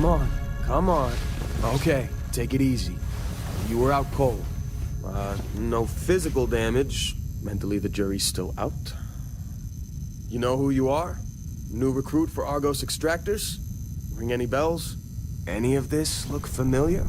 Come on, come on. Okay, take it easy. You were out cold. No physical damage. Mentally, the jury's still out. You know who you are? New recruit for Argos Extractors? Ring any bells? Any of this look familiar?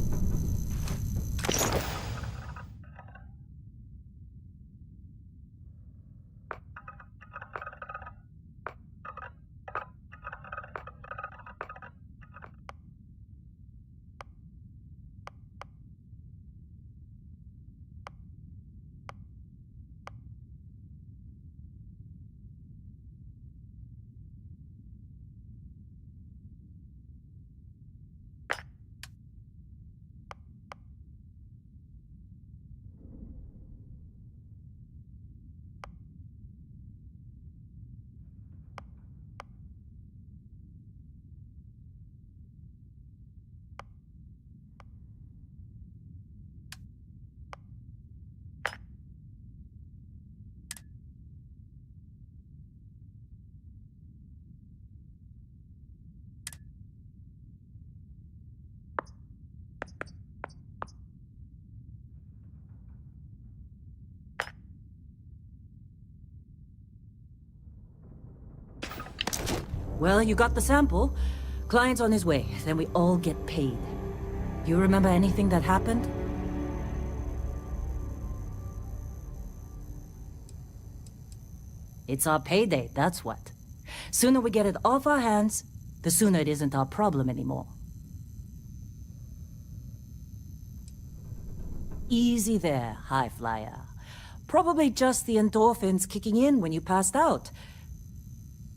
Well, you got the sample. Client's on his way, then we all get paid. You remember anything that happened? It's our payday, that's what. Sooner we get it off our hands, the sooner it isn't our problem anymore. Easy there, high flyer. Probably just the endorphins kicking in when you passed out.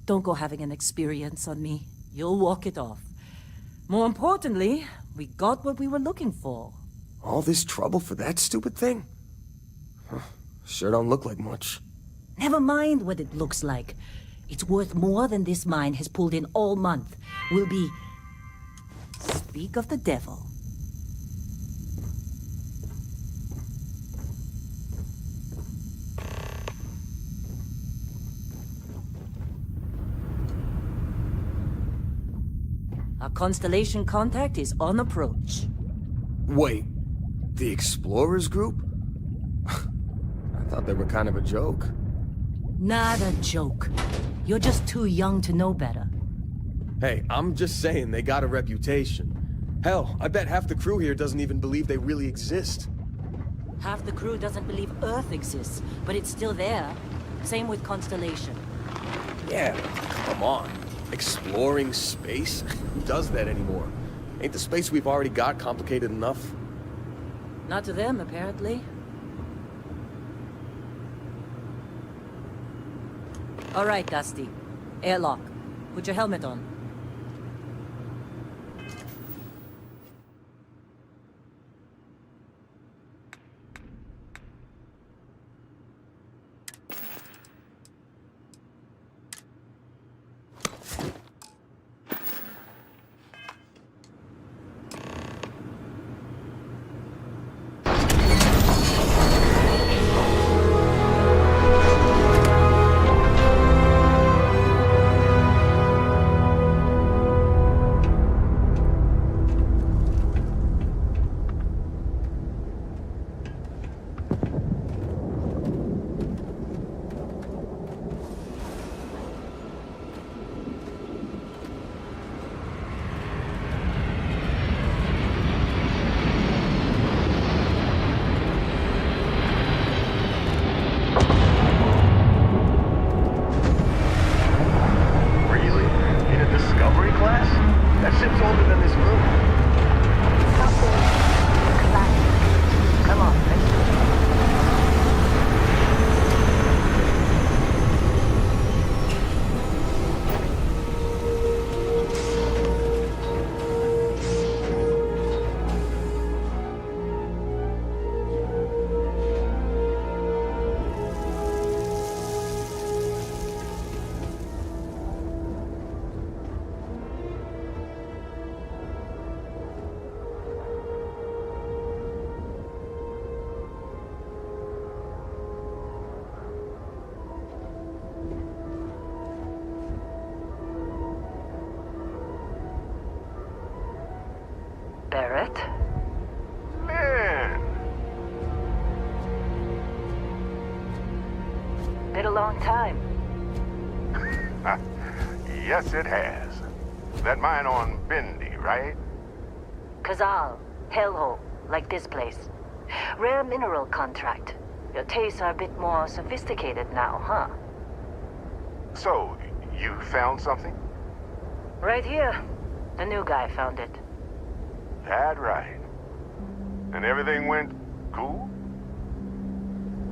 Don't go having an experience on me. You'll walk it off. More importantly, we got what we were looking for. All this trouble for that stupid thing? Huh, sure don't look like much. Never mind what it looks like. It's worth more than this mine has pulled in all month. We'll be... Speak of the devil. Our Constellation contact is on approach. Wait, the Explorers group? I thought they were kind of a joke. Not a joke. You're just too young to know better. Hey, I'm just saying they got a reputation. Hell, I bet half the crew here doesn't even believe they really exist. Half the crew doesn't believe Earth exists, but it's still there. Same with Constellation. Yeah, come on. Exploring space? Who does that anymore? Ain't the space we've already got complicated enough? Not to them, apparently. All right, Dusty. Airlock. Put your helmet on. Barrett? Man! Been a long time. Yes, it has. That mine on Bendy, right? Kazal, hellhole, like this place. Rare mineral contract. Your tastes are a bit more sophisticated now, huh? So, you found something? Right here. The new guy found it. That right. And everything went cool?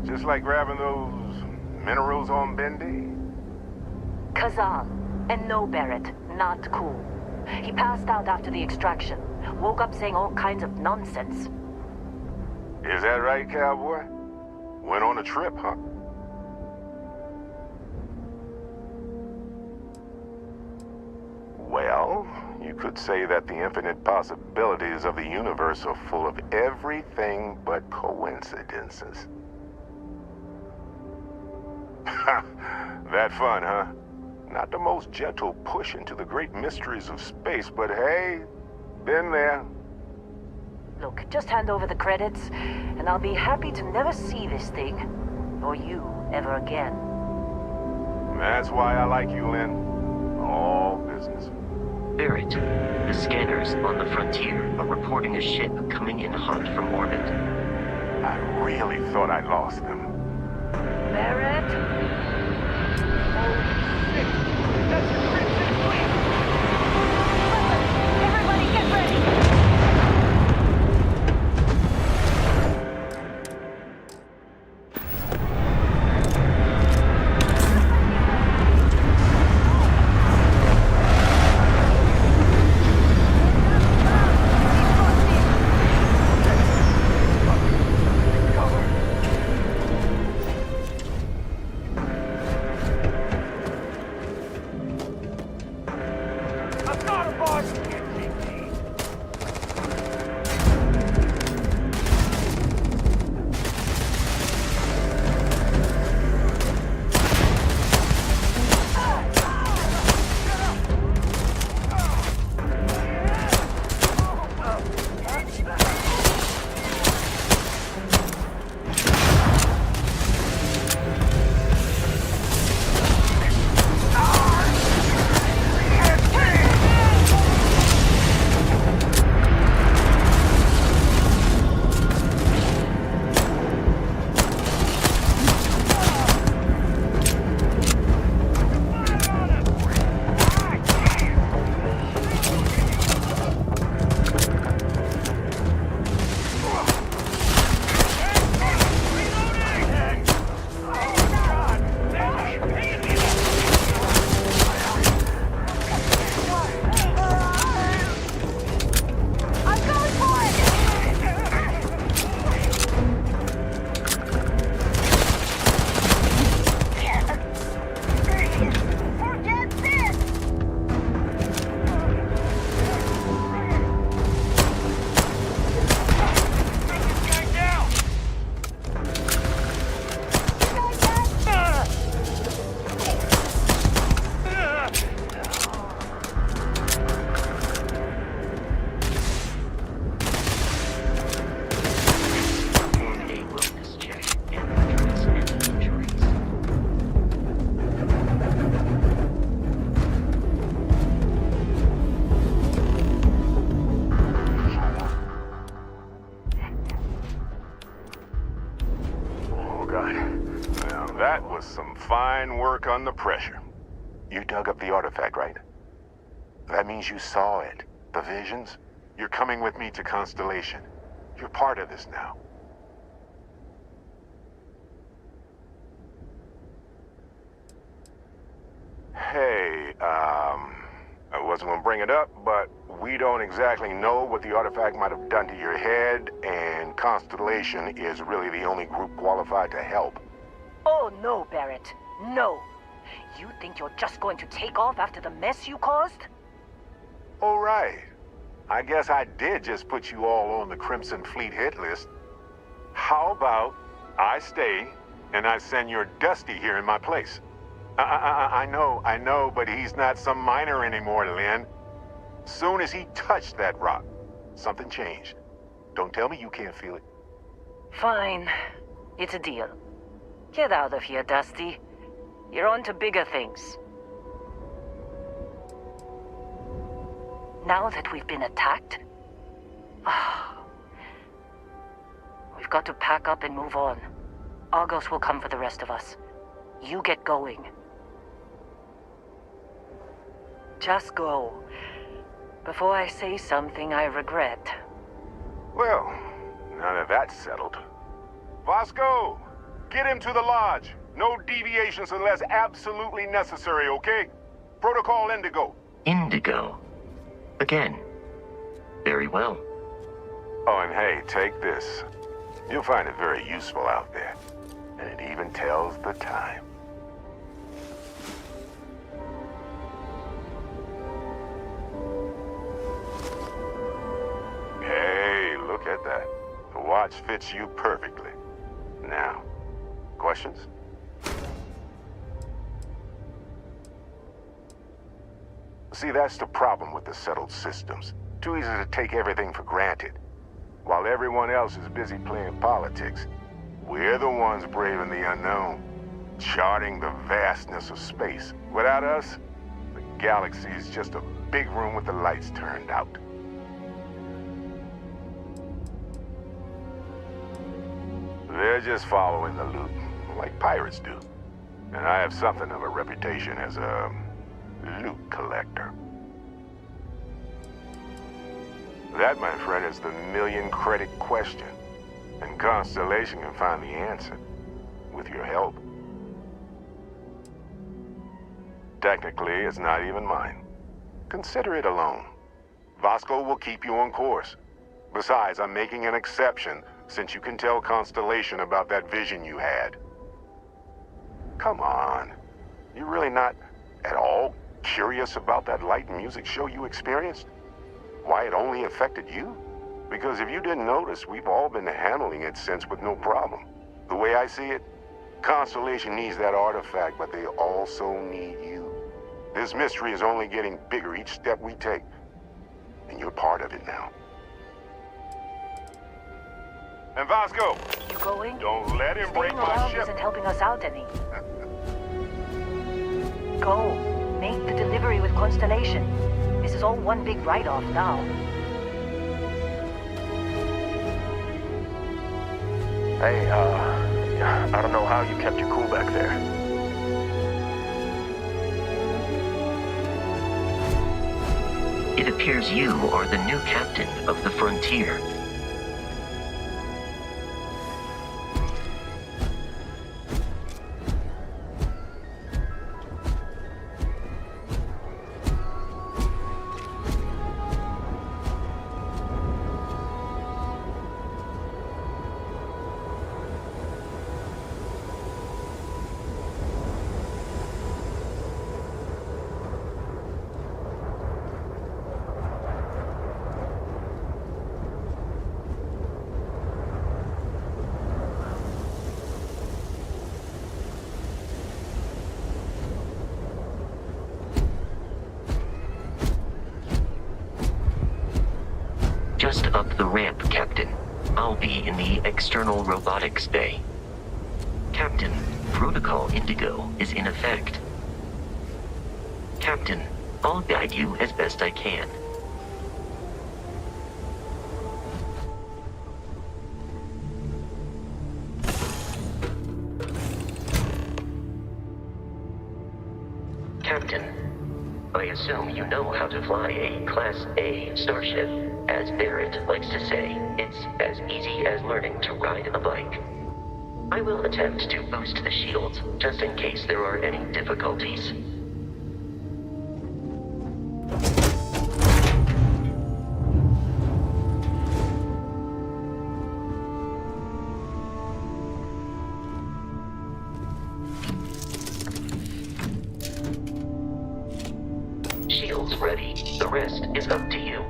Just like grabbing those minerals on Bendy? Kazal. And no, Barrett. Not cool. He passed out after the extraction. Woke up saying all kinds of nonsense. Is that right, cowboy? Went on a trip, huh? Well, you could say that the infinite possibilities of the universe are full of everything but coincidences. That fun, huh? Not the most gentle push into the great mysteries of space, but hey, been there. Look, just hand over the credits, and I'll be happy to never see this thing, or you, ever again. That's why I like you, Lynn. All business. Barrett, the scanners on the frontier are reporting a ship coming in hot from orbit. I really thought I lost them. Barrett? Everybody get ready! That was some fine work under pressure. You dug up the artifact, right? That means you saw it. The visions? You're coming with me to Constellation. You're part of this now. Hey, I wasn't gonna bring it up, but we don't exactly know what the artifact might have done to your head, and Constellation is really the only group qualified to help. Oh, no, Barrett. No. You think you're just going to take off after the mess you caused? Oh, right. I guess I did just put you all on the Crimson Fleet hit list. How about I stay and I send your Dusty here in my place? I know, but he's not some miner anymore, Lynn. Soon as he touched that rock, Something changed. Don't tell me you can't feel it. Fine. It's a deal. Get out of here, Dusty. You're on to bigger things. Now that we've been attacked, we've got to pack up and move on. Argos will come for the rest of us. You get going. Just go. Before I say something I regret. Well, now that that's settled. Vasco, get him to the lodge. No deviations unless absolutely necessary, okay? Protocol Indigo. Indigo. Again. Very well. Oh, and hey, take this. You'll find it very useful out there. And it even tells the time. Hey, look at that. The watch fits you perfectly. Now, questions? See, that's the problem with the settled systems. Too easy to take everything for granted. While everyone else is busy playing politics, we're the ones braving the unknown, charting the vastness of space. Without us, the galaxy is just a big room with the lights turned out. They're just following the loot, like pirates do. And I have something of a reputation as a loot collector. That, my friend, is the million-credit question. And Constellation can find the answer, with your help. Technically, it's not even mine. Consider it a loan. Vasco will keep you on course. Besides, I'm making an exception, since you can tell Constellation about that vision you had. Come on. You're really not at all curious about that light and music show you experienced? Why it only affected you? Because if you didn't notice, we've all been handling it since with no problem. The way I see it, Constellation needs that artifact, but they also need you. This mystery is only getting bigger each step we take. And you're part of it now. And Vasco, You going? don't let him break Staying my around ship. isn't helping us out any. Go. Make the delivery with Constellation. This is all one big write-off now. Hey, I don't know how you kept your cool back there. It appears you are the new captain of the Frontier. Just up the ramp, Captain. I'll be in the external robotics bay. Captain, Protocol Indigo is in effect. Captain, I'll guide you as best I can. Captain, I assume you know how to fly a Class A starship. As Barrett likes to say, it's as easy as learning to ride a bike. I will attempt to boost the shields, just in case there are any difficulties. Shields ready. The rest is up to you.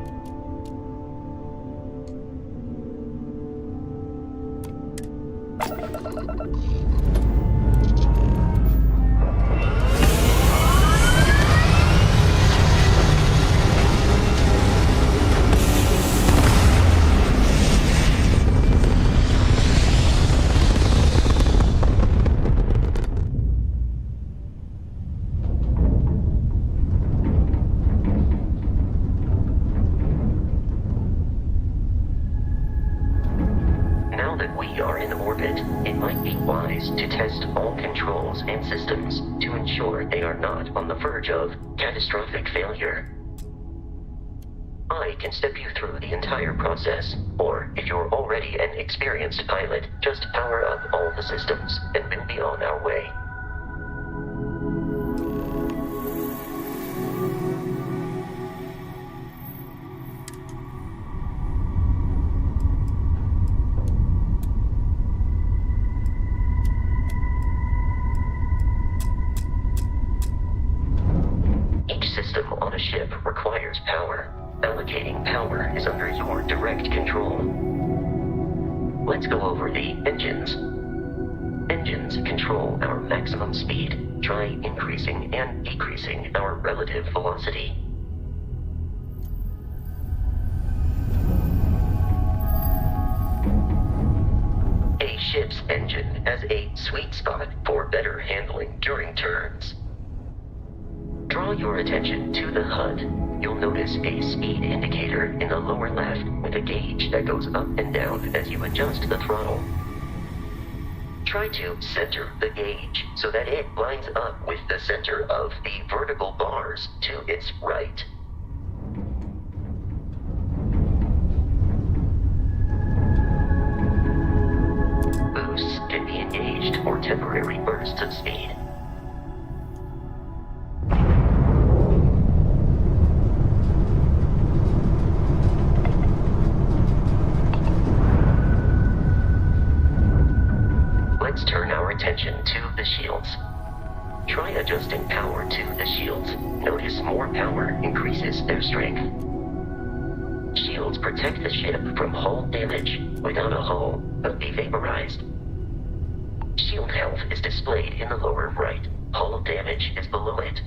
is to test all controls and systems to ensure they are not on the verge of catastrophic failure. I can step you through the entire process, or if you're already an experienced pilot, just power up all the systems and we'll be on our way. Each system on a ship requires power. Allocating power is under your direct control. Let's go over the engines. Engines control our maximum speed. Try increasing and decreasing our relative velocity. A ship's engine has a sweet spot for better handling during turns. Draw your attention to the HUD. You'll notice a speed indicator in the lower left with a gauge that goes up and down as you adjust the throttle. Try to center the gauge so that it lines up with the center of the vertical bars to its right. Boosts can be engaged for temporary bursts of speed. Let's turn our attention to the shields. Try adjusting power to the shields. Notice more power increases their strength. Shields protect the ship from hull damage. Without a hull, they'll be vaporized. Shield health is displayed in the lower right. Hull damage is below it.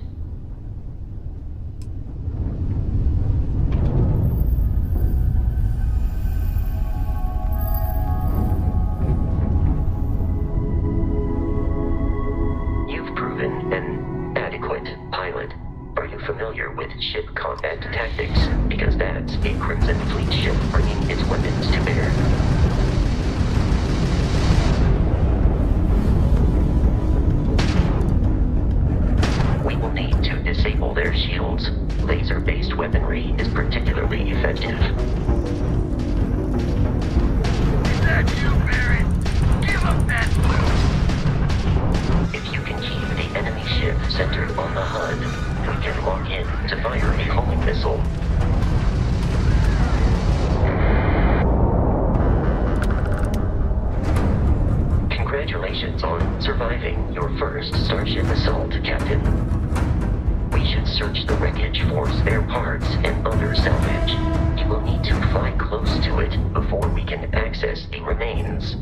An adequate pilot. Are you familiar with ship combat tactics? Because that's a Crimson Fleet ship bringing its weapons to bear. We will need to disable their shields. Laser-based weaponry is particularly effective. Is that you, Barrett? Give up that loot! If you can keep the enemy ship centered on the HUD, we can lock in to fire a homing missile. Congratulations on surviving your first Starship assault, Captain. We should search the wreckage for spare parts and other salvage. You will need to fly close to it before we can access the remains.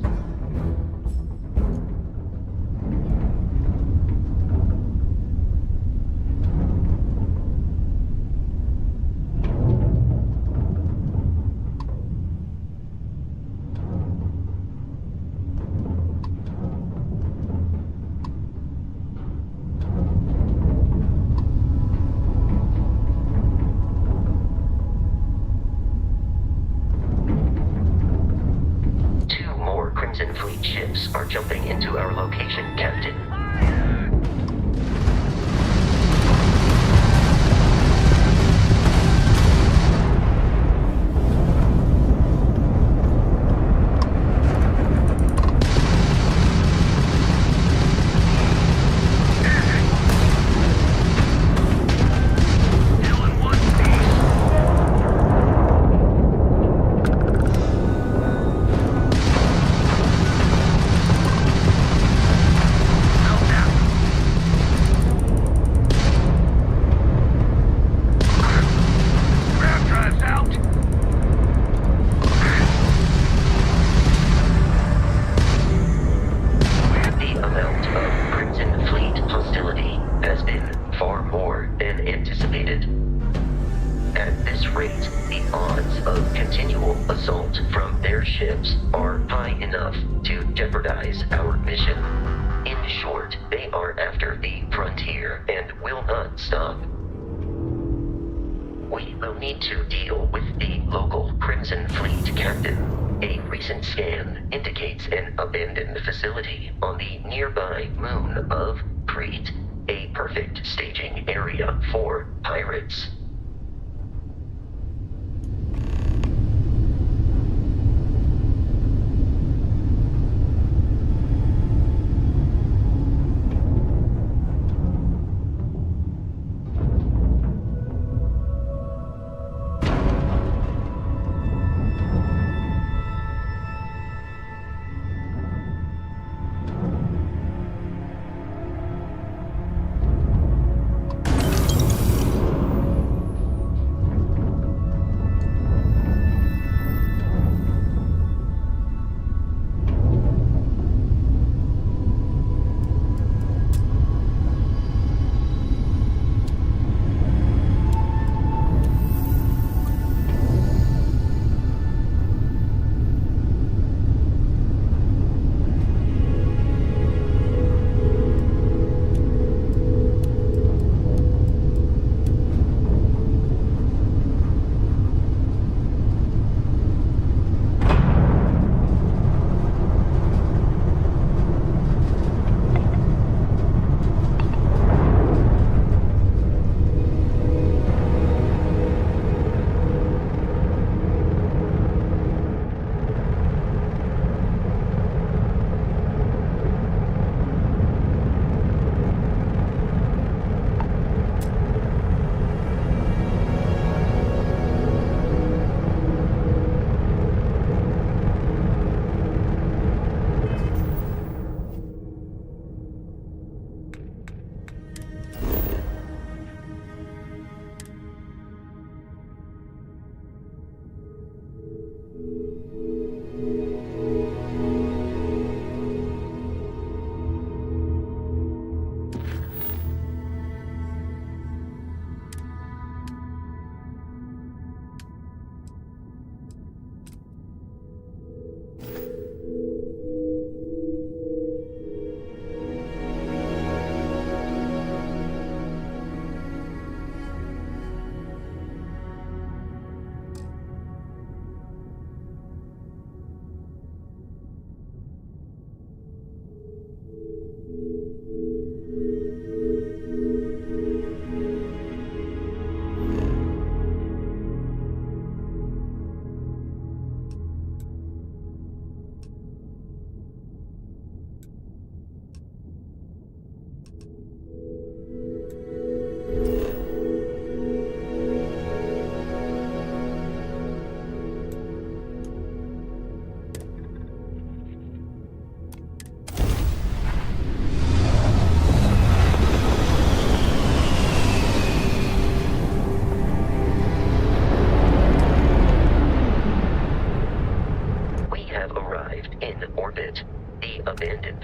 Crimson Fleet ships are jumping into our location, Captain. Ships are high enough to jeopardize our mission. In short, they are after the frontier and will not stop. We will need to deal with the local Crimson Fleet captain. A recent scan indicates an abandoned facility on the nearby moon of Crete, a perfect staging area for pirates.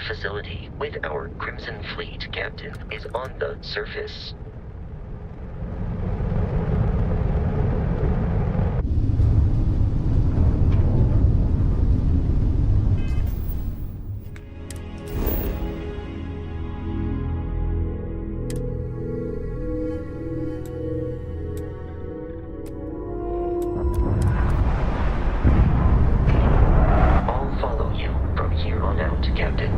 Facility with our Crimson Fleet captain is on the surface. I'll follow you from here on out, Captain.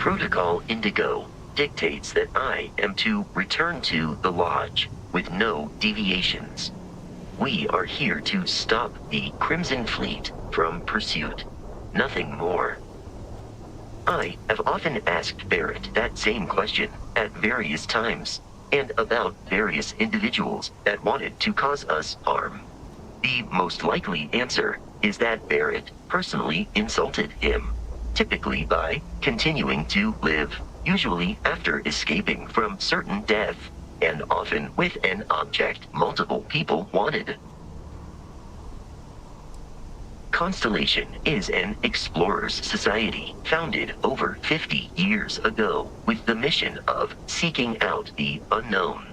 Protocol Indigo dictates that I am to return to the Lodge with no deviations. We are here to stop the Crimson Fleet from pursuit. Nothing more. I have often asked Barrett that same question at various times, and about various individuals that wanted to cause us harm. The most likely answer is that Barrett personally insulted him, typically by continuing to live, usually after escaping from certain death, and often with an object multiple people wanted. Constellation is an explorers society founded over 50 years ago with the mission of seeking out the unknown.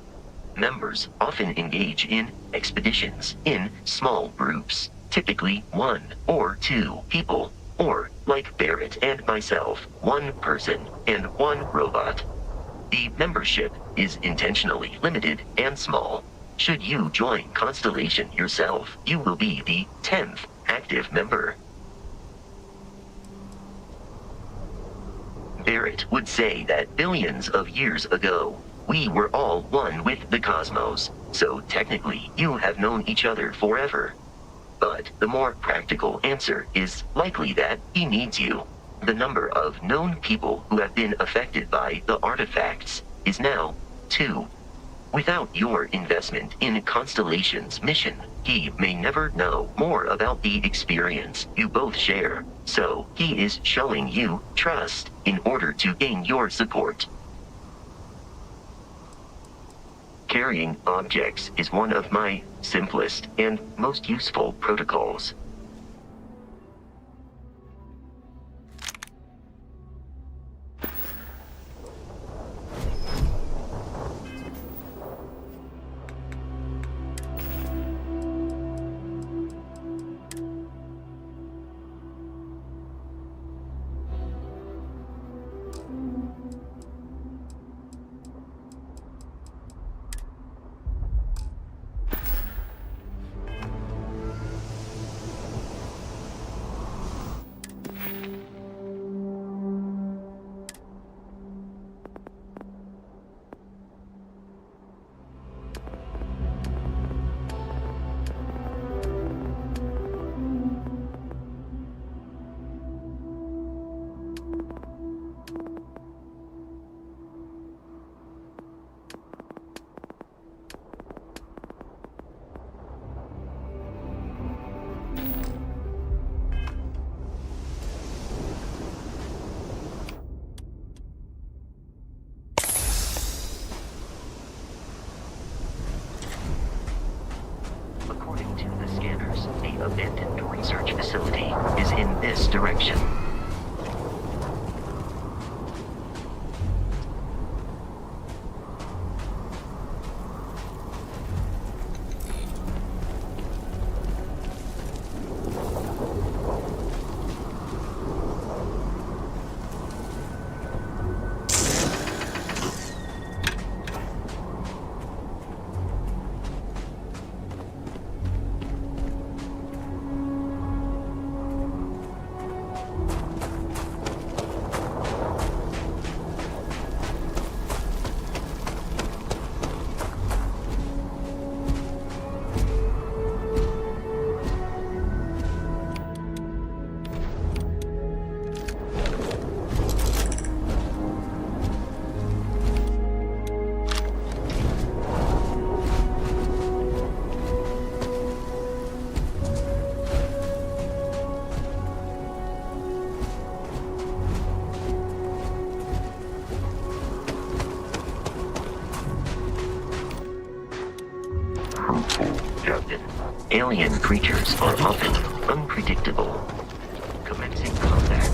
Members often engage in expeditions in small groups, typically 1 or 2 people, or, like Barrett and myself, 1 person and 1 robot. The membership is intentionally limited and small. Should you join Constellation yourself, you will be the 10th active member. Barrett would say that billions of years ago, we were all one with the cosmos, so technically you have known each other forever. But the more practical answer is likely that he needs you. The number of known people who have been affected by the artifacts is now 2. Without your investment in Constellation's mission, he may never know more about the experience you both share, so he is showing you trust in order to gain your support. Carrying objects is one of my simplest and most useful protocols. According to the scanners, the abandoned research facility is in this direction. Alien creatures are often unpredictable. Commencing combat.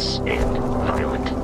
dangerous and violent.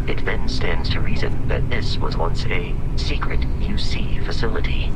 It then stands to reason that this was once a secret UC facility.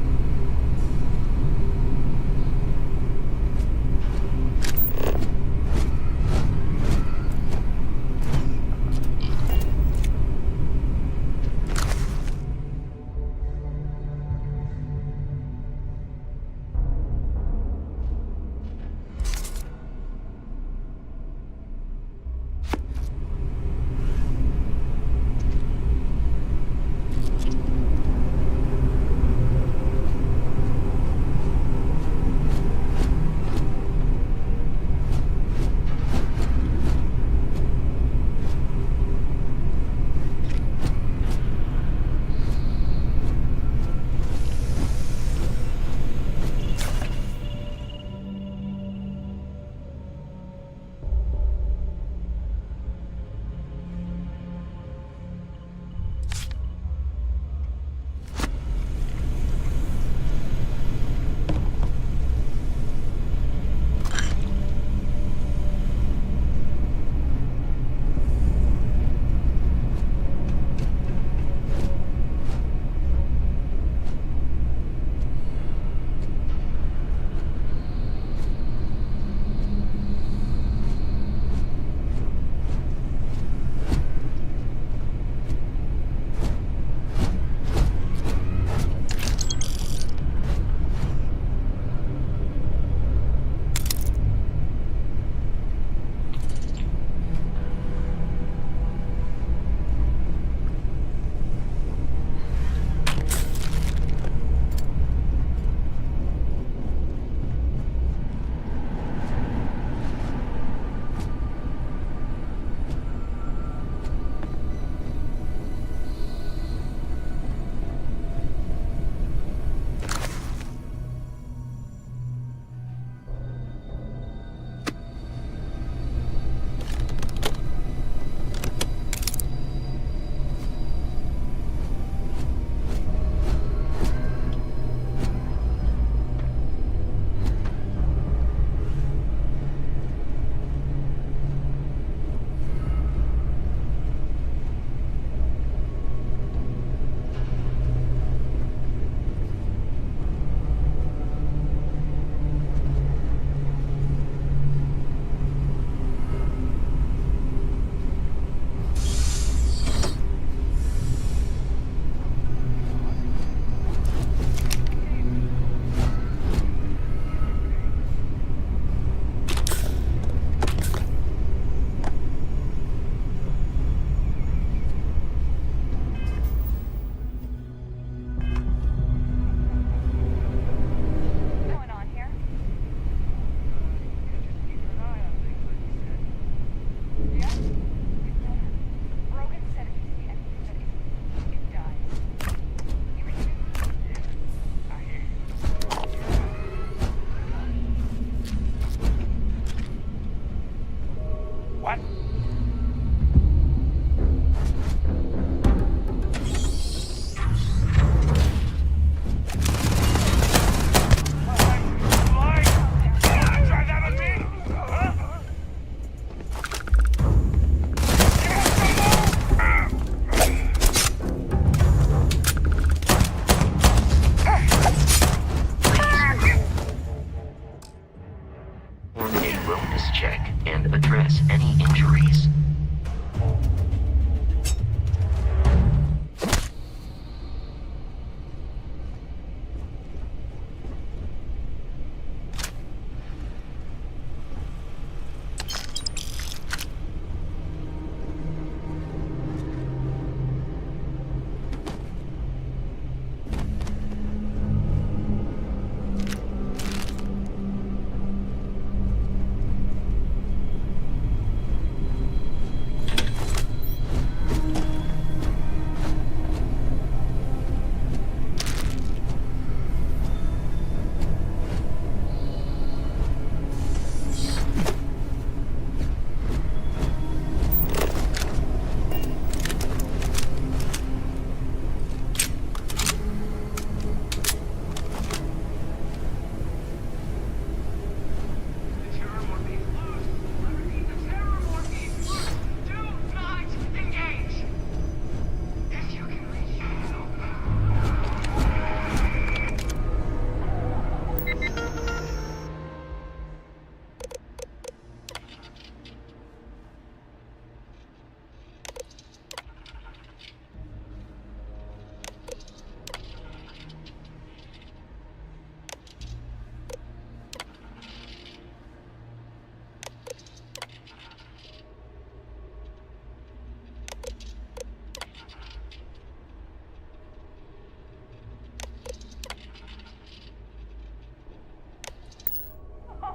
What? Try that on me? Huh? Perform a wellness check and address any injuries.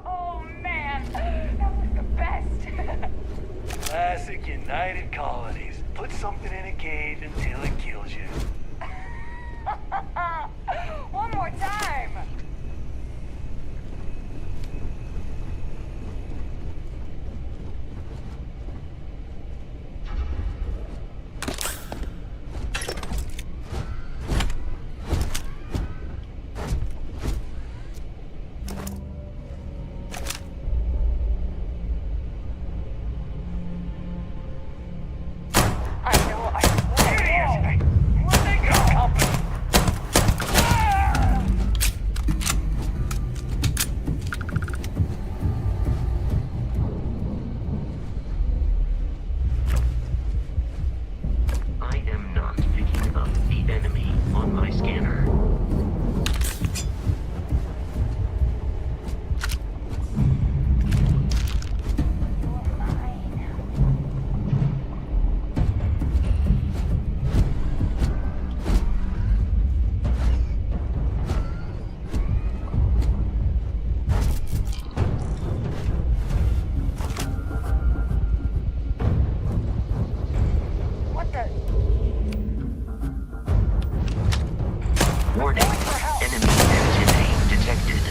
Oh man, that was the best. Classic United Colonies. Put something in a cage until it kills you. One more time. Where'd they go? Company. I am not picking up the enemy on my scanner. What the? Warning, enemy activity detected.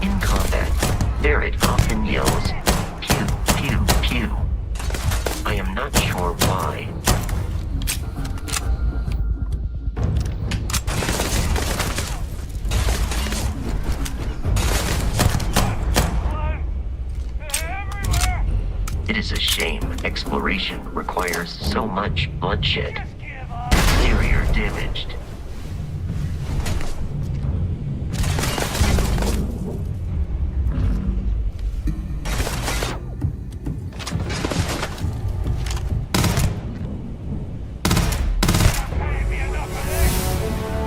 In combat, Barrett often yells, pew, pew, pew. I am not sure why. Blood everywhere. It is a shame exploration requires so much bloodshed. Just give up. Exterior damaged. Pay me enough of this.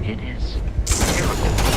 It is terrible.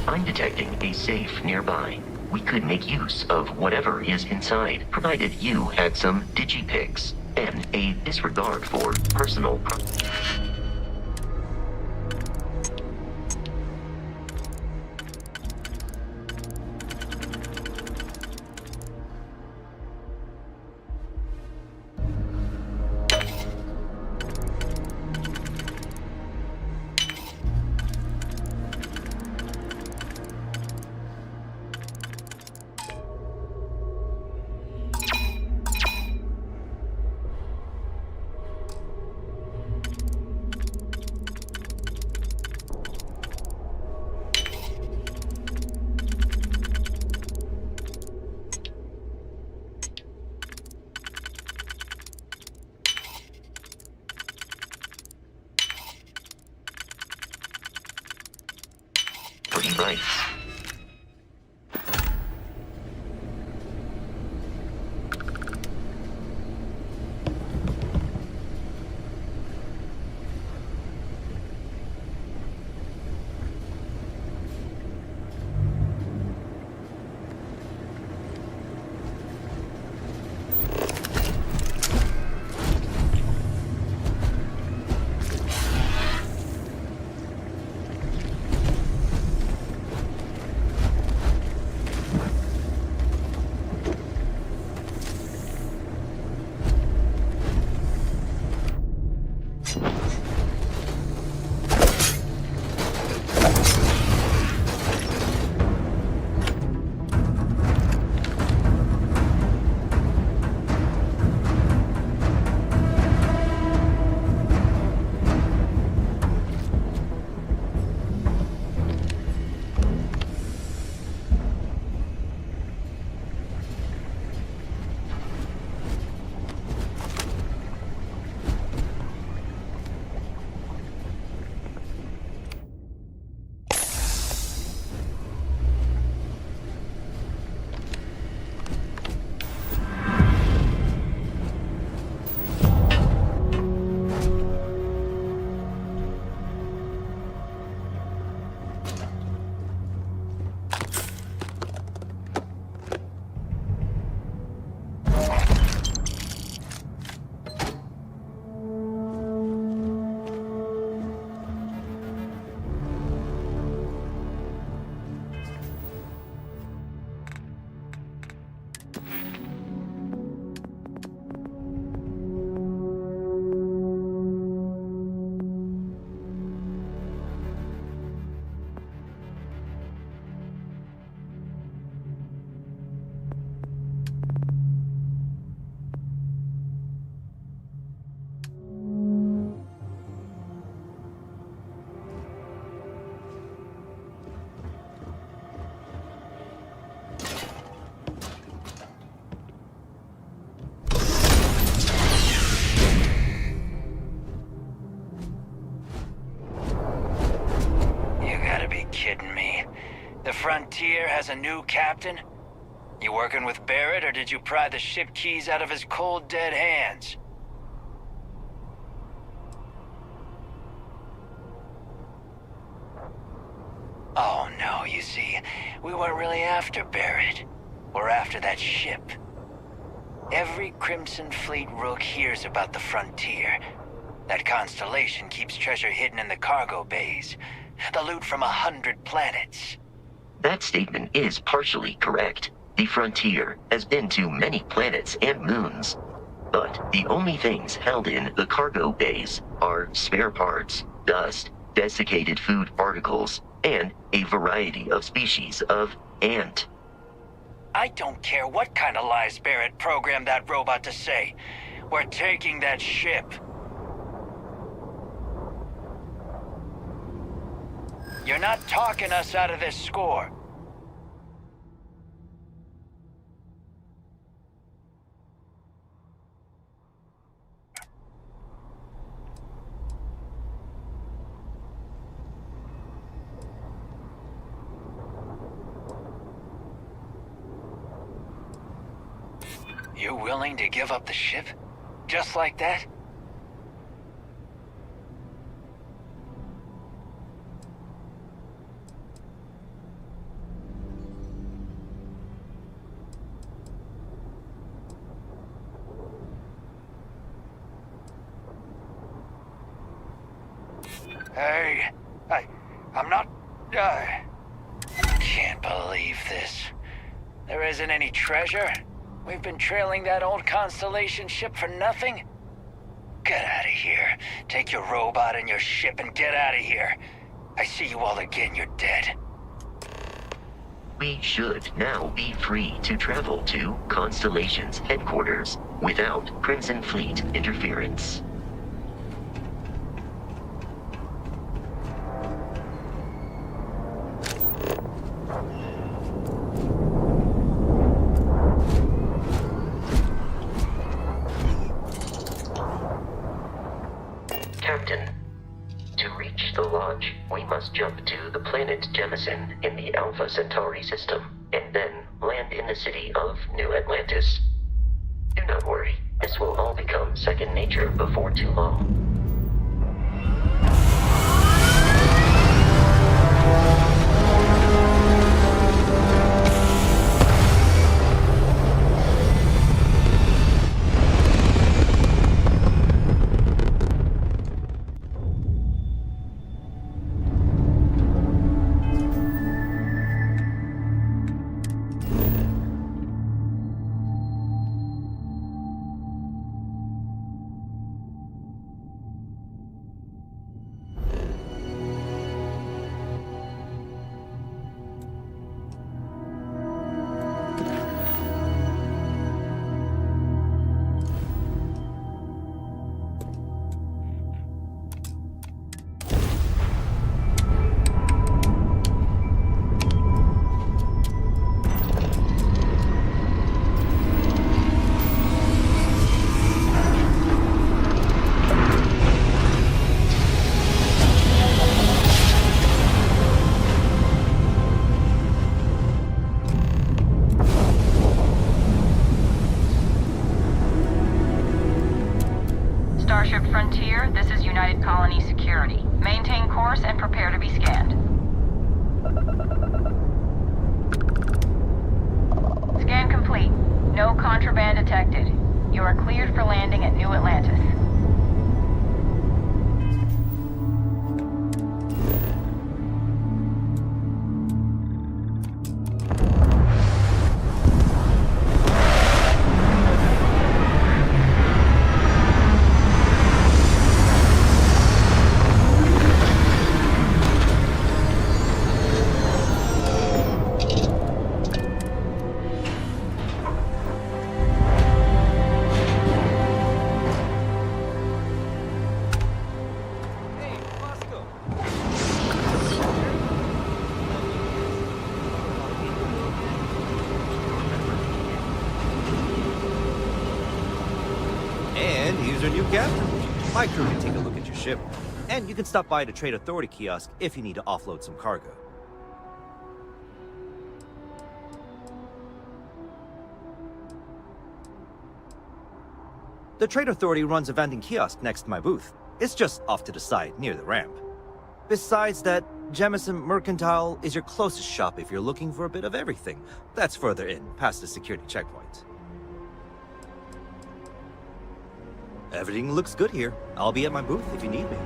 I'm detecting a safe nearby. We could make use of whatever is inside, provided you had some digipics and a disregard for personal pretty rights. Frontier has a new captain? You working with Barrett, or did you pry the ship keys out of his cold, dead hands? Oh no, you see, we weren't really after Barrett. We're after that ship. Every Crimson Fleet rook hears about the Frontier. That constellation keeps treasure hidden in the cargo bays. The loot from 100 planets. That statement is partially correct. The Frontier has been to many planets and moons. But the only things held in the cargo bays are spare parts, dust, desiccated food particles, and a variety of species of ant. I don't care what kind of lies Barrett programmed that robot to say. We're taking that ship. You're not talking us out of this score. You're willing to give up the ship? Just like that? Hey, I'm not... Can't believe this. There isn't any treasure? We've been trailing that old Constellation ship for nothing? Get out of here. Take your robot and your ship and get out of here. I see you all again, you're dead. We should now be free to travel to Constellation's headquarters without Crimson Fleet interference. Captain, to reach the lodge, we must jump to the planet Jemison in the Alpha Centauri system, and then land in the city of New Atlantis. Do not worry, this will all become second nature before too long. Starship Frontier, this is United Colony Security. Maintain course and prepare to be scanned. Scan complete. No contraband detected. You are cleared for landing at New Atlantis. And here's our new captain. My crew can take a look at your ship. And you can stop by the Trade Authority kiosk if you need to offload some cargo. The Trade Authority runs a vending kiosk next to my booth. It's just off to the side, near the ramp. Besides that, Jemison Mercantile is your closest shop if you're looking for a bit of everything. That's further in, past the security checkpoint. Everything looks good here. I'll be at my booth if you need me.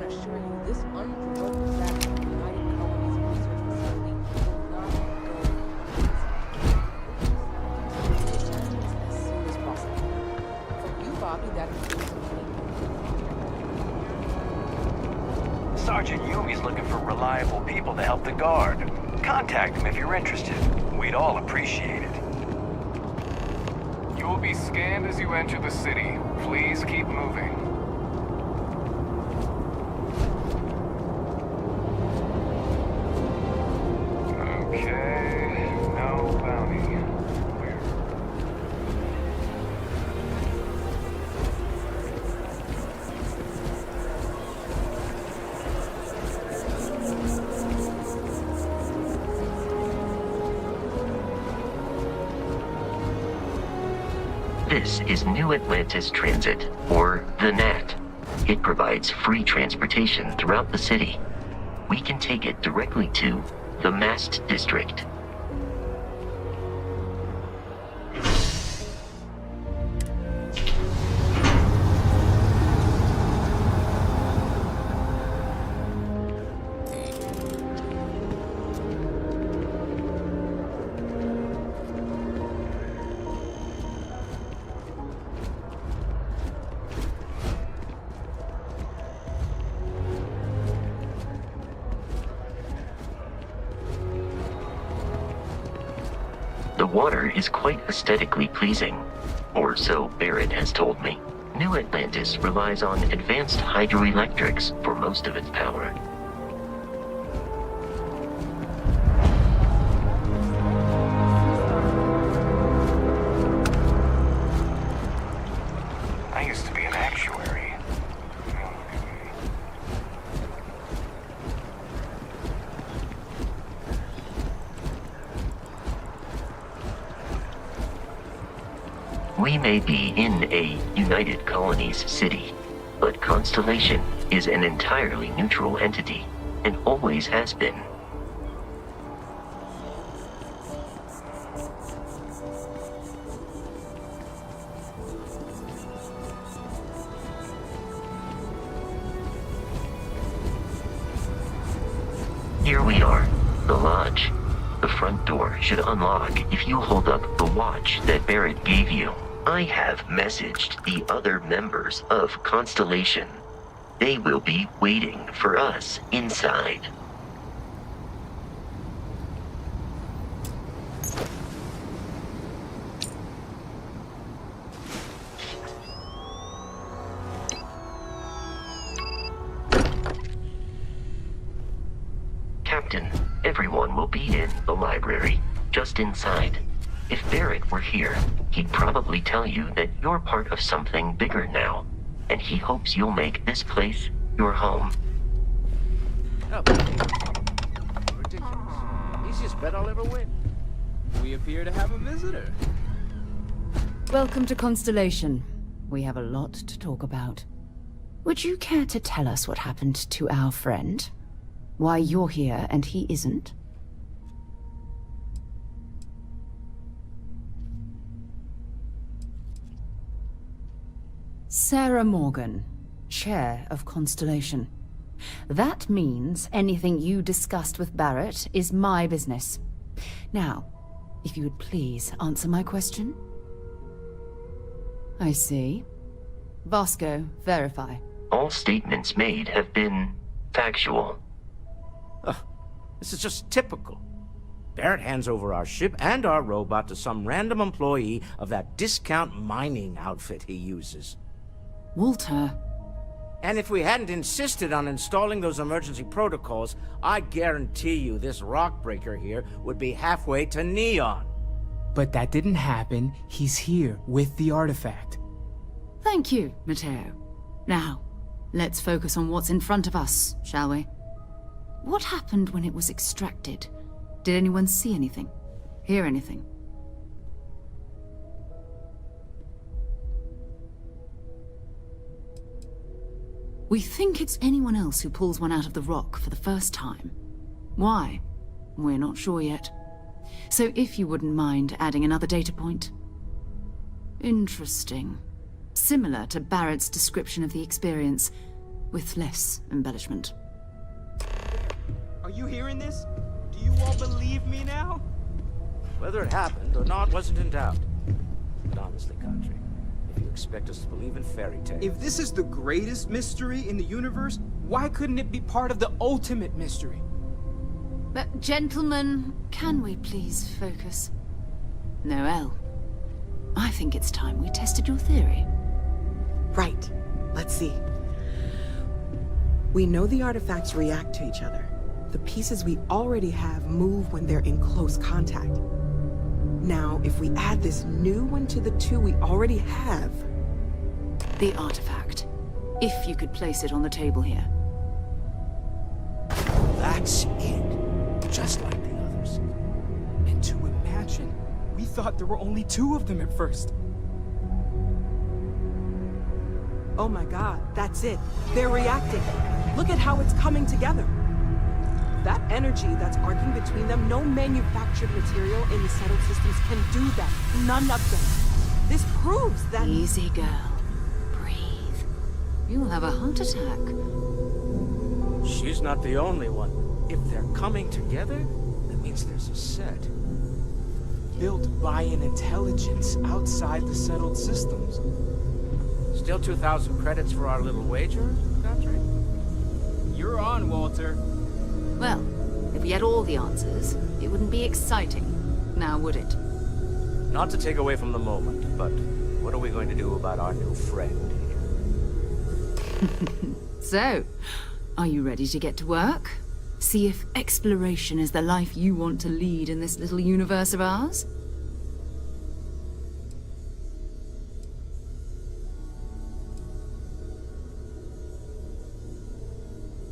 assure you, this unprovoked attack on the United Colonies research facility will not go as soon as possible. For you, Bobby, that includes money. Sergeant Yumi's looking for reliable people to help the guard. Contact him if you're interested. We'd all appreciate it. You will be scanned as you enter the city. Please keep moving. Okay, no bounty. This is New Atlantis Transit, or the NAT. It provides free transportation throughout the city. We can take it directly to the Mast District. The water is quite aesthetically pleasing, or so Barrett has told me. New Atlantis relies on advanced hydroelectrics for most of its power. I used to be an actuary. We may be in a United Colonies city, but Constellation is an entirely neutral entity, and always has been. Here we are, the lodge. The front door should unlock if you hold up the watch that Barrett gave you. I have messaged the other members of Constellation. They will be waiting for us inside. Captain, everyone will be in the library, just inside. If Barrett were here, he'd probably tell you that you're part of something bigger now, and he hopes you'll make this place your home. Oh, ridiculous. Easiest bet I'll ever win. We appear to have a visitor. Welcome to Constellation. We have a lot to talk about. Would you care to tell us what happened to our friend? Why you're here and he isn't? Sarah Morgan, Chair of Constellation. That means anything you discussed with Barrett is my business. Now, if you would please answer my question. I see. Vasco, verify. All statements made have been factual. This is just typical. Barrett hands over our ship and our robot to some random employee of that discount mining outfit he uses. Walter. And if we hadn't insisted on installing those emergency protocols, I guarantee you this rock breaker here would be halfway to Neon. But that didn't happen. He's here with the artifact. Thank you, Matteo. Now, let's focus on what's in front of us, shall we? What happened when it was extracted? Did anyone see anything? Hear anything? We think it's anyone else who pulls one out of the rock for the first time. Why? We're not sure yet. So if you wouldn't mind adding another data point. Interesting. Similar to Barrett's description of the experience. with less embellishment. Are you hearing this? Do you all believe me now? Whether it happened or not wasn't in doubt. But honestly, Country, if you expect us to believe in fairy tales... If this is the greatest mystery in the universe, why couldn't it be part of the ultimate mystery? But gentlemen, can we please focus? Noel, I think it's time we tested your theory. Right. Let's see. We know the artifacts react to each other. The pieces we already have move when they're in close contact. Now, if we add this new one to the two we already have... The artifact. If you could place it on the table here. That's it. Just like the others. And to imagine, we thought there were only 2 of them at first. Oh my god, that's it. They're reacting. Look at how it's coming together. That energy that's arcing between them, no manufactured material in the settled systems can do that. None of them. This proves that... Easy, girl. Breathe. You'll have a heart attack. She's not the only one. If they're coming together, that means there's a set. Built by an intelligence outside the settled systems. Still 2,000 credits for our little wager, Country? You're on, Walter. Well, if we had all the answers, it wouldn't be exciting. Now, would it? Not to take away from the moment, but what are we going to do about our new friend here? So, are you ready to get to work? See if exploration is the life you want to lead in this little universe of ours?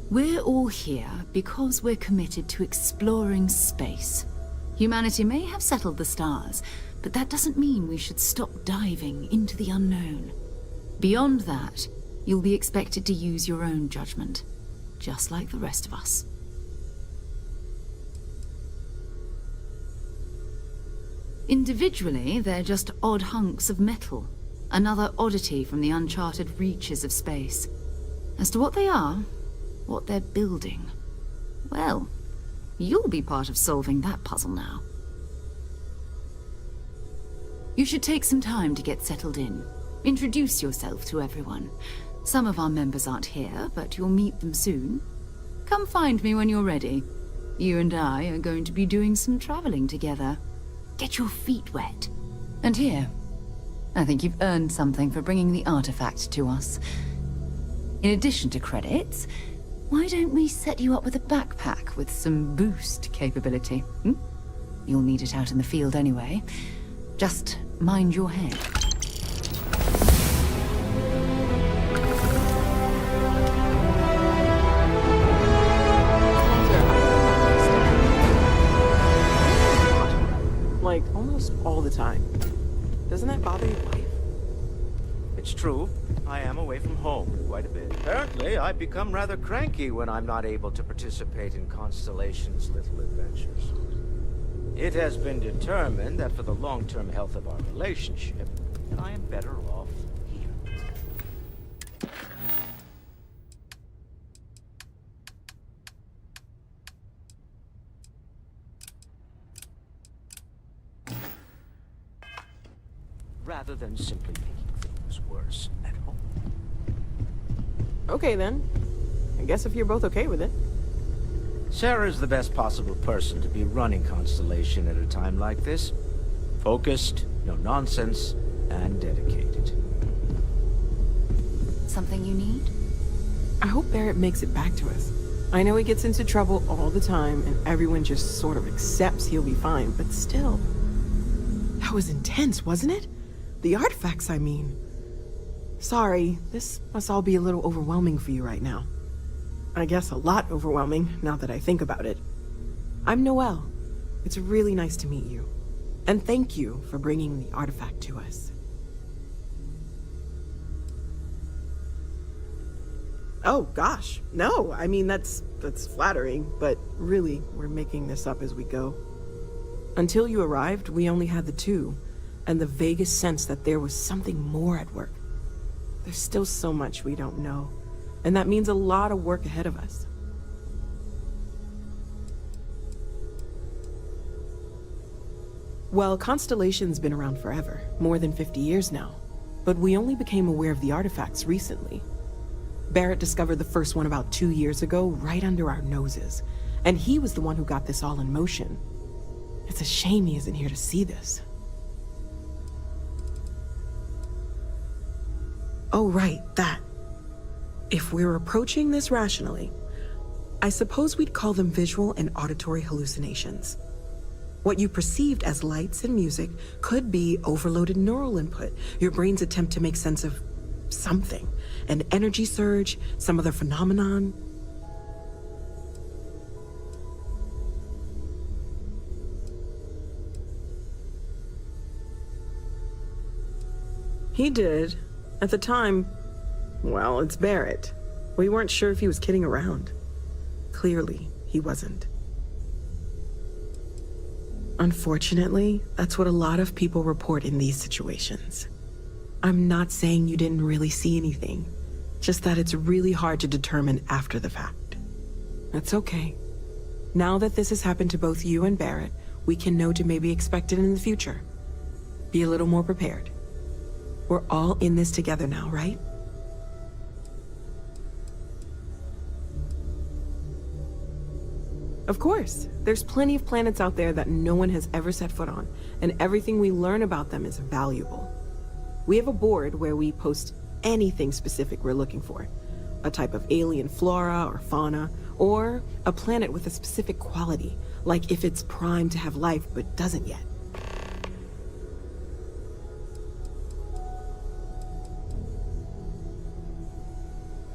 We're all here because we're committed to exploring space. Humanity may have settled the stars, but that doesn't mean we should stop diving into the unknown. Beyond that, you'll be expected to use your own judgment, just like the rest of us. Individually, they're just odd hunks of metal, another oddity from the uncharted reaches of space. As to what they are, what they're building, well, you'll be part of solving that puzzle now. You should take some time to get settled in. Introduce yourself to everyone. Some of our members aren't here, but you'll meet them soon. Come find me when you're ready. You and I are going to be doing some traveling together. Get your feet wet. And here, I think you've earned something for bringing the artifact to us. In addition to credits, why don't we set you up with a backpack with some boost capability? You'll need it out in the field anyway. Just mind your head. Like, almost all the time. Doesn't that bother your wife? It's true. I am away from home quite a bit. Apparently, I've become rather cranky when I'm not able to participate in Constellation's little adventures. It has been determined that for the long-term health of our relationship, I am better off here. Rather than simply making things worse at home. Okay then. I guess if you're both okay with it. Sarah's the best possible person to be running Constellation at a time like this. Focused, no nonsense, and dedicated. Something you need? I hope Barrett makes it back to us. I know he gets into trouble all the time, and everyone just sort of accepts he'll be fine, but still. That was intense, wasn't it? The artifacts, I mean. Sorry, this must all be a little overwhelming for you right now. I guess a lot overwhelming, now that I think about it. I'm Noelle. It's really nice to meet you. And thank you for bringing the artifact to us. Oh, gosh. No, I mean, that's flattering, but really, we're making this up as we go. Until you arrived, we only had the two, and the vaguest sense that there was something more at work. There's still so much we don't know. And that means a lot of work ahead of us. Well, Constellation's been around forever, more than 50 years now. But we only became aware of the artifacts recently. Barrett discovered the first one about 2 years ago, right under our noses. And he was the one who got this all in motion. It's a shame he isn't here to see this. Oh, right, that. If we're approaching this rationally, I suppose we'd call them visual and auditory hallucinations. What you perceived as lights and music could be overloaded neural input, your brain's attempt to make sense of something, an energy surge, some other phenomenon. He did. At the time, well, it's Barrett. We weren't sure if he was kidding around. Clearly, he wasn't. Unfortunately, that's what a lot of people report in these situations. I'm not saying you didn't really see anything, just that it's really hard to determine after the fact. That's okay. Now that this has happened to both you and Barrett, we can know to maybe expect it in the future. Be a little more prepared. We're all in this together now, right? Of course, there's plenty of planets out there that no one has ever set foot on, and everything we learn about them is valuable. We have a board where we post anything specific we're looking for. A type of alien flora or fauna, or a planet with a specific quality, like if it's primed to have life but doesn't yet.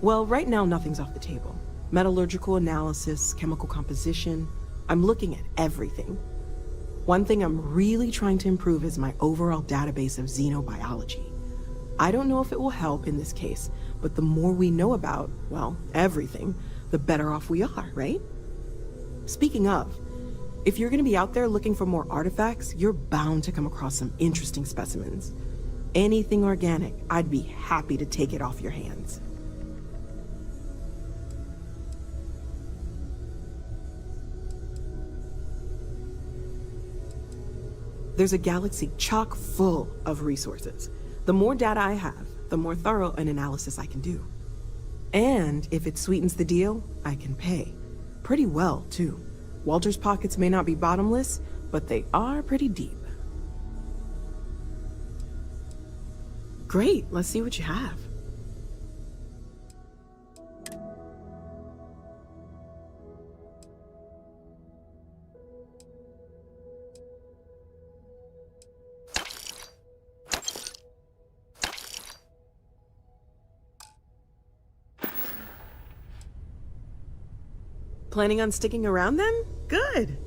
Well, right now nothing's off the table. Metallurgical analysis, chemical composition. I'm looking at everything. One thing I'm really trying to improve is my overall database of xenobiology. I don't know if it will help in this case, but the more we know about, well, everything, the better off we are, right? Speaking of, if you're gonna be out there looking for more artifacts, you're bound to come across some interesting specimens. Anything organic, I'd be happy to take it off your hands. There's a galaxy chock full of resources. The more data I have, the more thorough an analysis I can do. And if it sweetens the deal, I can pay. Pretty well, too. Walter's pockets may not be bottomless, but they are pretty deep. Great, let's see what you have. Planning on sticking around then? Good.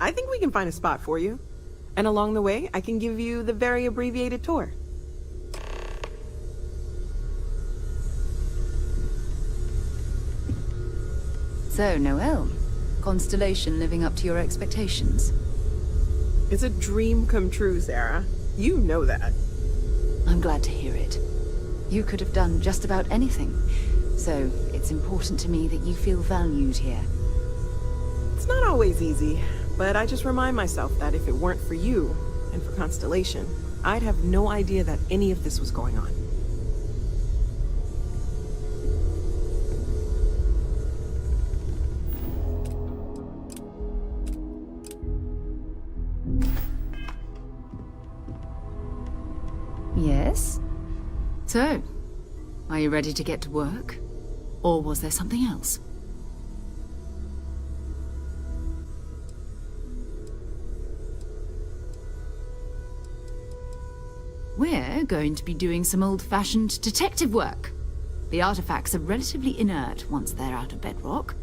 I think we can find a spot for you. And along the way, I can give you the very abbreviated tour. So, Noelle, Constellation living up to your expectations? It's a dream come true, Sarah. You know that. I'm glad to hear it. You could have done just about anything. So, it's important to me that you feel valued here. It's not always easy, but I just remind myself that if it weren't for you, and for Constellation, I'd have no idea that any of this was going on. Yes? So, are you ready to get to work? Or was there something else? We're going to be doing some old-fashioned detective work. The artifacts are relatively inert once they're out of bedrock.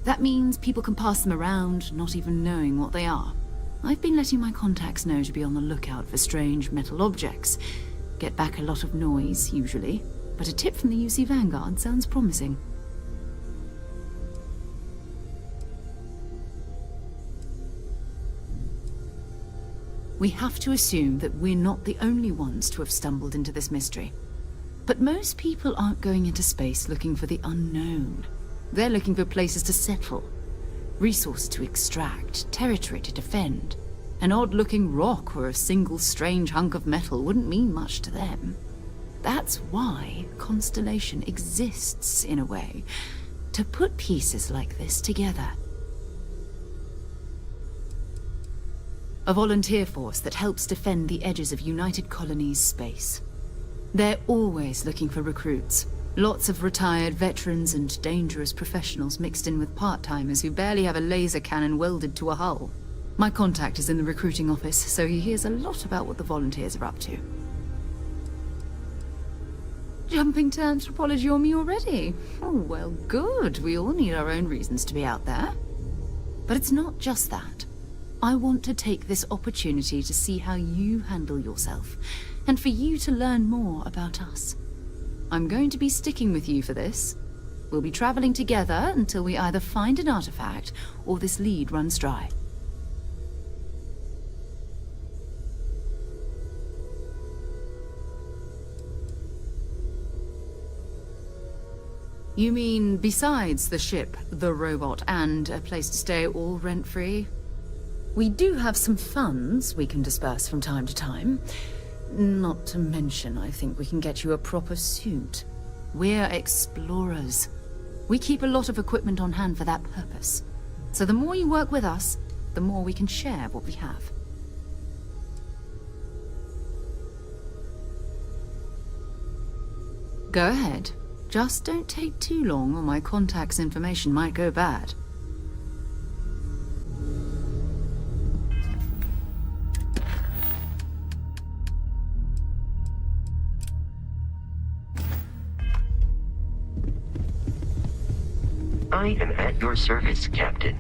That means people can pass them around, not even knowing what they are. I've been letting my contacts know to be on the lookout for strange metal objects. Get back a lot of noise, usually. But a tip from the UC Vanguard sounds promising. We have to assume that we're not the only ones to have stumbled into this mystery. But most people aren't going into space looking for the unknown. They're looking for places to settle, resources to extract, territory to defend. An odd-looking rock or a single strange hunk of metal wouldn't mean much to them. That's why Constellation exists, in a way, to put pieces like this together. A volunteer force that helps defend the edges of United Colonies space. They're always looking for recruits. Lots of retired veterans and dangerous professionals mixed in with part-timers who barely have a laser cannon welded to a hull. My contact is in the recruiting office, so he hears a lot about what the volunteers are up to. Jumping to anthropology on me already? Oh, well, good. We all need our own reasons to be out there. But it's not just that. I want to take this opportunity to see how you handle yourself, and for you to learn more about us. I'm going to be sticking with you for this. We'll be traveling together until we either find an artifact or this lead runs dry. You mean besides the ship, the robot, and a place to stay all rent-free? We do have some funds we can disperse from time to time. Not to mention, I think we can get you a proper suit. We're explorers. We keep a lot of equipment on hand for that purpose. So the more you work with us, the more we can share what we have. Go ahead. Just don't take too long or my contact's information might go bad. I am at your service, Captain.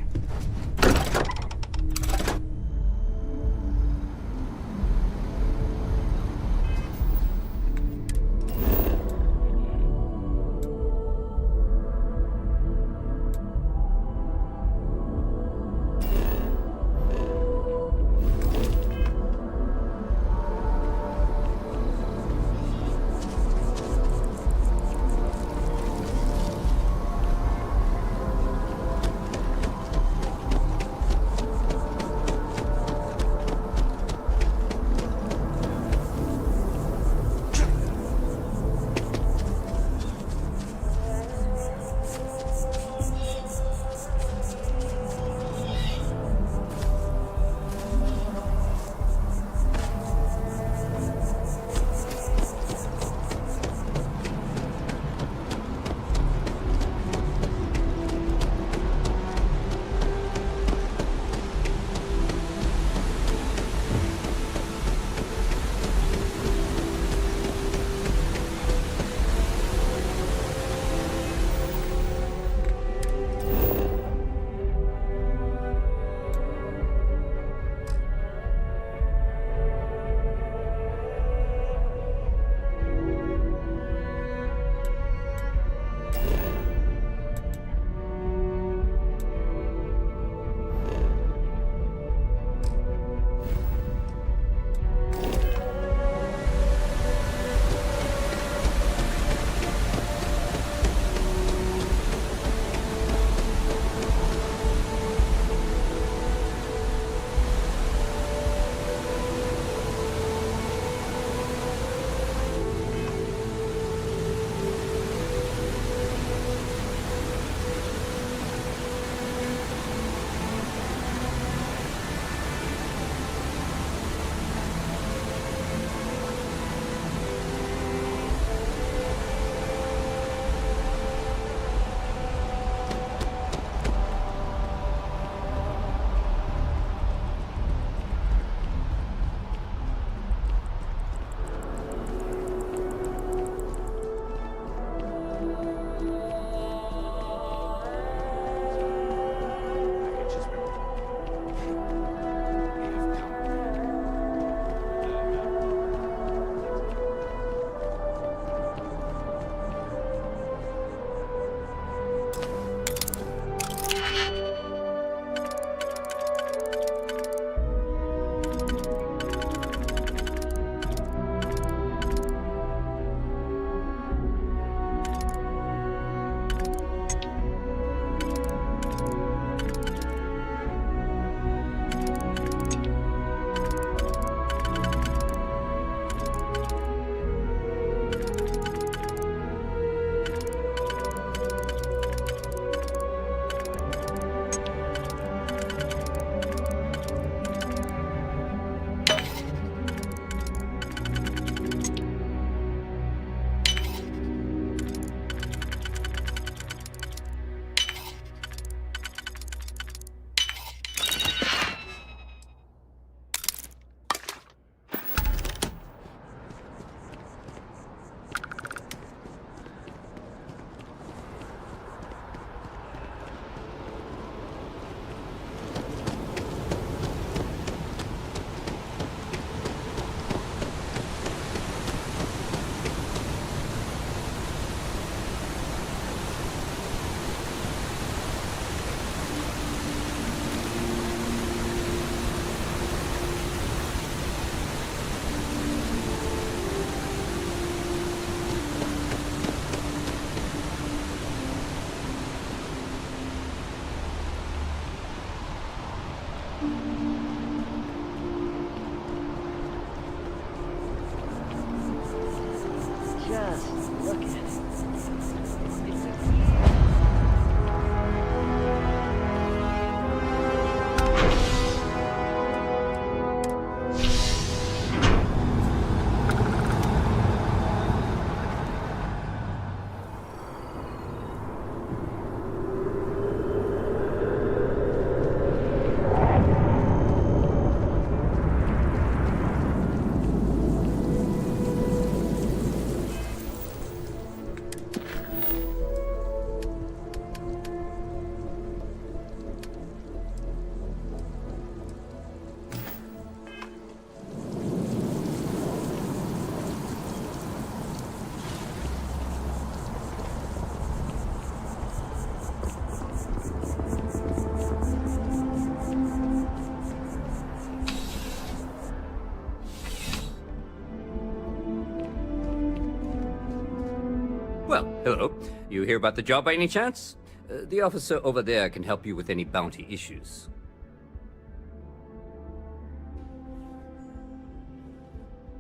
Hello. You hear about the job by any chance? The officer over there can help you with any bounty issues.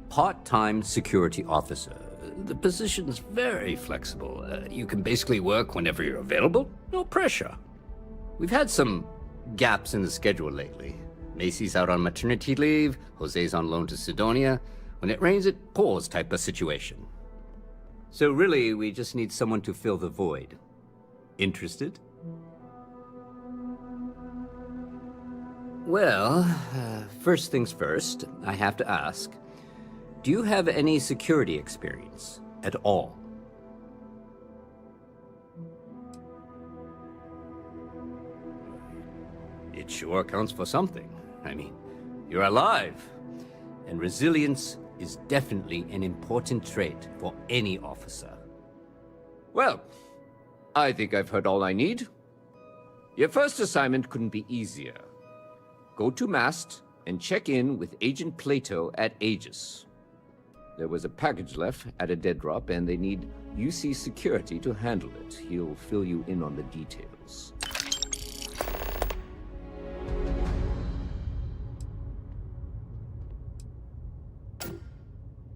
Part-time security officer. The position's very flexible. You can basically work whenever you're available. No pressure. We've had some gaps in the schedule lately. Macy's out on maternity leave, Jose's on loan to Sidonia. When it rains, it pours type of situation. So really, we just need someone to fill the void. Interested? Well, first things first, I have to ask, do you have any security experience at all? It sure counts for something. I mean, you're alive. And resilience is definitely an important trait for any officer. Well, I think I've heard all I need. Your first assignment couldn't be easier. Go to Mast and check in with Agent Plato at Aegis. There was a package left at a dead drop, and they need UC security to handle it. He'll fill you in on the details.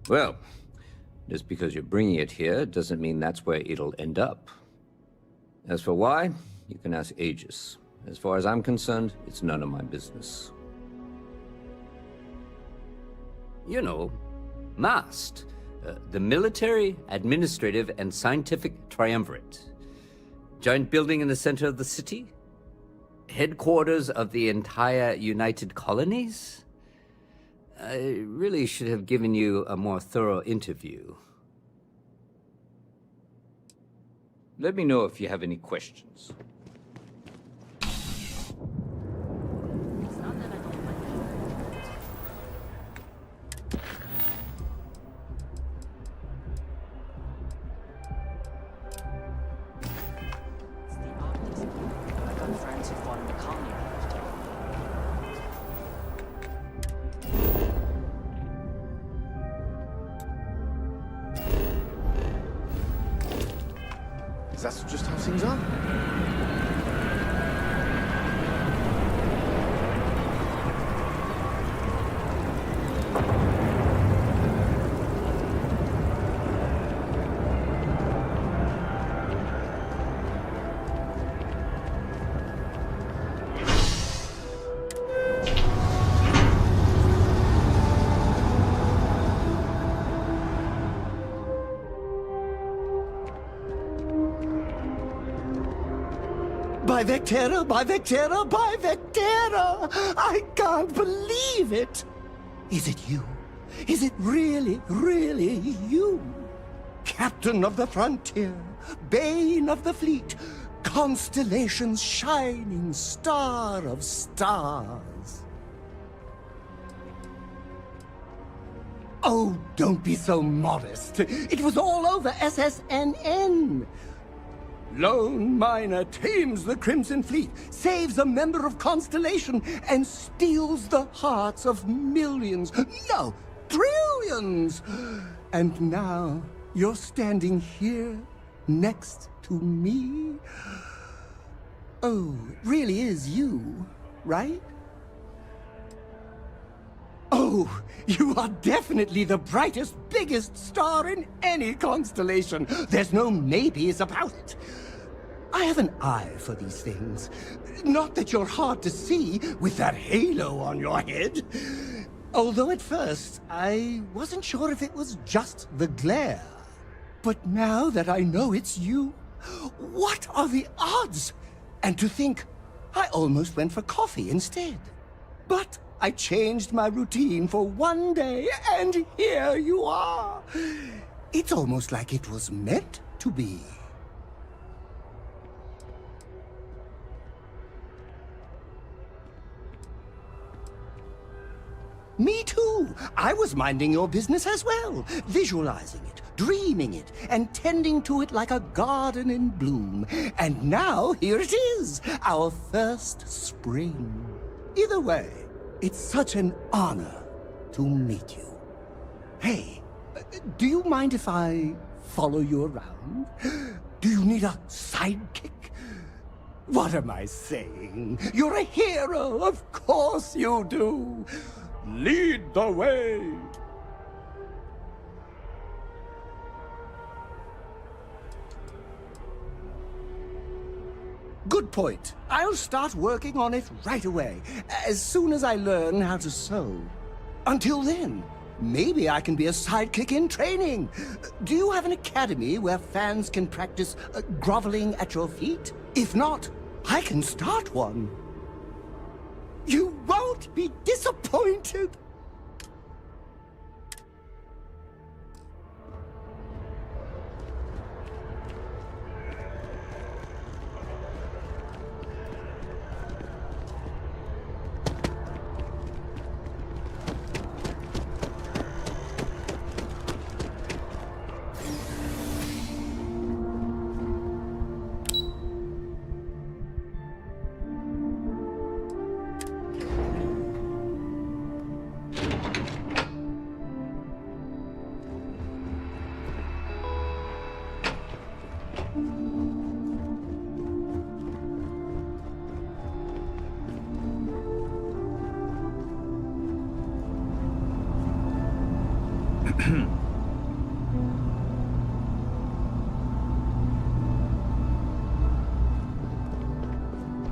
Well, just because you're bringing it here doesn't mean that's where it'll end up. As for why, you can ask Aegis. As far as I'm concerned, it's none of my business. You know, MAST, the Military, Administrative, and Scientific Triumvirate. Giant building in the center of the city? Headquarters of the entire United Colonies? I really should have given you a more thorough interview. Let me know if you have any questions. Is that just how things are? By Vectera, by Vectera, by Vectera! I can't believe it! Is it you? Is it really, really you? Captain of the frontier, bane of the fleet, constellation's shining star of stars. Oh, don't be so modest. It was all over SSNN. Lone miner tames the Crimson Fleet, saves a member of Constellation, and steals the hearts of millions, no, trillions! And now you're standing here next to me? Oh, it really is you, right? Oh, you are definitely the brightest, biggest star in any constellation. There's no maybes about it. I have an eye for these things. Not that you're hard to see with that halo on your head. Although at first, I wasn't sure if it was just the glare. But now that I know it's you, what are the odds? And to think, I almost went for coffee instead. But I changed my routine for one day, and here you are. It's almost like it was meant to be. Me too. I was minding your business as well, visualizing it, dreaming it, and tending to it like a garden in bloom. And now, here it is, our first spring. Either way, it's such an honor to meet you. Hey, do you mind if I follow you around? Do you need a sidekick? What am I saying? You're a hero, of course you do. Lead the way. Good point. I'll start working on it right away, as soon as I learn how to sew. Until then, maybe I can be a sidekick in training. Do you have an academy where fans can practice groveling at your feet? If not, I can start one. You won't be disappointed.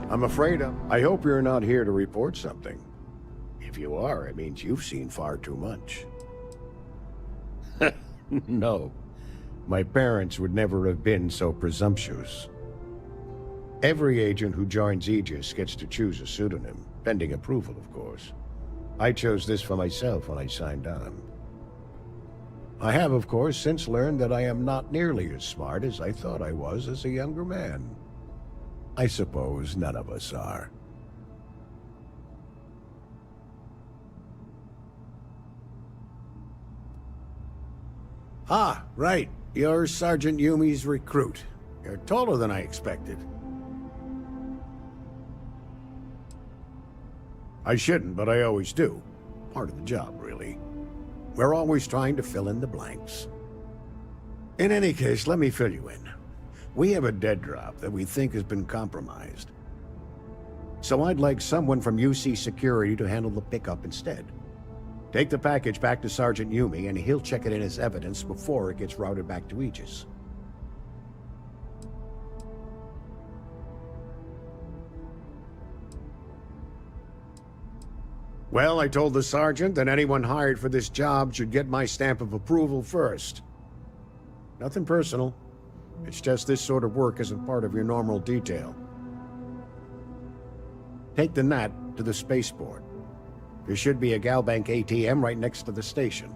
I'm afraid I hope you're not here to report something. If you are, it means you've seen far too much. No. My parents would never have been so presumptuous. Every agent who joins Aegis gets to choose a pseudonym, pending approval, of course. I chose this for myself when I signed on. I have, of course, since learned that I am not nearly as smart as I thought I was as a younger man. I suppose none of us are. Ah, right. You're Sergeant Yumi's recruit. You're taller than I expected. I shouldn't, but I always do. Part of the job, really. We're always trying to fill in the blanks. In any case, let me fill you in. We have a dead drop that we think has been compromised. So I'd like someone from UC Security to handle the pickup instead. Take the package back to Sergeant Yumi and he'll check it in as evidence before it gets routed back to Aegis. Well, I told the sergeant that anyone hired for this job should get my stamp of approval first. Nothing personal. It's just this sort of work isn't part of your normal detail. Take the Nat to the spaceport. There should be a Galbank ATM right next to the station.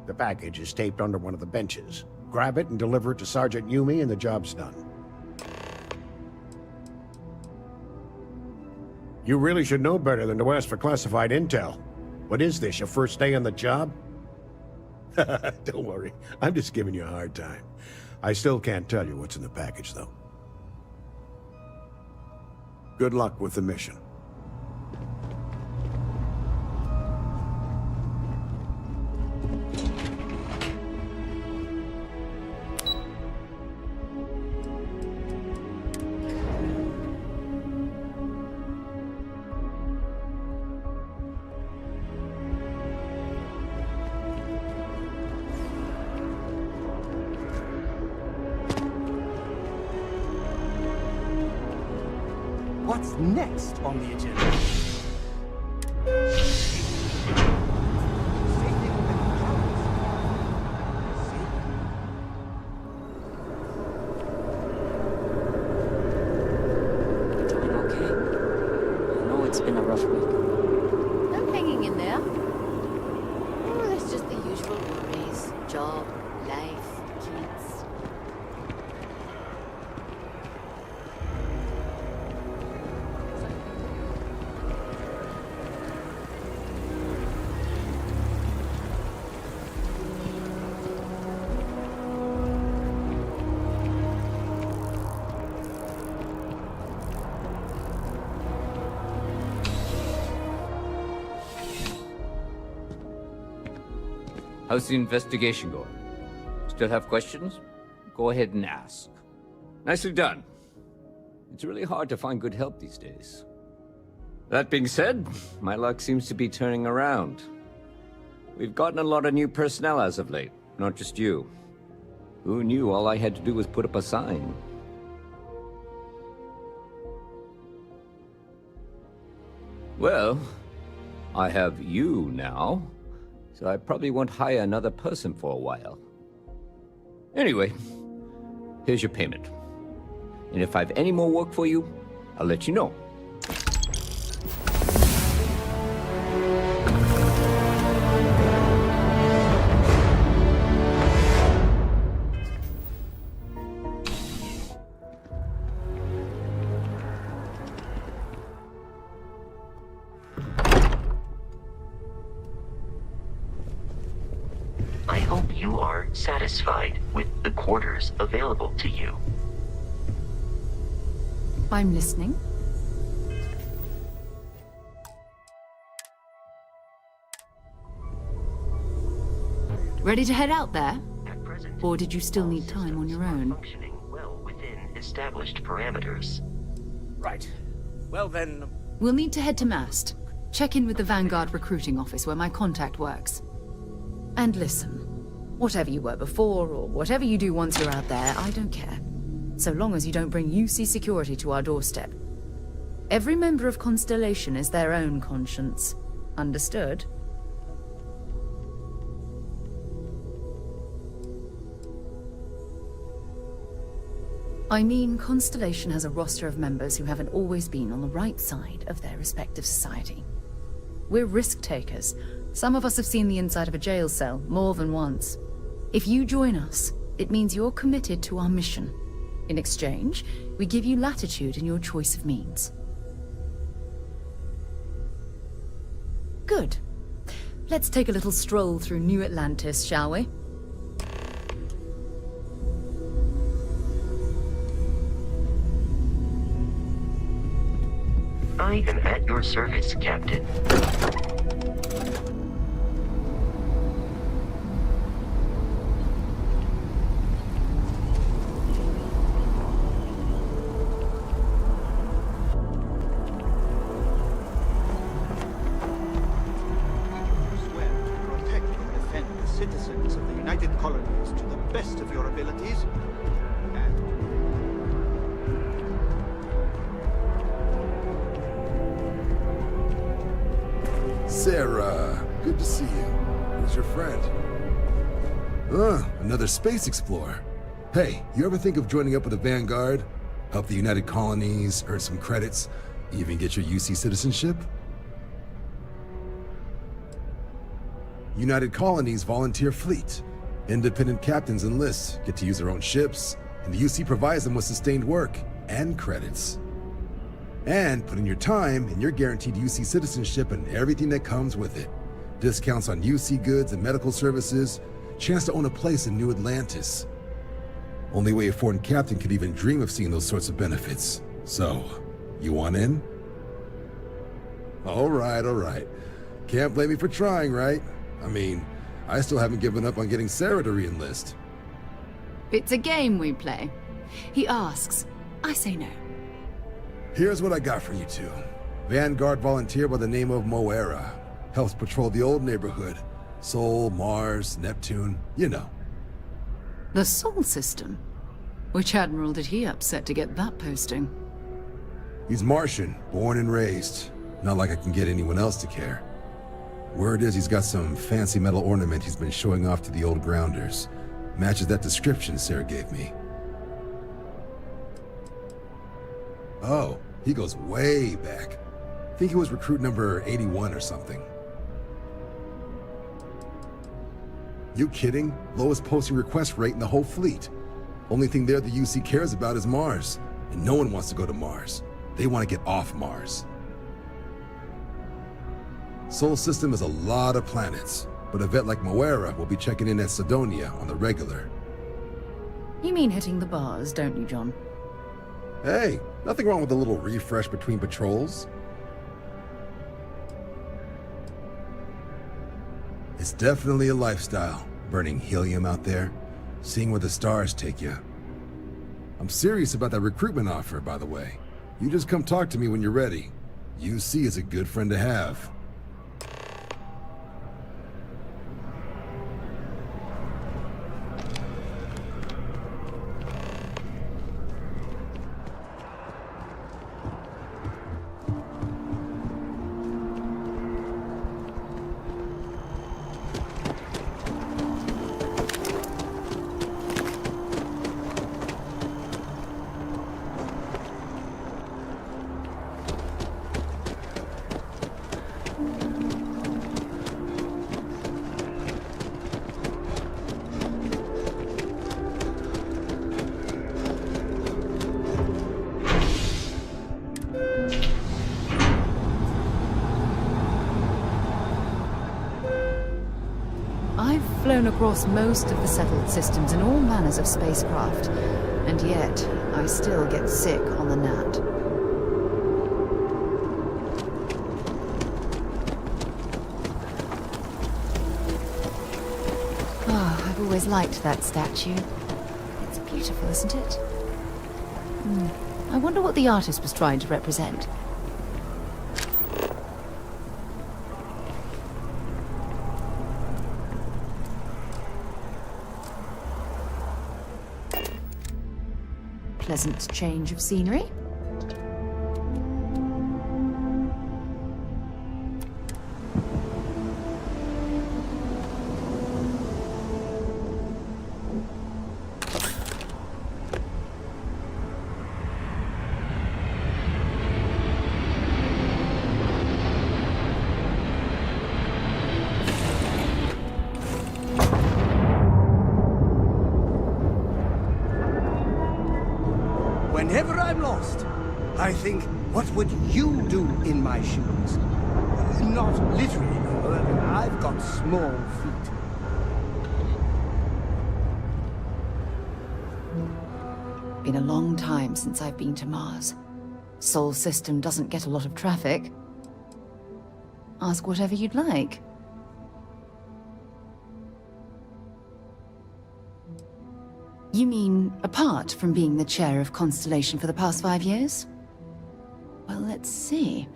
The package is taped under one of the benches. Grab it and deliver it to Sergeant Yumi and the job's done. You really should know better than to ask for classified intel. What is this, your first day on the job? Don't worry, I'm just giving you a hard time. I still can't tell you what's in the package, though. Good luck with the mission. What's next on the agenda? Doing okay? I know it's been a rough week. I'm hanging in there. Oh, that's just the usual worries. Job, life, kids. How's the investigation going? Still have questions? Go ahead and ask. Nicely done. It's really hard to find good help these days. That being said, my luck seems to be turning around. We've gotten a lot of new personnel as of late, not just you. Who knew all I had to do was put up a sign? Well, I have you now, so I probably won't hire another person for a while. Anyway, here's your payment. And if I have any more work for you, I'll let you know. I hope you are satisfied with the quarters available to you. I'm listening. Ready to head out there? Or did you still need time on your own? Functioning well within established parameters. Right. Well then... We'll need to head to Mast. Check in with the Vanguard recruiting office where my contact works. And listen, whatever you were before, or whatever you do once you're out there, I don't care. So long as you don't bring UC security to our doorstep. Every member of Constellation is their own conscience. Understood? I mean, Constellation has a roster of members who haven't always been on the right side of their respective society. We're risk takers. Some of us have seen the inside of a jail cell more than once. If you join us, it means you're committed to our mission. In exchange, we give you latitude in your choice of means. Good. Let's take a little stroll through New Atlantis, shall we? I am at your service, Captain. Citizens of the United Colonies to the best of your abilities. Sarah, good to see you. Who's your friend? Another space explorer. Hey, you ever think of joining up with the Vanguard? Help the United Colonies, earn some credits, even get your UC citizenship? United Colonies Volunteer Fleet. Independent captains enlist, get to use their own ships, and the UC provides them with sustained work and credits. And put in your time, and you're guaranteed UC citizenship and everything that comes with it. Discounts on UC goods and medical services, chance to own a place in New Atlantis. Only way a foreign captain could even dream of seeing those sorts of benefits. So, you want in? All right. Can't blame me for trying, right? I mean, I still haven't given up on getting Sarah to re-enlist. It's a game we play. He asks, I say no. Here's what I got for you two. Vanguard volunteer by the name of Moira. Helps patrol the old neighborhood. Sol, Mars, Neptune, you know. The Sol system? Which admiral did he upset to get that posting? He's Martian, born and raised. Not like I can get anyone else to care. Word is he's got some fancy metal ornament he's been showing off to the old grounders. Matches that description Sarah gave me. Oh, he goes way back. Think he was recruit number 81 or something. You kidding? Lowest posting request rate in the whole fleet. Only thing there the UC cares about is Mars. And no one wants to go to Mars. They want to get off Mars. Sol system has a lot of planets, but a vet like Moira will be checking in at Sidonia on the regular. You mean hitting the bars, don't you, John? Hey, nothing wrong with a little refresh between patrols. It's definitely a lifestyle, burning helium out there. seeing where the stars take you. I'm serious about that recruitment offer, by the way. You just come talk to me when you're ready. UC is a good friend to have. I've flown across most of the settled systems in all manners of spacecraft, and yet I still get sick on the gnat. Ah, I've always liked that statue. It's beautiful, isn't it? I wonder what the artist was trying to represent. Pleasant change of scenery. Whenever I'm lost, I think, what would you do in my shoes? Not literally, though. I've got small feet. Been a long time since I've been to Mars. Sol system doesn't get a lot of traffic. Ask whatever you'd like. You mean, apart from being the chair of Constellation for the past 5 years? Well, let's see.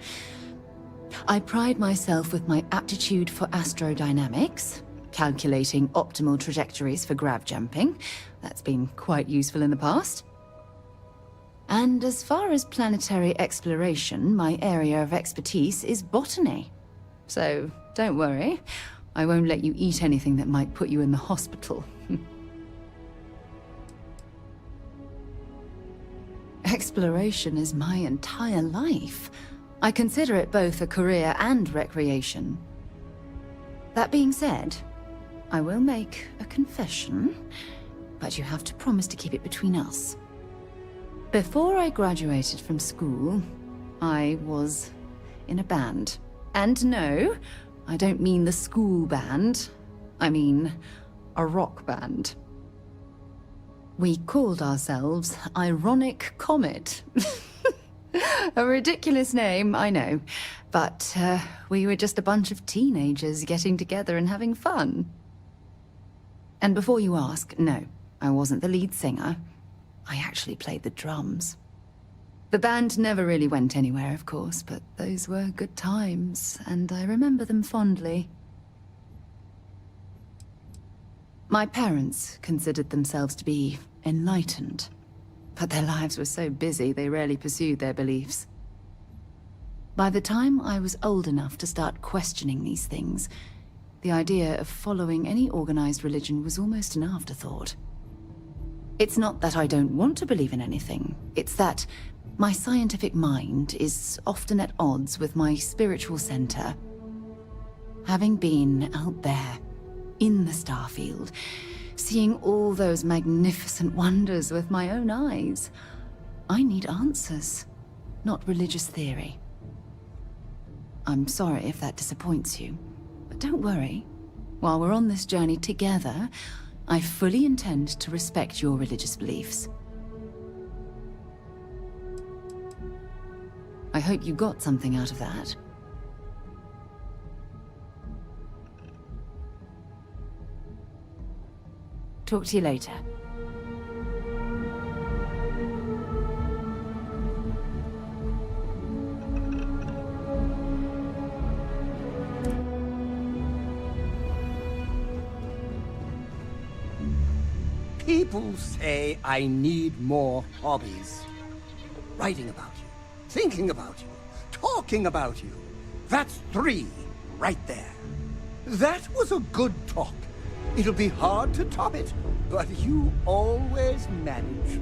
I pride myself with my aptitude for astrodynamics, calculating optimal trajectories for grav jumping. That's been quite useful in the past. And as far as planetary exploration, my area of expertise is botany. So, don't worry. I won't let you eat anything that might put you in the hospital. Exploration is my entire life. I consider it both a career and recreation. That being said, I will make a confession, but you have to promise to keep it between us. Before I graduated from school, I was in a band. And no, I don't mean the school band. I mean a rock band. We called ourselves Ironic Comet. A ridiculous name, I know. But we were just a bunch of teenagers getting together and having fun. And before you ask, no, I wasn't the lead singer. I actually played the drums. The band never really went anywhere, of course, but those were good times, and I remember them fondly. My parents considered themselves to be enlightened, but their lives were so busy they rarely pursued their beliefs. By the time I was old enough to start questioning these things, the idea of following any organized religion was almost an afterthought. It's not that I don't want to believe in anything, it's that my scientific mind is often at odds with my spiritual center. Having been out there, in the Starfield, seeing all those magnificent wonders with my own eyes, I need answers, not religious theory. I'm sorry if that disappoints you, but don't worry. While we're on this journey together, I fully intend to respect your religious beliefs. I hope you got something out of that. Talk to you later. People say I need more hobbies. Writing about you, thinking about you, talking about you. That's 3 right there. That was a good talk. It'll be hard to top it, but you always manage.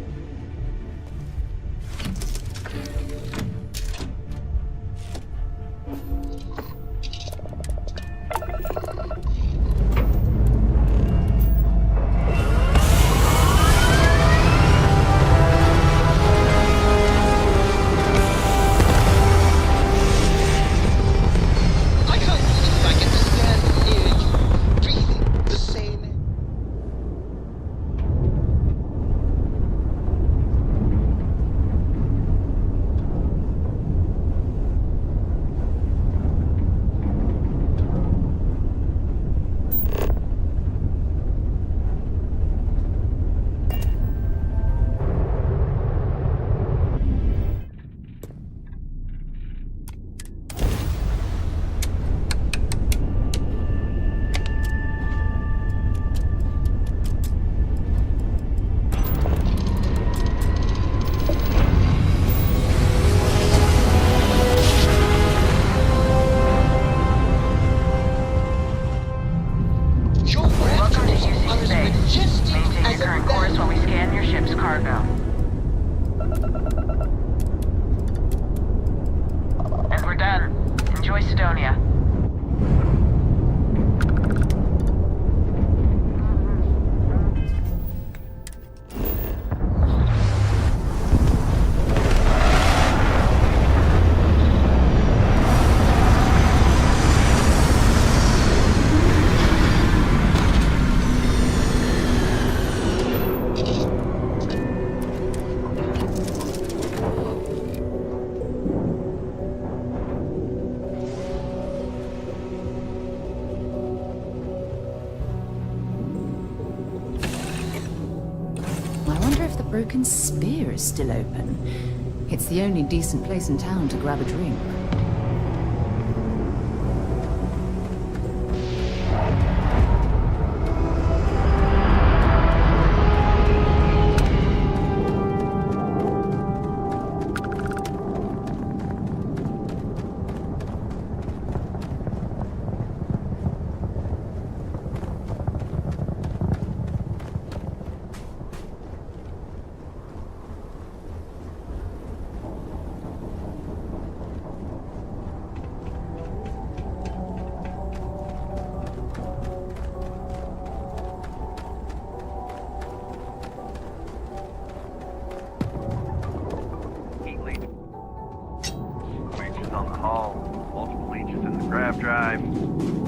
Broken Spear is still open. It's the only decent place in town to grab a drink.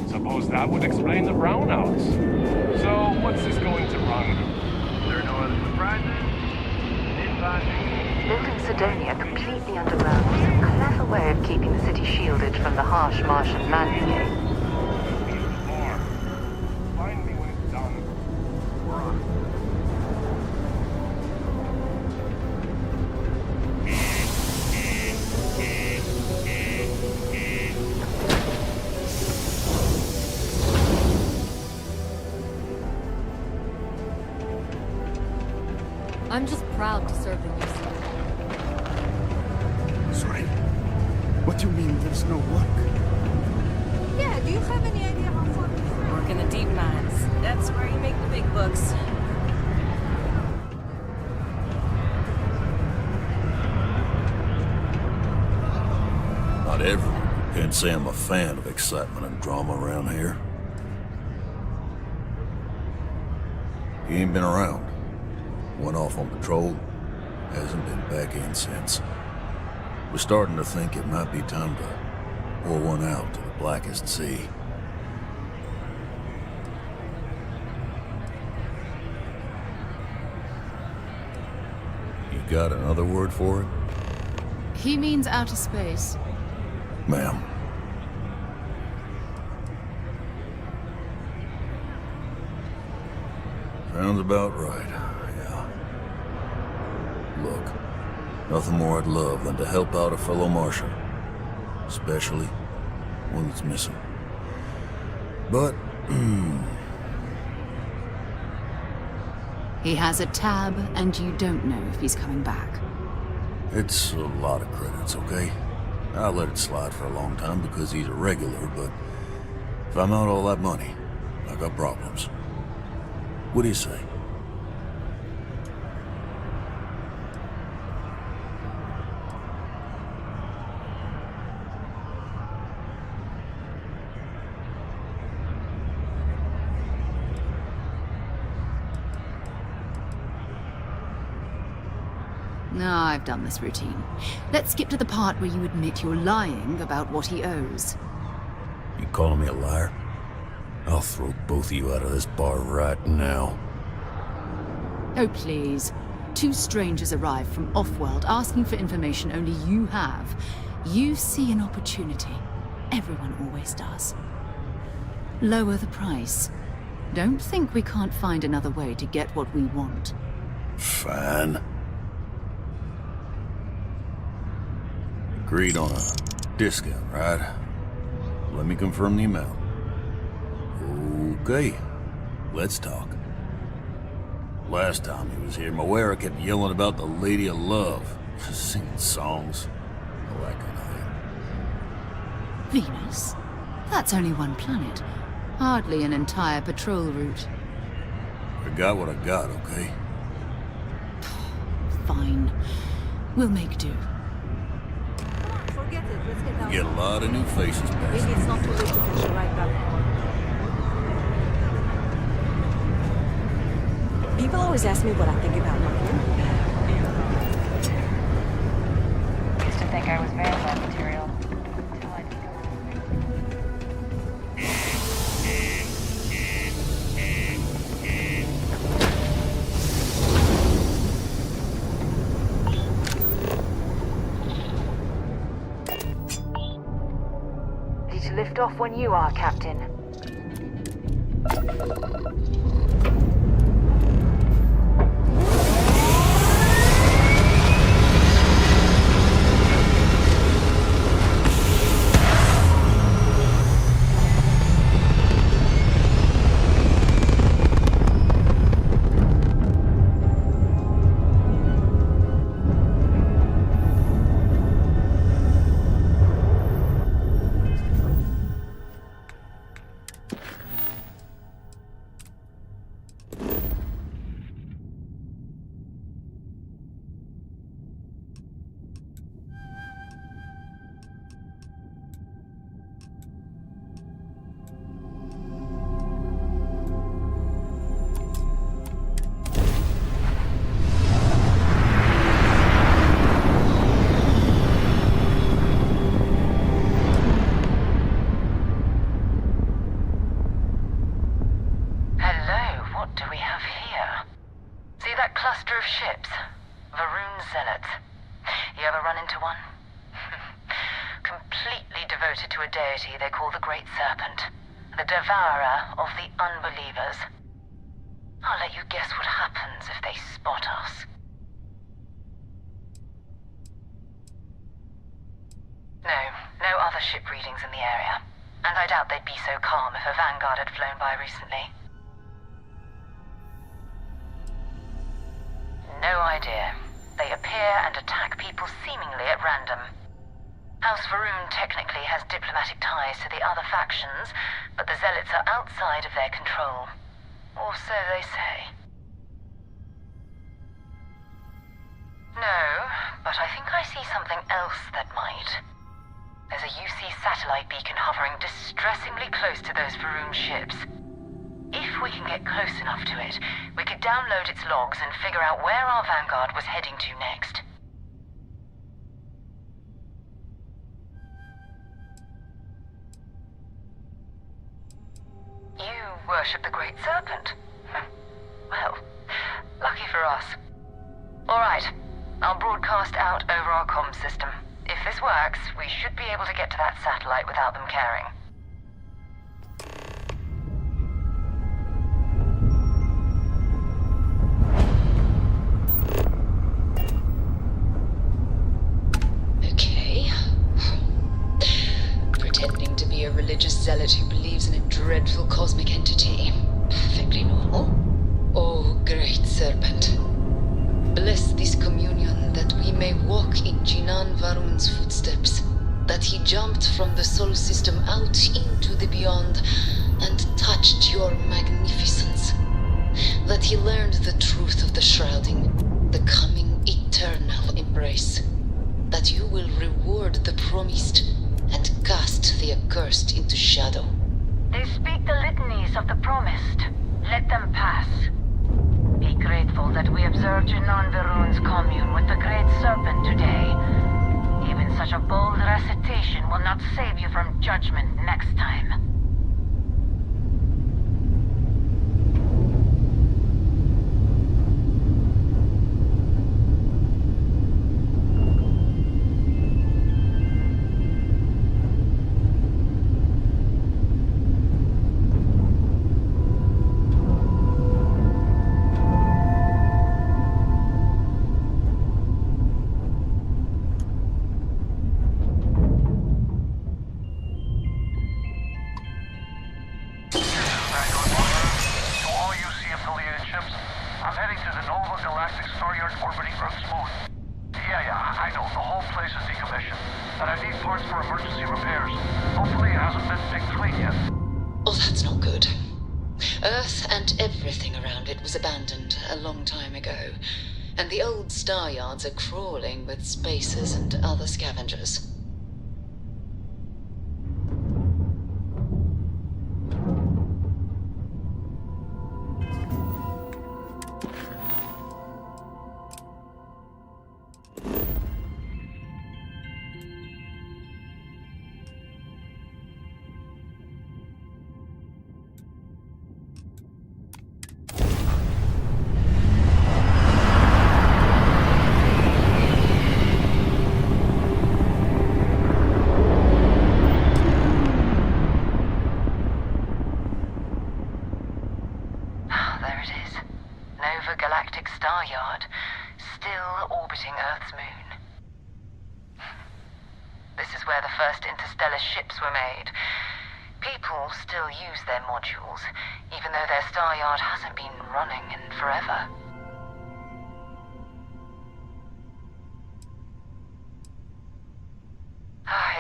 Suppose that would explain the brownouts. So, what's this going to run? There are no other surprises? Building Sidonia completely underground is a clever way of keeping the city shielded from the harsh Martian landscape. Find me when it's done. We're on. I'm just proud to serve the new city. Sorry. What do you mean there's no work? Yeah, do you have any idea how far we Work in the deep mines. That's where you make the big bucks. Not everyone can say I'm a fan of excitement and drama around here. He ain't been around. Went off on patrol, hasn't been back in since. We're starting to think it might be time to pour one out to the blackest sea. You got another word for it? He means outer space. Ma'am. Sounds about right, yeah. Look, nothing more I'd love than to help out a fellow Martian. Especially one that's missing. But, He has a tab, and you don't know if he's coming back. it's a lot of credits, okay? I let it slide for a long time because he's a regular, but if I'm out all that money, I got problems. What do you say? No, I've done this routine. Let's skip to the part where you admit you're lying about what he owes. You calling me a liar? I'll throw both of you out of this bar right now. Oh, please. Two strangers arrive from off-world asking for information only you have. You see an opportunity. Everyone always does. Lower the price. Don't think we can't find another way to get what we want. Fine. Agreed on a discount, right? Let me confirm the amount. Okay, let's talk. Last time he was here, Moira kept yelling about the Lady of Love, singing songs, all that kind of thing. Venus? That's only one planet. Hardly an entire patrol route. I got what I got, okay? Fine. We'll make do. Forget it. Let's get out. We get a lot of new faces back. Maybe it's not too late to catch a ride back home. People always ask me what I think about London. Used to think I was vampire material. Until I Ready to lift off when you are, Captain. They call the Great Serpent, the devourer of the unbelievers. I'll let you guess what happens if they spot us. No other ship readings in the area, and I doubt they'd be so calm if a Vanguard had flown by recently. No idea. They appear and attack people seemingly at random. House Varun technically has diplomatic ties to the other factions, but the Zealots are outside of their control. Or so they say. No, but I think I see something else that might. There's a UC satellite beacon hovering distressingly close to those Varun ships. If we can get close enough to it, we could download its logs and figure out where our Vanguard was heading to next. You worship the Great Serpent. Well, lucky for us. All right, I'll broadcast out over our comm system. If this works, we should be able to get to that satellite without them caring. religious zealot who believes in a dreadful cosmic entity. Perfectly normal. Oh, great serpent. Bless this communion that we may walk in Jinan Varun's footsteps. That he jumped from the Sol system out into the beyond and touched your magnificence. That he learned the truth of the shrouding, the coming eternal embrace. That you will reward the promised and cast the accursed into shadow. They speak the litanies of the promised. Let them pass. Be grateful that we observed Jinan Varun's commune with the Great Serpent today. Even such a bold recitation will not save you from judgment next time. Star yards are crawling with spacers and other scavengers.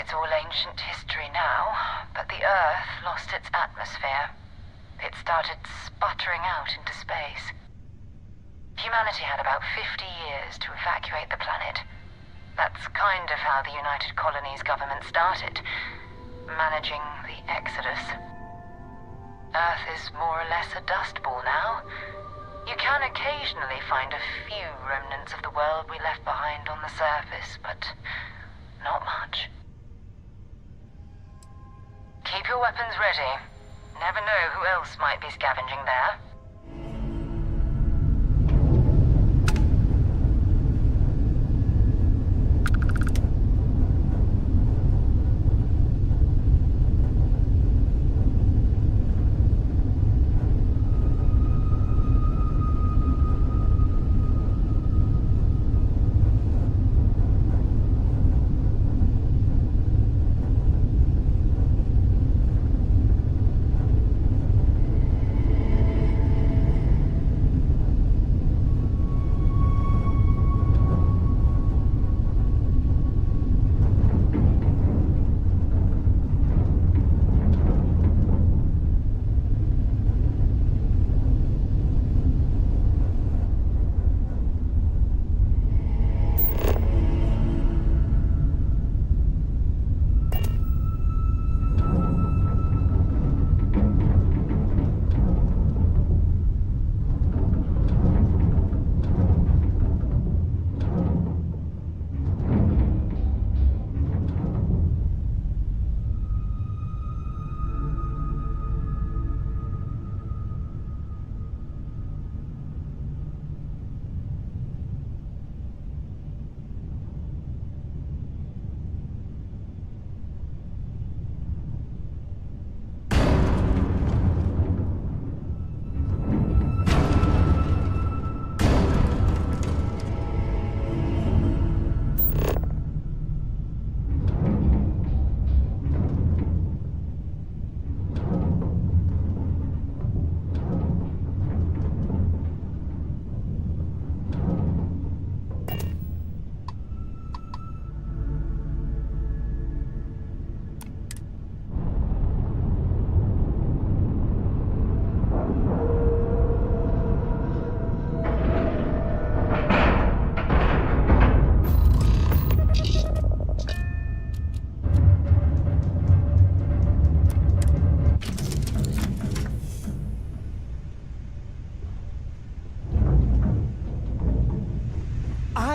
It's all ancient history now, but the Earth lost its atmosphere. It started sputtering out into space. Humanity had about 50 years to evacuate the planet. That's kind of how the United Colonies government started, managing the exodus. Earth is more or less a dust ball now. You can occasionally find a few remnants of the world we left behind on the surface, but not much. Keep your weapons ready. Never know who else might be scavenging there.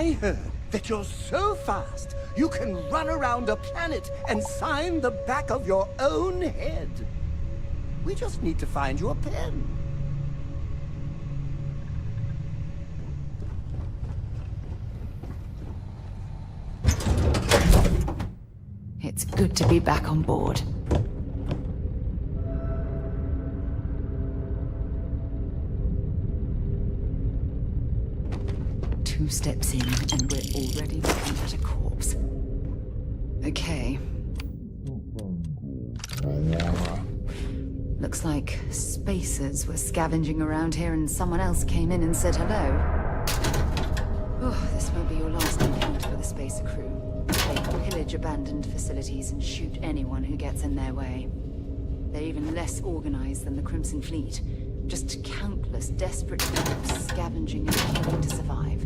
I heard that you're so fast, you can run around a planet and sign the back of your own head. We just need to find you a pen. It's good to be back on board. Two steps in, and we're already looking at a corpse. Okay. Looks like spacers were scavenging around here and someone else came in and said hello. Oh, this won't be your last encounter with a spacer crew. They pillage abandoned facilities and shoot anyone who gets in their way. They're even less organized than the Crimson Fleet. Just countless desperate groups scavenging and killing to survive.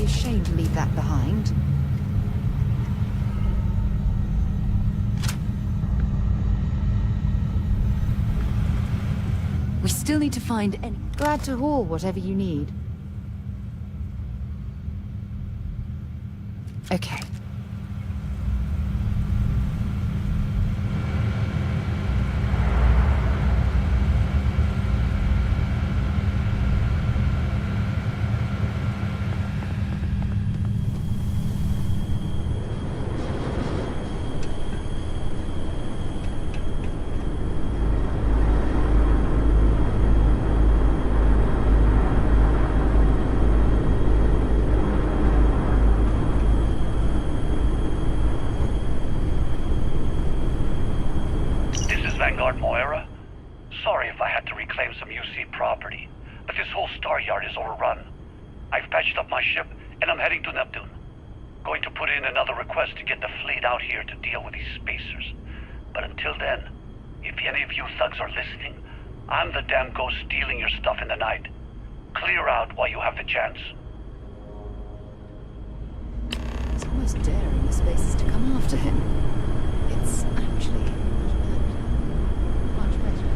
be a shame to leave that behind. We still need to find any... Glad to haul whatever you need. Okay. Sorry if I had to reclaim some UC property, but this whole star yard is overrun. I've patched up my ship, and I'm heading to Neptune. Going to put in another request to get the fleet out here to deal with these spacers. But until then, if any of you thugs are listening, I'm the damn ghost stealing your stuff in the night. Clear out while you have the chance. It's almost daring the spacers to come after him. It's actually much better.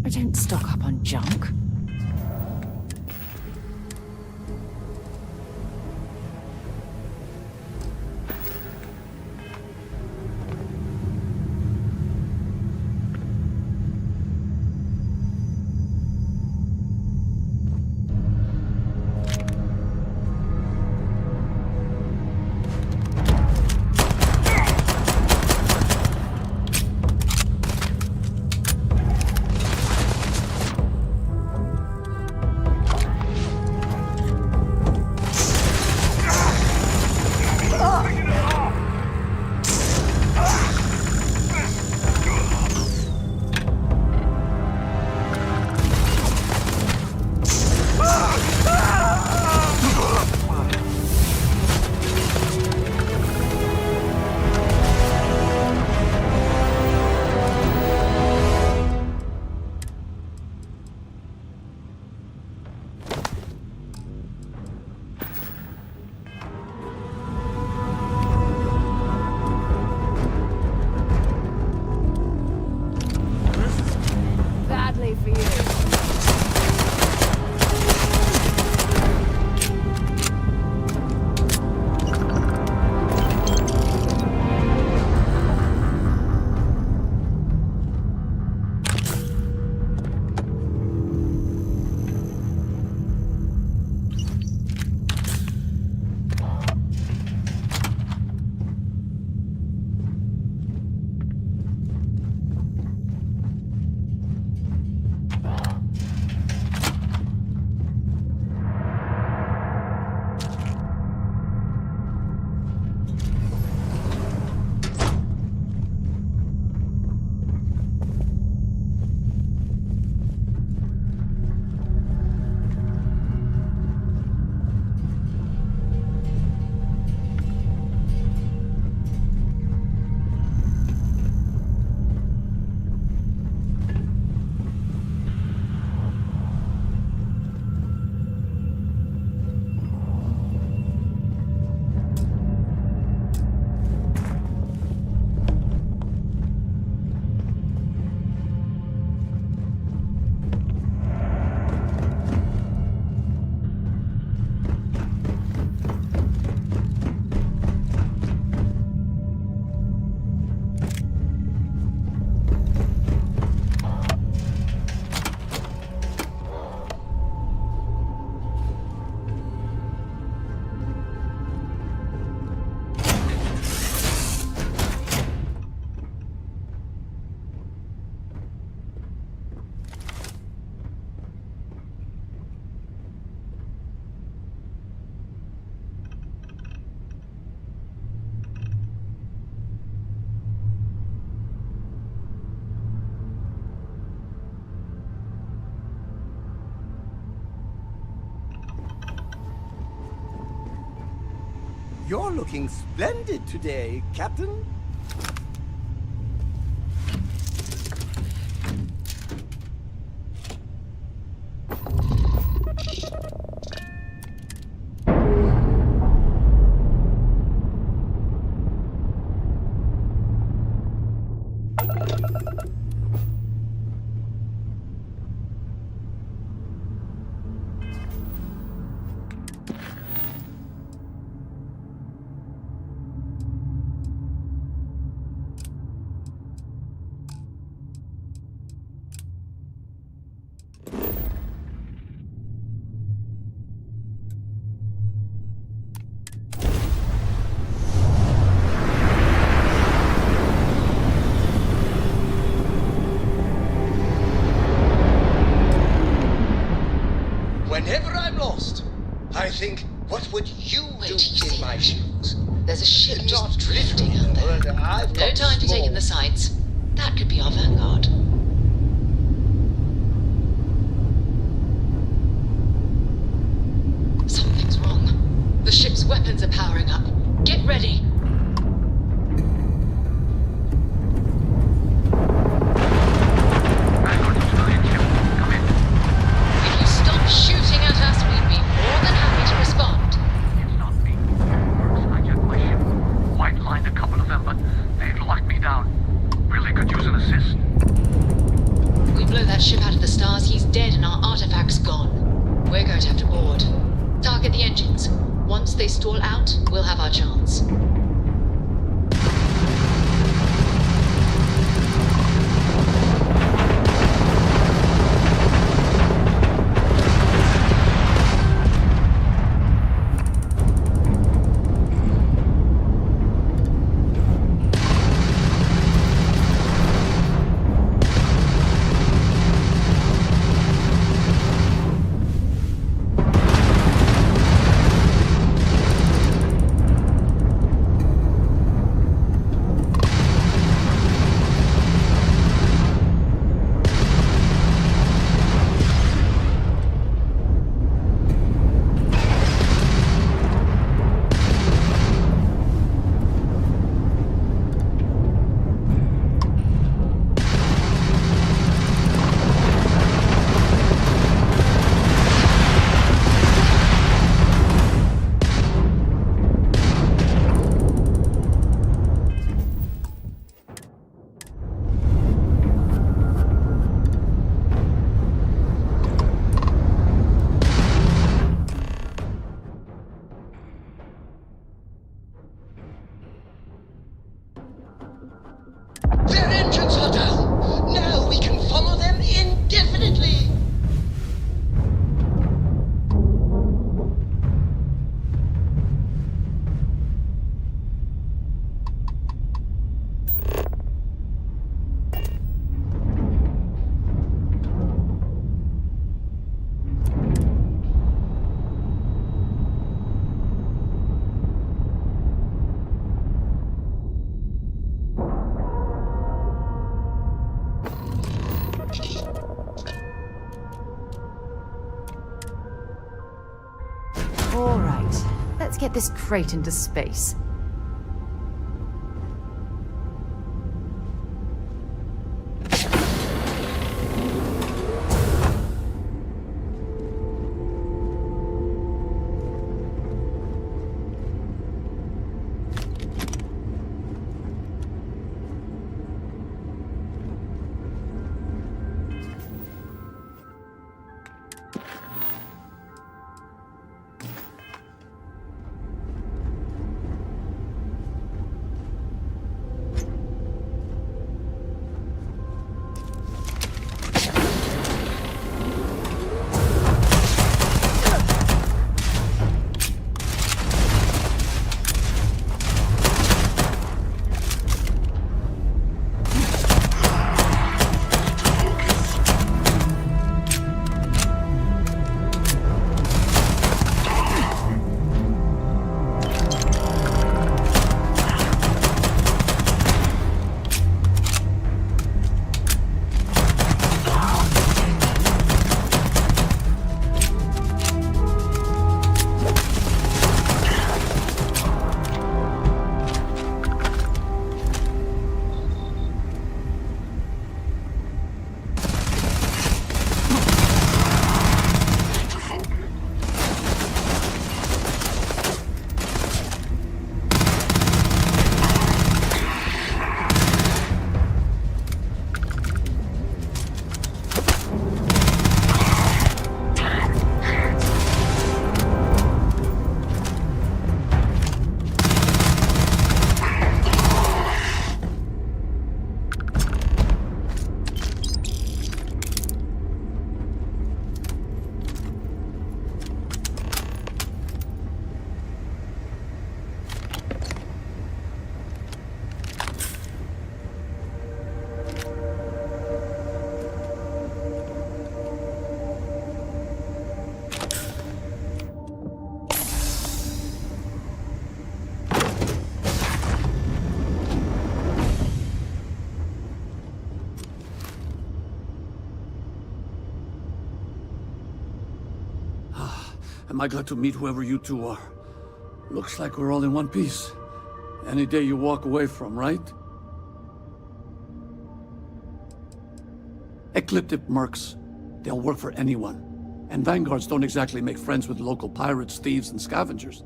I don't stock up on junk. You're looking splendid today, Captain. Whenever I'm lost, I think, what would you do in my shoes? There's a ship Not just drifting out there. I've No got time to take small- in the sights. That could be our vanguard. Something's wrong. The ship's weapons are powering up. Get ready. If you stop shooting at us, we'd be more than happy to respond. I checked my ship. White lined a couple of them, but they'd locked me down. Really could use an assist. We blow that ship out of the stars, he's dead and our artifact's gone. We're going to have to board. Target the engines. Once they stall out, we'll have our chance. Their engines are down! Now we can follow them indefinitely! All right, let's get this crate into space. Am I glad to meet whoever you two are. Looks like we're all in one piece. Any day you walk away from, right? Ecliptic mercs. They'll work for anyone. And vanguards don't exactly make friends with local pirates, thieves, and scavengers.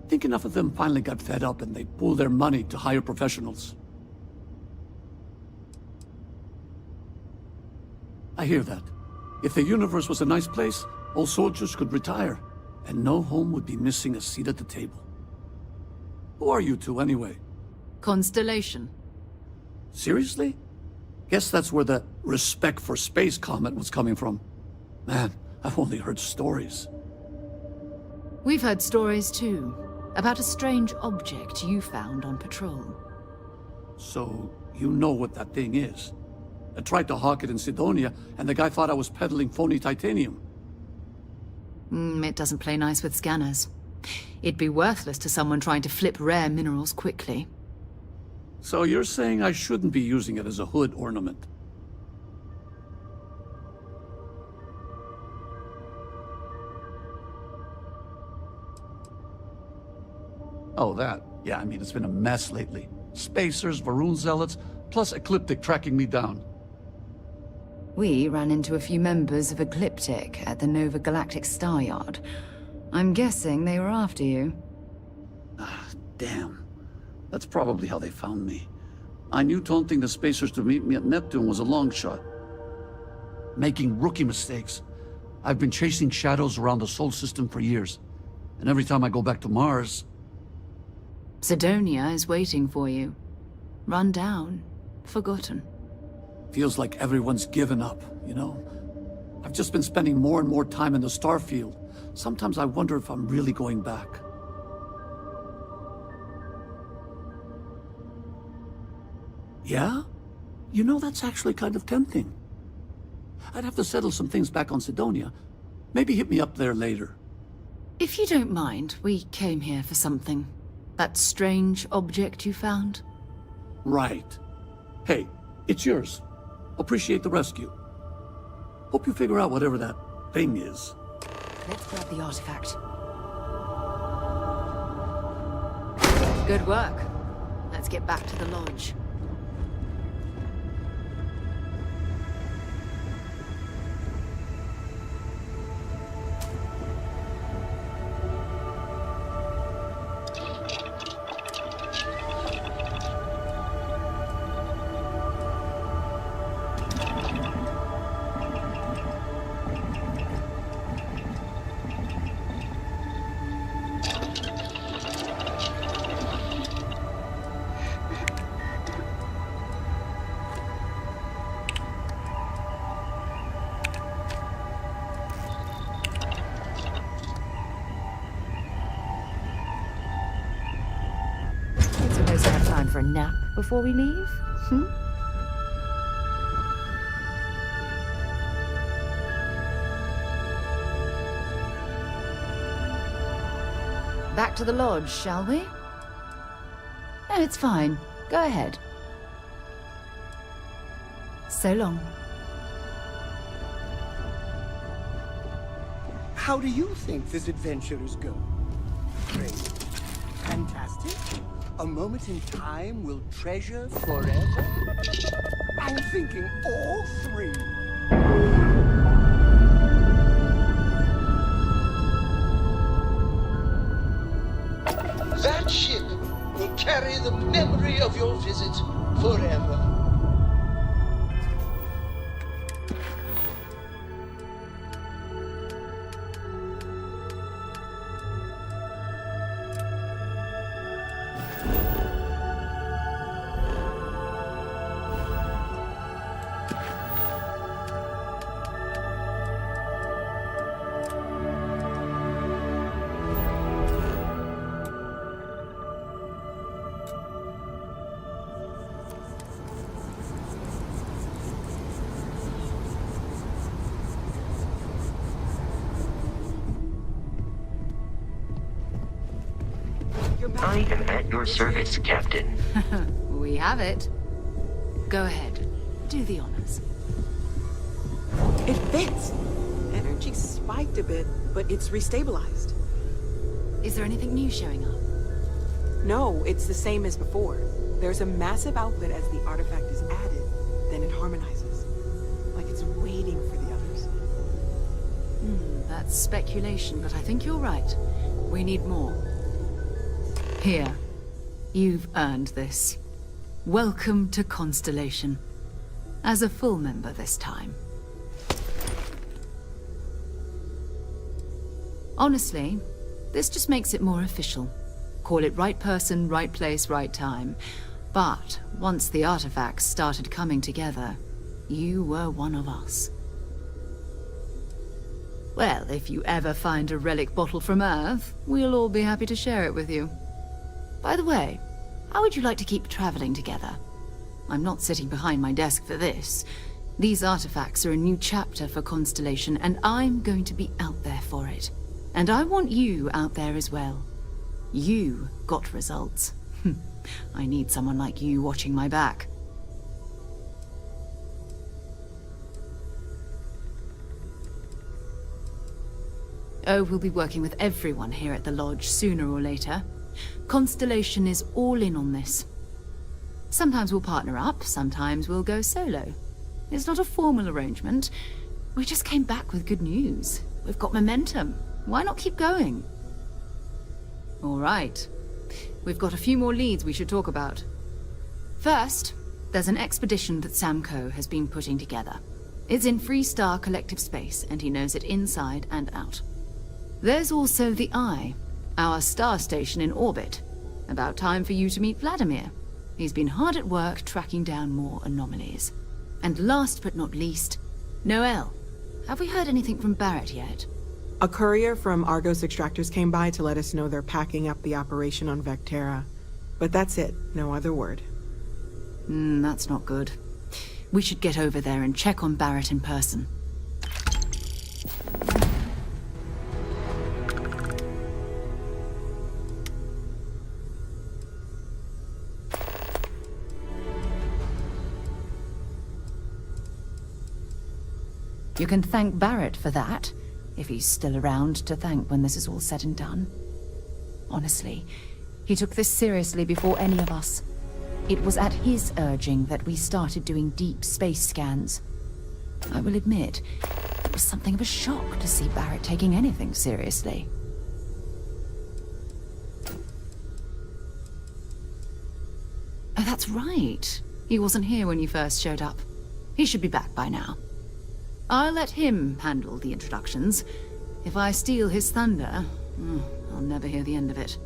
Think enough of them finally got fed up and they pooled their money to hire professionals. I hear that. If the universe was a nice place, all soldiers could retire, and no home would be missing a seat at the table. Who are you two, anyway? Constellation. Seriously? Guess that's where the respect for space comment was coming from. Man, I've only heard stories. We've heard stories too, about a strange object you found on patrol. So, you know what that thing is? I tried to hawk it in Sidonia, and the guy thought I was peddling phony titanium. It doesn't play nice with scanners. It'd be worthless to someone trying to flip rare minerals quickly. So you're saying I shouldn't be using it as a hood ornament? Oh, that. Yeah, I mean, it's been a mess lately. Spacers, Varun zealots, plus Ecliptic tracking me down. We ran into a few members of Ecliptic at the Nova Galactic Star Yard. I'm guessing they were after you. Damn. That's probably how they found me. I knew taunting the Spacers to meet me at Neptune was a long shot. Making rookie mistakes. I've been chasing shadows around the Sol system for years. And every time I go back to Mars... Sidonia is waiting for you. Run down. Forgotten. Feels like everyone's given up, you know? I've just been spending more and more time in the Starfield. Sometimes I wonder if I'm really going back. Yeah? You know, that's actually kind of tempting. I'd have to settle some things back on Sidonia. Maybe hit me up there later. If you don't mind, we came here for something. That strange object you found? Right. Hey, it's yours. Appreciate the rescue. Hope you figure out whatever that thing is. Let's grab the artifact. Good work. Let's get back to the lodge. For a nap before we leave? Back to the lodge, shall we? No, it's fine. Go ahead. So long. How do you think this adventure is going? Great. Fantastic. A moment in time we'll treasure forever? I'm thinking all three. That ship will carry the memory of your visit forever. I am at your service, Captain. We have it. Go ahead. Do the honors. It fits. Energy spiked a bit, but it's restabilized. Is there anything new showing up? No, it's the same as before. There's a massive outlet as the artifact is added, then it harmonizes. Like it's waiting for the others. That's speculation, but I think you're right. We need more. Here. You've earned this. Welcome to Constellation. As a full member this time. Honestly, this just makes it more official. Call it right person, right place, right time. But once the artifacts started coming together, you were one of us. Well, if you ever find a relic bottle from Earth, we'll all be happy to share it with you. By the way, how would you like to keep traveling together? I'm not sitting behind my desk for this. These artifacts are a new chapter for Constellation, and I'm going to be out there for it. And I want you out there as well. You got results. I need someone like you watching my back. Oh, we'll be working with everyone here at the Lodge sooner or later. Constellation is all in on this. Sometimes we'll partner up, sometimes we'll go solo. It's not a formal arrangement. We just came back with good news. We've got momentum. Why not keep going? All right. We've got a few more leads we should talk about. First, there's an expedition that Samco has been putting together. It's in Freestar Collective Space, and he knows it inside and out. There's also the Eye, our star station in orbit. About time for you to meet Vladimir. He's been hard at work tracking down more anomalies. And last but not least, Noel. Have we heard anything from Barrett yet? A courier from Argos Extractors came by to let us know they're packing up the operation on Vectera. But that's it, no other word. That's not good. We should get over there and check on Barrett in person. You can thank Barrett for that, if he's still around to thank when this is all said and done. Honestly, he took this seriously before any of us. It was at his urging that we started doing deep space scans. I will admit, it was something of a shock to see Barrett taking anything seriously. Oh, that's right. He wasn't here when you first showed up. He should be back by now. I'll let him handle the introductions. If I steal his thunder, I'll never hear the end of it.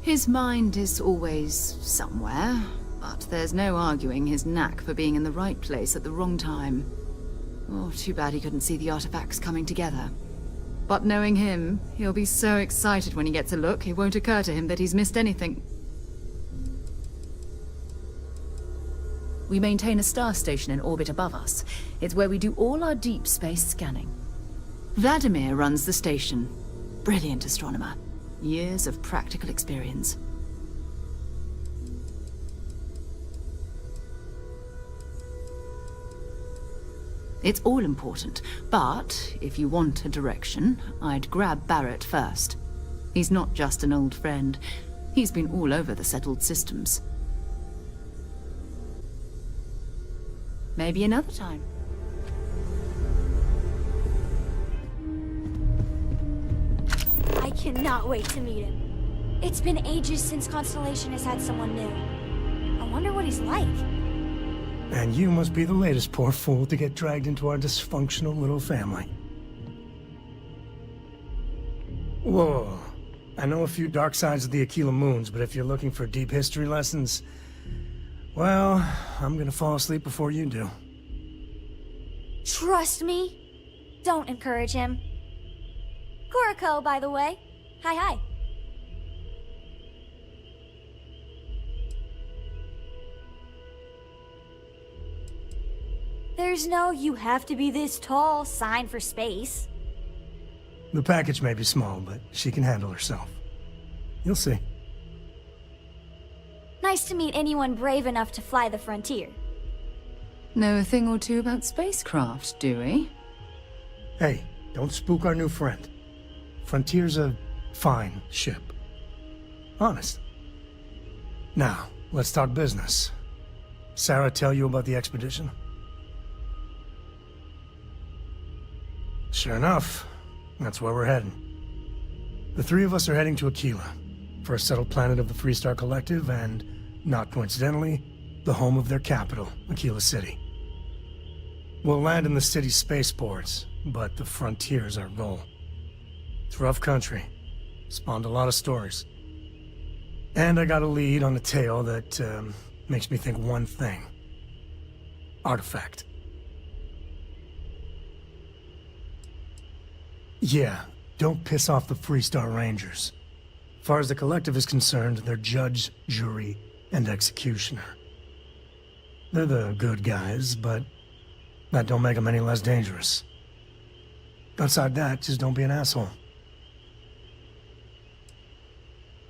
His mind is always somewhere, but there's no arguing his knack for being in the right place at the wrong time. Oh, too bad he couldn't see the artifacts coming together. But knowing him, he'll be so excited when he gets a look, it won't occur to him that he's missed anything. We maintain a star station in orbit above us. It's where we do all our deep space scanning. Vladimir runs the station. Brilliant astronomer. Years of practical experience. It's all important, but if you want a direction, I'd grab Barrett first. He's not just an old friend. He's been all over the settled systems. Maybe another time. I cannot wait to meet him. It's been ages since Constellation has had someone new. I wonder what he's like. And you must be the latest poor fool to get dragged into our dysfunctional little family. Whoa. I know a few dark sides of the Aquila Moons, but if you're looking for deep history lessons, well, I'm gonna fall asleep before you do. Trust me. Don't encourage him. Kuriko, by the way. Hi. There's no "you have to be this tall" sign for space. The package may be small, but she can handle herself. You'll see. Nice to meet anyone brave enough to fly the frontier. Know a thing or two about spacecraft, do we? Hey, don't spook our new friend. Frontier's a fine ship. Honest. Now, let's talk business. Sarah tell you about the expedition? Sure enough, that's where we're heading. The three of us are heading to Aquila, first settled planet of the Freestar Collective and, not coincidentally, the home of their capital, Aquila City. We'll land in the city's spaceports, but the frontier's our goal. It's rough country. Spawned a lot of stories. And I got a lead on a tale that makes me think one thing. Artifact. Yeah, don't piss off the Freestar Rangers. As far as the Collective is concerned, they're judge, jury, and executioner. They're the good guys, but that don't make them any less dangerous. Outside that, just don't be an asshole.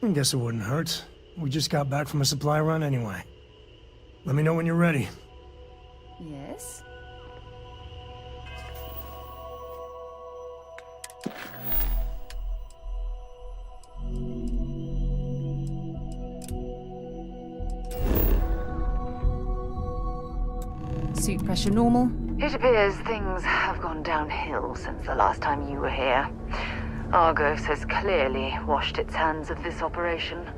I guess it wouldn't hurt. We just got back from a supply run anyway. Let me know when you're ready. Yes? Suit pressure normal? It appears things have gone downhill since the last time you were here. Argos has clearly washed its hands of this operation.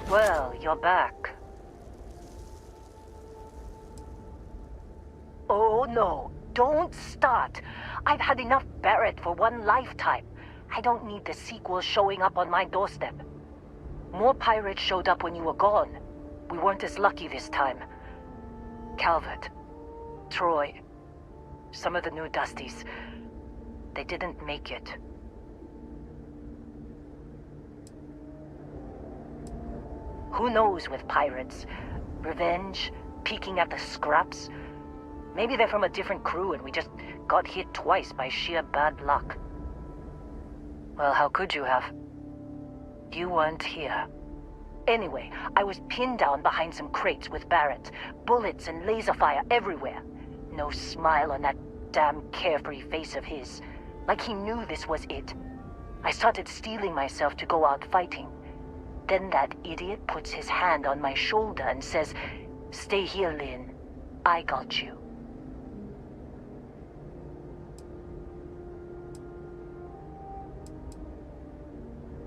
Well, you're back. Oh no, don't start. I've had enough Barrett for one lifetime. I don't need the sequel showing up on my doorstep. More pirates showed up when you were gone. We weren't as lucky this time. Calvert, Troy, some of the new Dusties, they didn't make it. Who knows with pirates? Revenge, peeking at the scraps? Maybe they're from a different crew and we just got hit twice by sheer bad luck. Well, how could you have? You weren't here. Anyway, I was pinned down behind some crates with Barrett. Bullets and laser fire everywhere. No smile on that damn carefree face of his. Like he knew this was it. I started steeling myself to go out fighting. Then that idiot puts his hand on my shoulder and says, "Stay here, Lynn. I got you."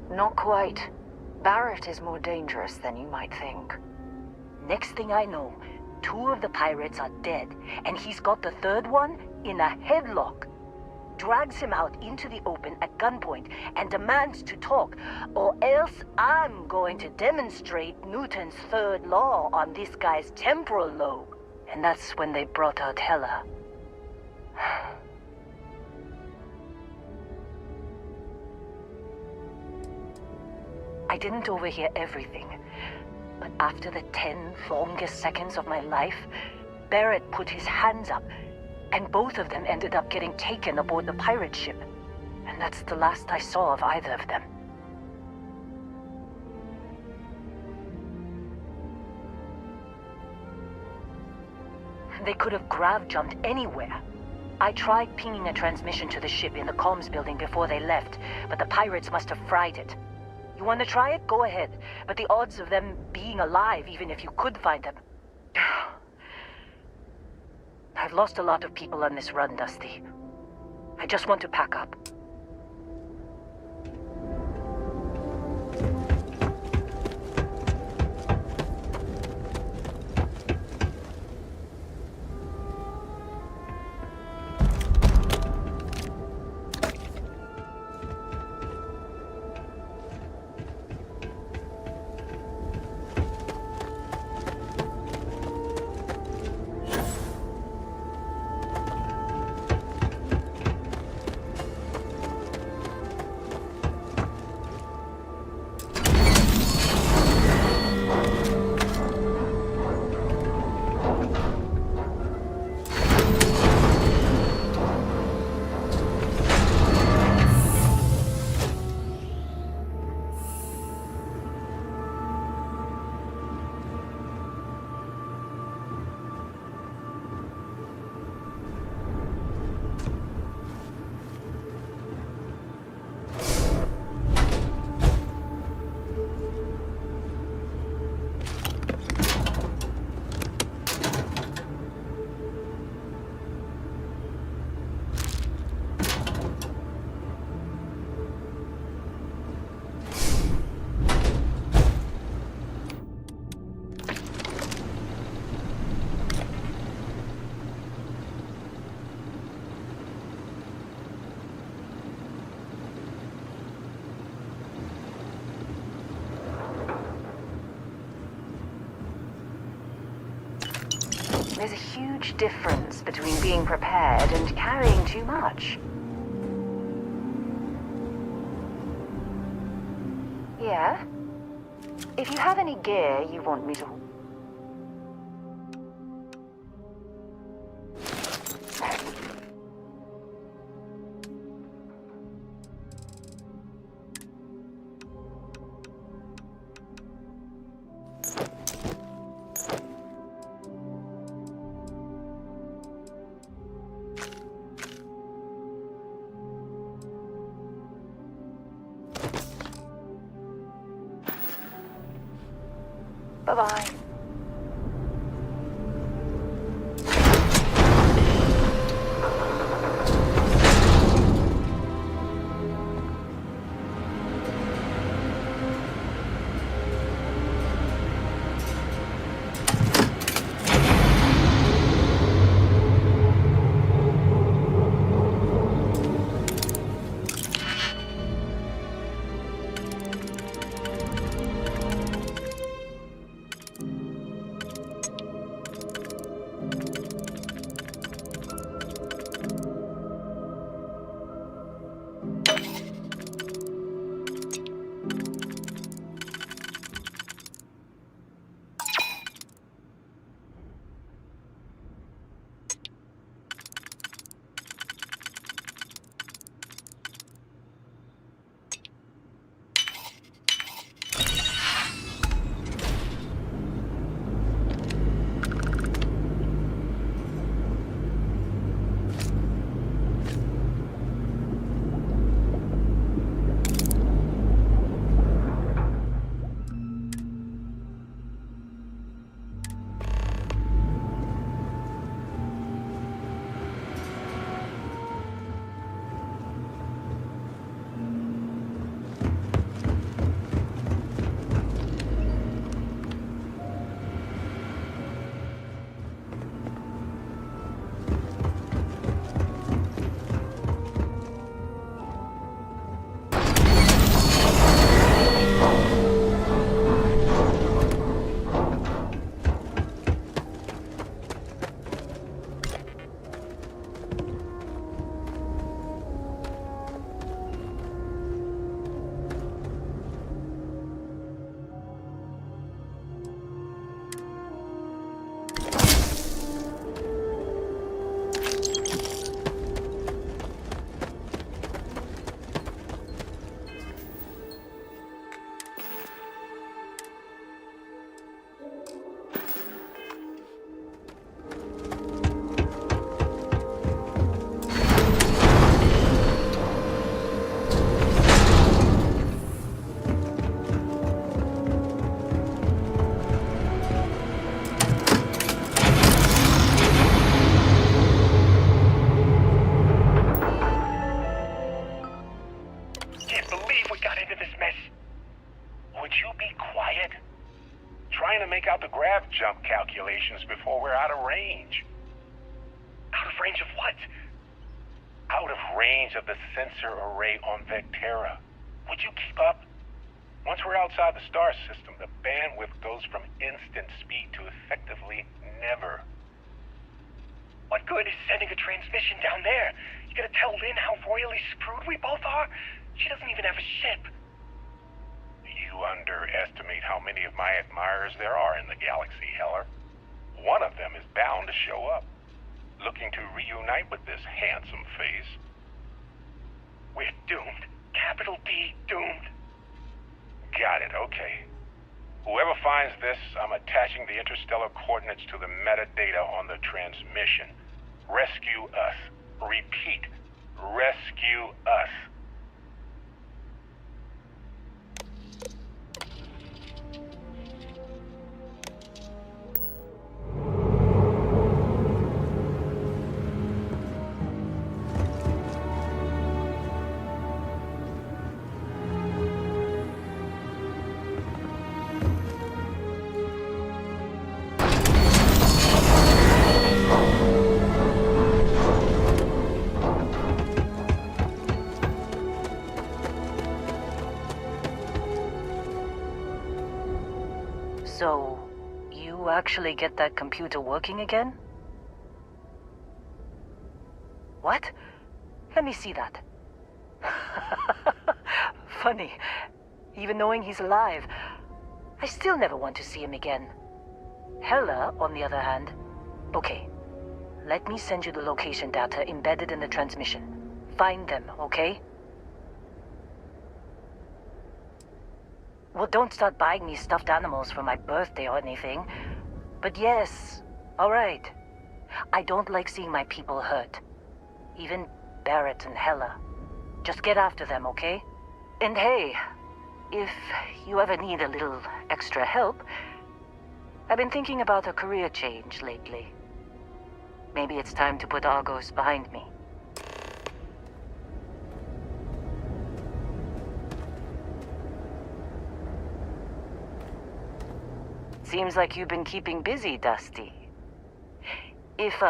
Not quite. Barrett is more dangerous than you might think. Next thing I know, 2 of the pirates are dead, and he's got the 3rd one in a headlock. Drags him out into the open at gunpoint and demands to talk, or else I'm going to demonstrate Newton's 3rd law on this guy's temporal lobe. And that's when they brought out Hela. I didn't overhear everything, but after the 10 longest seconds of my life, Barrett put his hands up, and both of them ended up getting taken aboard the pirate ship. And that's the last I saw of either of them. They could have grav-jumped anywhere. I tried pinging a transmission to the ship in the comms building before they left, but the pirates must have fried it. You want to try it? Go ahead. But the odds of them being alive, even if you could find them... I've lost a lot of people on this run, Dusty. I just want to pack up. There's a huge difference between being prepared and carrying too much. Yeah? If you have any gear you want me to... Bye-bye. Jump calculations before we're out of range. Out of range of what? Out of range of the sensor array on Vectera. Would you keep up? Once we're outside the star system, the bandwidth goes from instant speed to effectively never. What good is sending a transmission down there? You gonna tell Lynn how royally screwed we both are? She doesn't even have a ship. You underestimate how many of my admirers there are in the galaxy, Heller. One of them is bound to show up, looking to reunite with this handsome face. We're doomed. Capital D, doomed. Got it, okay. Whoever finds this, I'm attaching the interstellar coordinates to the metadata on the transmission. Rescue us. Repeat, rescue us. So, you actually get that computer working again? What? Let me see that. Funny. Even knowing he's alive, I still never want to see him again. Hella, on the other hand. Okay. Let me send you the location data embedded in the transmission. Find them, okay? Well, don't start buying me stuffed animals for my birthday or anything. But yes, alright. I don't like seeing my people hurt. Even Barrett and Hella. Just get after them, okay? And hey, if you ever need a little extra help, I've been thinking about a career change lately. Maybe it's time to put Argos behind me. Seems like you've been keeping busy, Dusty. If,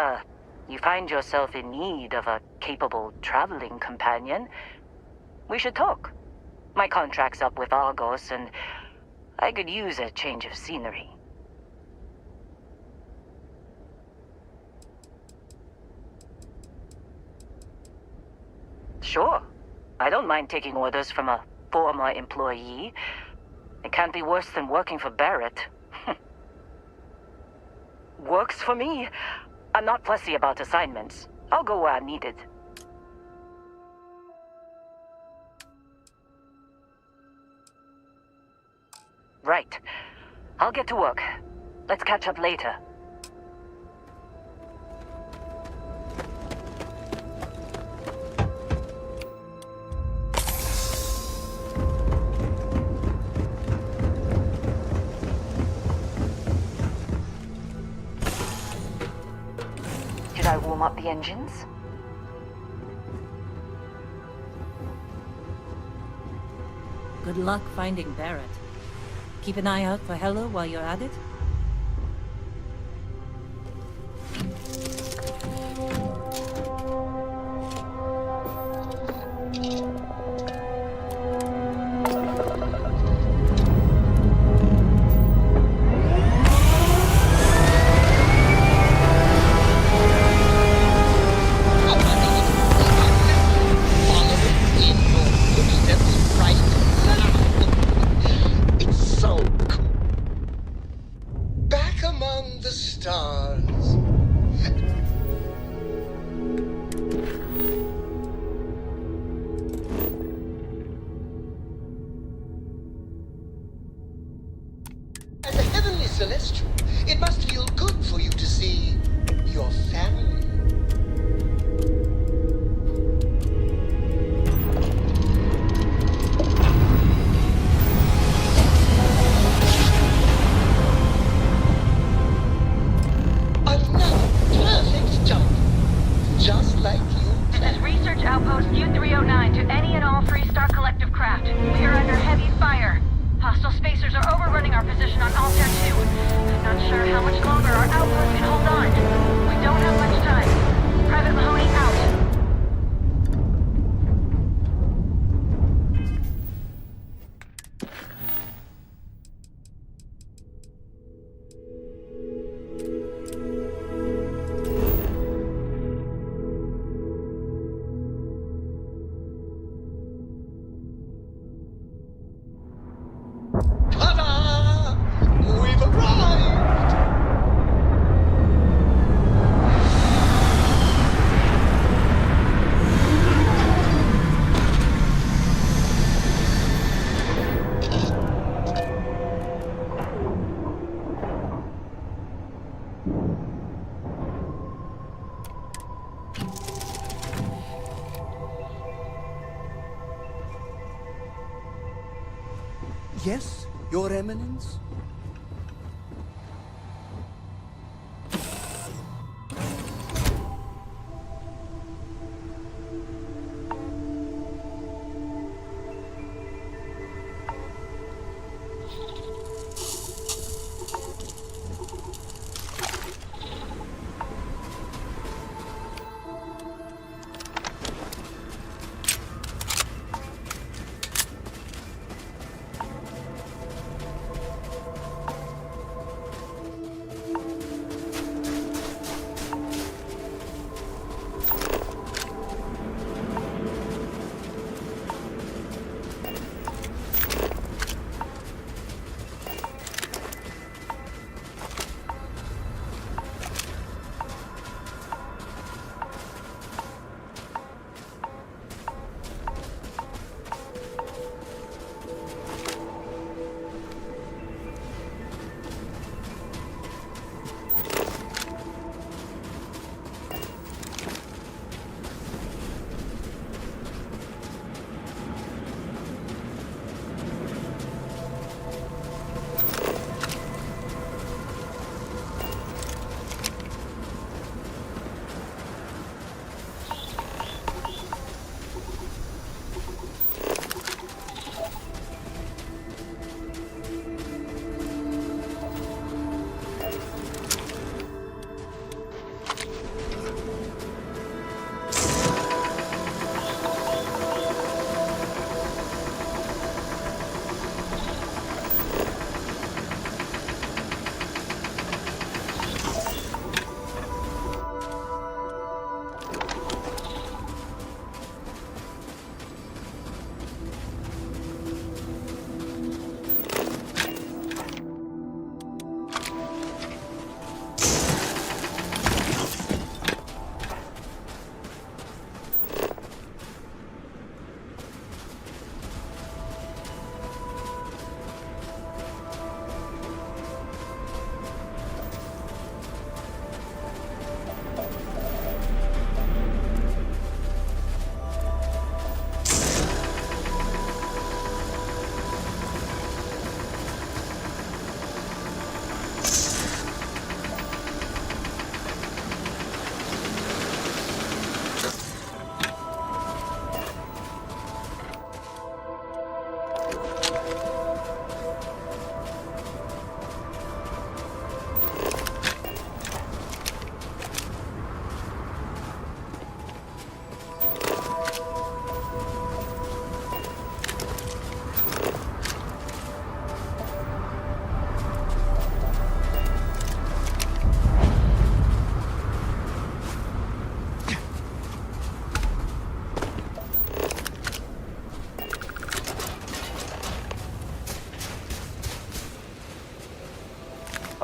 you find yourself in need of a capable traveling companion, we should talk. My contract's up with Argos, and I could use a change of scenery. Sure. I don't mind taking orders from a former employee. It can't be worse than working for Barrett. Works for me. I'm not fussy about assignments. I'll go where I'm needed. Right. I'll get to work. Let's catch up later. Should I warm up the engines? Good luck finding Barrett. Keep an eye out for Hella while you're at it. Celestial, it must feel good for you to see your family. Another perfect jump, just like you. This is Research Outpost U-309 to any and all Freestar Collective craft. We are under heavy fire. Hostile spacers are overrunning our position on Altair 2. I'm not sure how much longer our outpost can hold on. We don't have much time. Private Mahoney out. Yes, Your Eminence?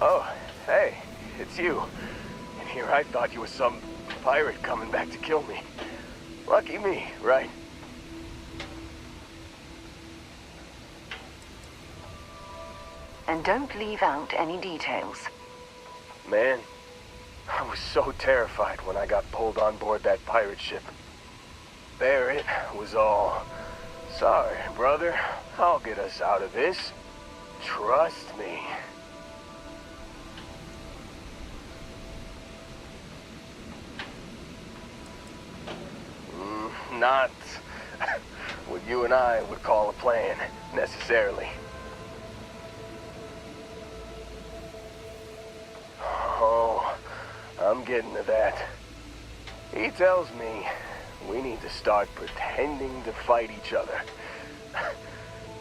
Oh, hey, it's you. And here I thought you were some pirate coming back to kill me. Lucky me, right? And don't leave out any details. Man, I was so terrified when I got pulled on board that pirate ship. Barrett was all, "Sorry, brother, I'll get us out of this. Trust me." Not what you and I would call a plan, necessarily. Oh, I'm getting to that. He tells me we need to start pretending to fight each other.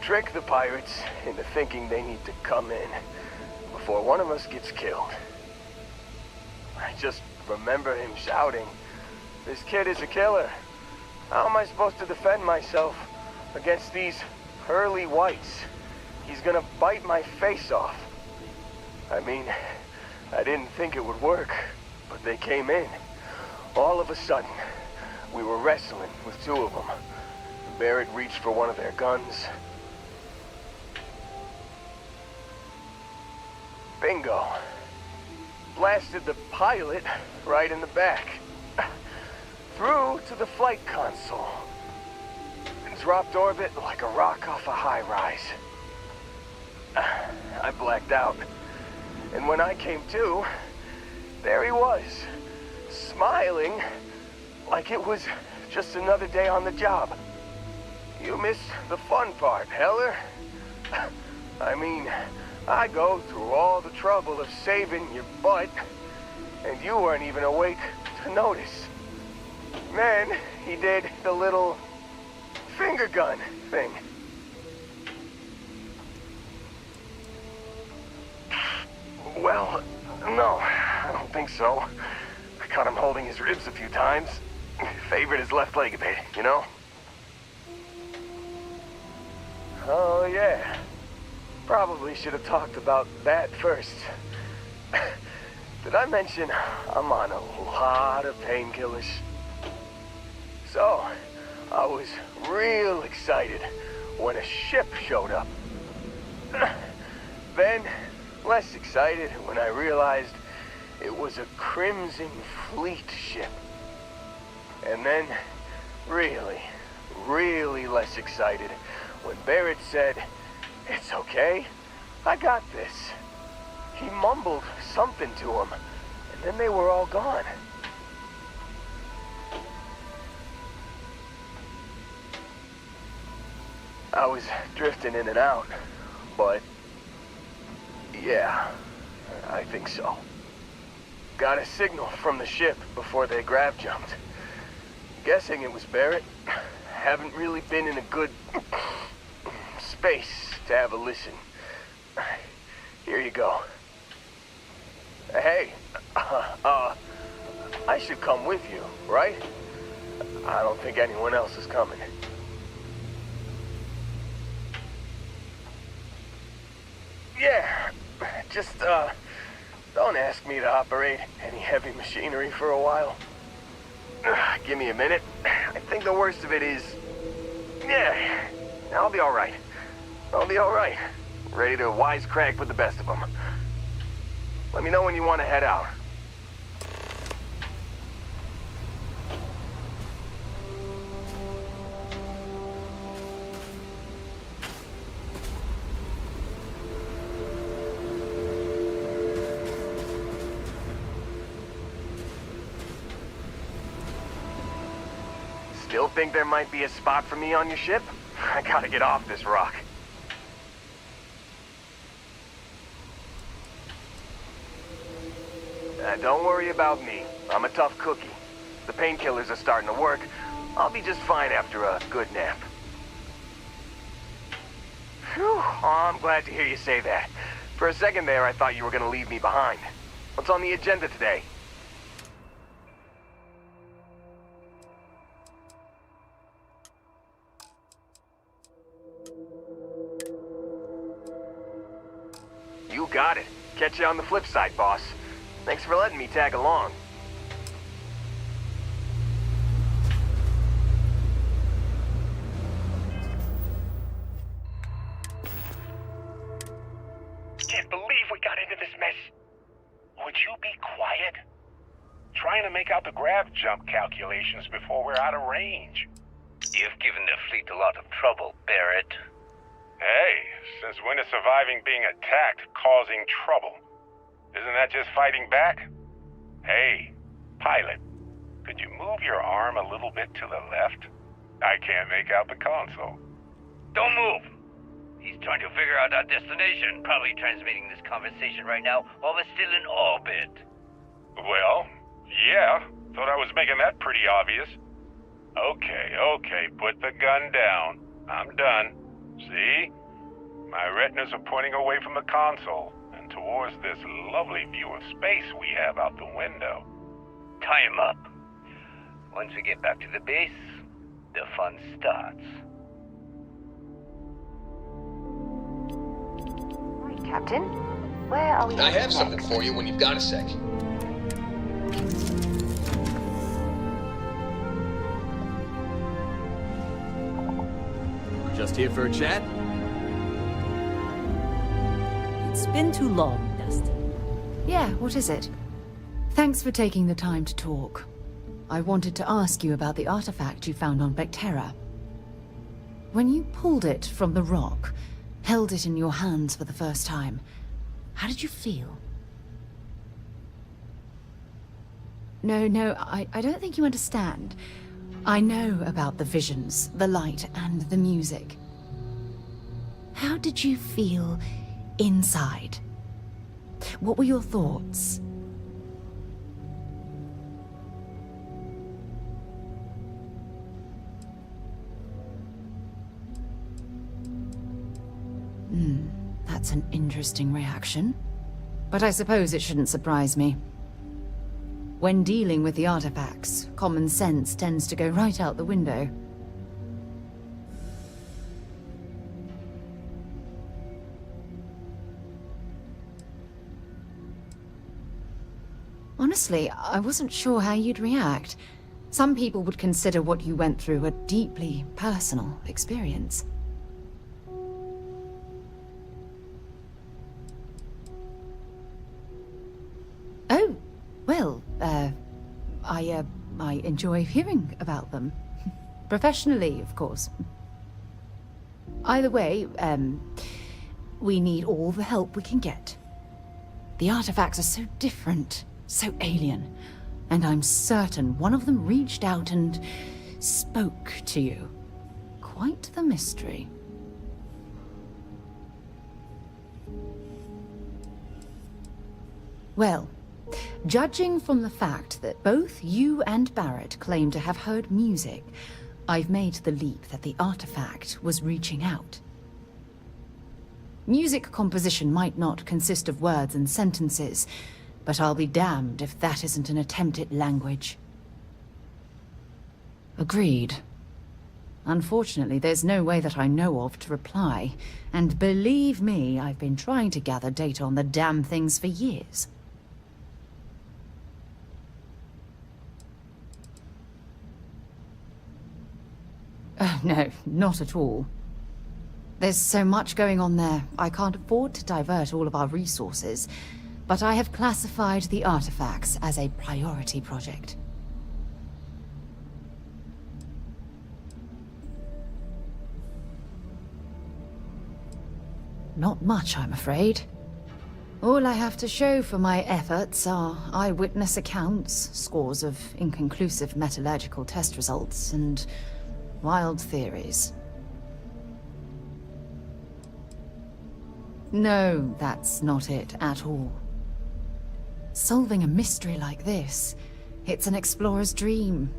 Trick the pirates into thinking they need to come in before one of us gets killed. I just remember him shouting, "This kid is a killer. How am I supposed to defend myself against these pearly whites? He's gonna bite my face off." I mean, I didn't think it would work, but they came in. All of a sudden, we were wrestling with two of them. Barrett reached for one of their guns. Bingo. Blasted the pilot right in the back. Through to the flight console. And dropped orbit like a rock off a high rise. I blacked out. And when I came to, there he was, smiling like it was just another day on the job. You missed the fun part, Heller. I mean, I go through all the trouble of saving your butt, and you weren't even awake to notice. Then he did the little finger gun thing. Well, no, I don't think so. I caught him holding his ribs a few times. Favored his left leg a bit, you know? Oh, yeah. Probably should have talked about that first. Did I mention I'm on a lot of painkillers? So, I was real excited when a ship showed up. Then, less excited when I realized it was a Crimson Fleet ship. And then, really less excited when Barrett said, "It's okay, I got this." He mumbled something to him, and then they were all gone. I was drifting in and out, but yeah, I think so. Got a signal from the ship before they grav jumped. Guessing it was Barrett. Haven't really been in a good space to have a listen. Here you go. Hey, I should come with you, right? I don't think anyone else is coming. Yeah, just, don't ask me to operate any heavy machinery for a while. Give me a minute. I think the worst of it is... Yeah, I'll be alright. I'll be alright. Ready to wisecrack with the best of them. Let me know when you want to head out. Still think there might be a spot for me on your ship? I gotta get off this rock. Don't worry about me. I'm a tough cookie. The painkillers are starting to work. I'll be just fine after a good nap. Phew. Oh, I'm glad to hear you say that. For a second there, I thought you were gonna leave me behind. What's on the agenda today? You got it. Catch you on the flip side, boss. Thanks for letting me tag along. Can't believe we got into this mess. Would you be quiet? Trying to make out the grav jump calculations before we're out of range. You've given the fleet a lot of trouble, Barrett. Hey, since when is surviving being attacked causing trouble? Isn't that just fighting back? Hey, pilot, could you move your arm a little bit to the left? I can't make out the console. Don't move! He's trying to figure out our destination, probably transmitting this conversation right now while we're still in orbit. Well, yeah, thought I was making that pretty obvious. Okay, put the gun down. I'm done. See? My retinas are pointing away from the console and towards this lovely view of space we have out the window. Tie him up. Once we get back to the base, the fun starts. Right, Captain. Where are we I have headed something next? for you when you've got a sec. Just here for a chat? It's been too long, Dusty. Yeah, what is it? Thanks for taking the time to talk. I wanted to ask you about the artifact you found on Vectera. When you pulled it from the rock, held it in your hands for the first time, how did you feel? No, I don't think you understand. I know about the visions, the light, and the music. How did you feel inside? What were your thoughts? That's an interesting reaction. But I suppose it shouldn't surprise me. When dealing with the artifacts, common sense tends to go right out the window. Honestly, I wasn't sure how you'd react. Some people would consider what you went through a deeply personal experience. Oh, well, I enjoy hearing about them. Professionally, of course. Either way, we need all the help we can get. The artifacts are so different, so alien, and I'm certain one of them reached out and spoke to you. Quite the mystery. Well, judging from the fact that both you and Barrett claim to have heard music, I've made the leap that the artifact was reaching out. Music composition might not consist of words and sentences, but I'll be damned if that isn't an attempt at language. Agreed. Unfortunately, there's no way that I know of to reply, and believe me, I've been trying to gather data on the damn things for years. Oh, no, not at all. There's so much going on there, I can't afford to divert all of our resources, but I have classified the artifacts as a priority project. Not much, I'm afraid. All I have to show for my efforts are eyewitness accounts, scores of inconclusive metallurgical test results, and wild theories. No, that's not it at all. Solving a mystery like this, it's an explorer's dream.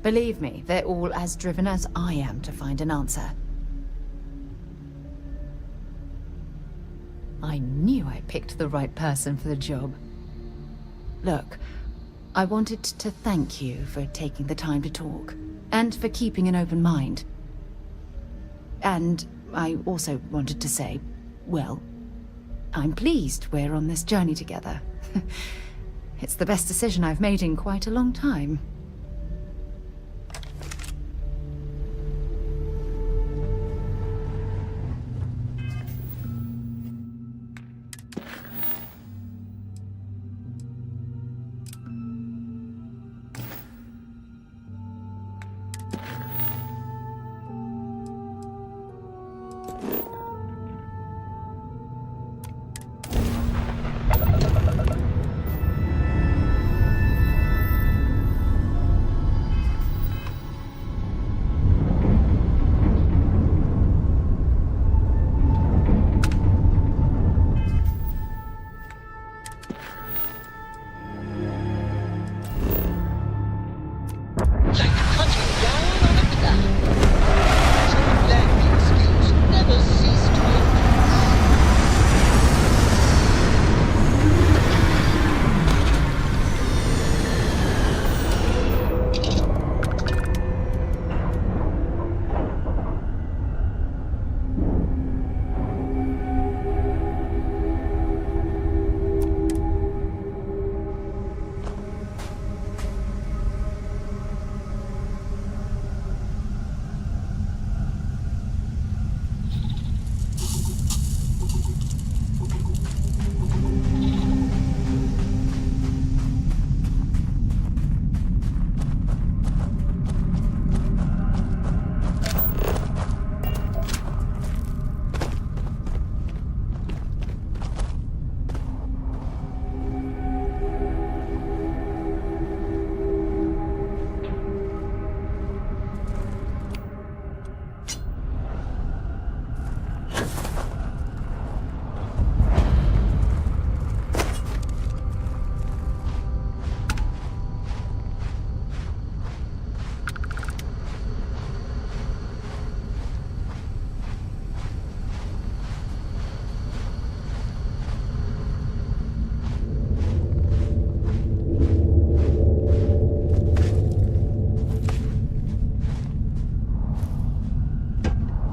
Believe me, they're all as driven as I am to find an answer. I knew I picked the right person for the job. Look, I wanted to thank you for taking the time to talk, and for keeping an open mind. And I also wanted to say, well, I'm pleased we're on this journey together. It's the best decision I've made in quite a long time.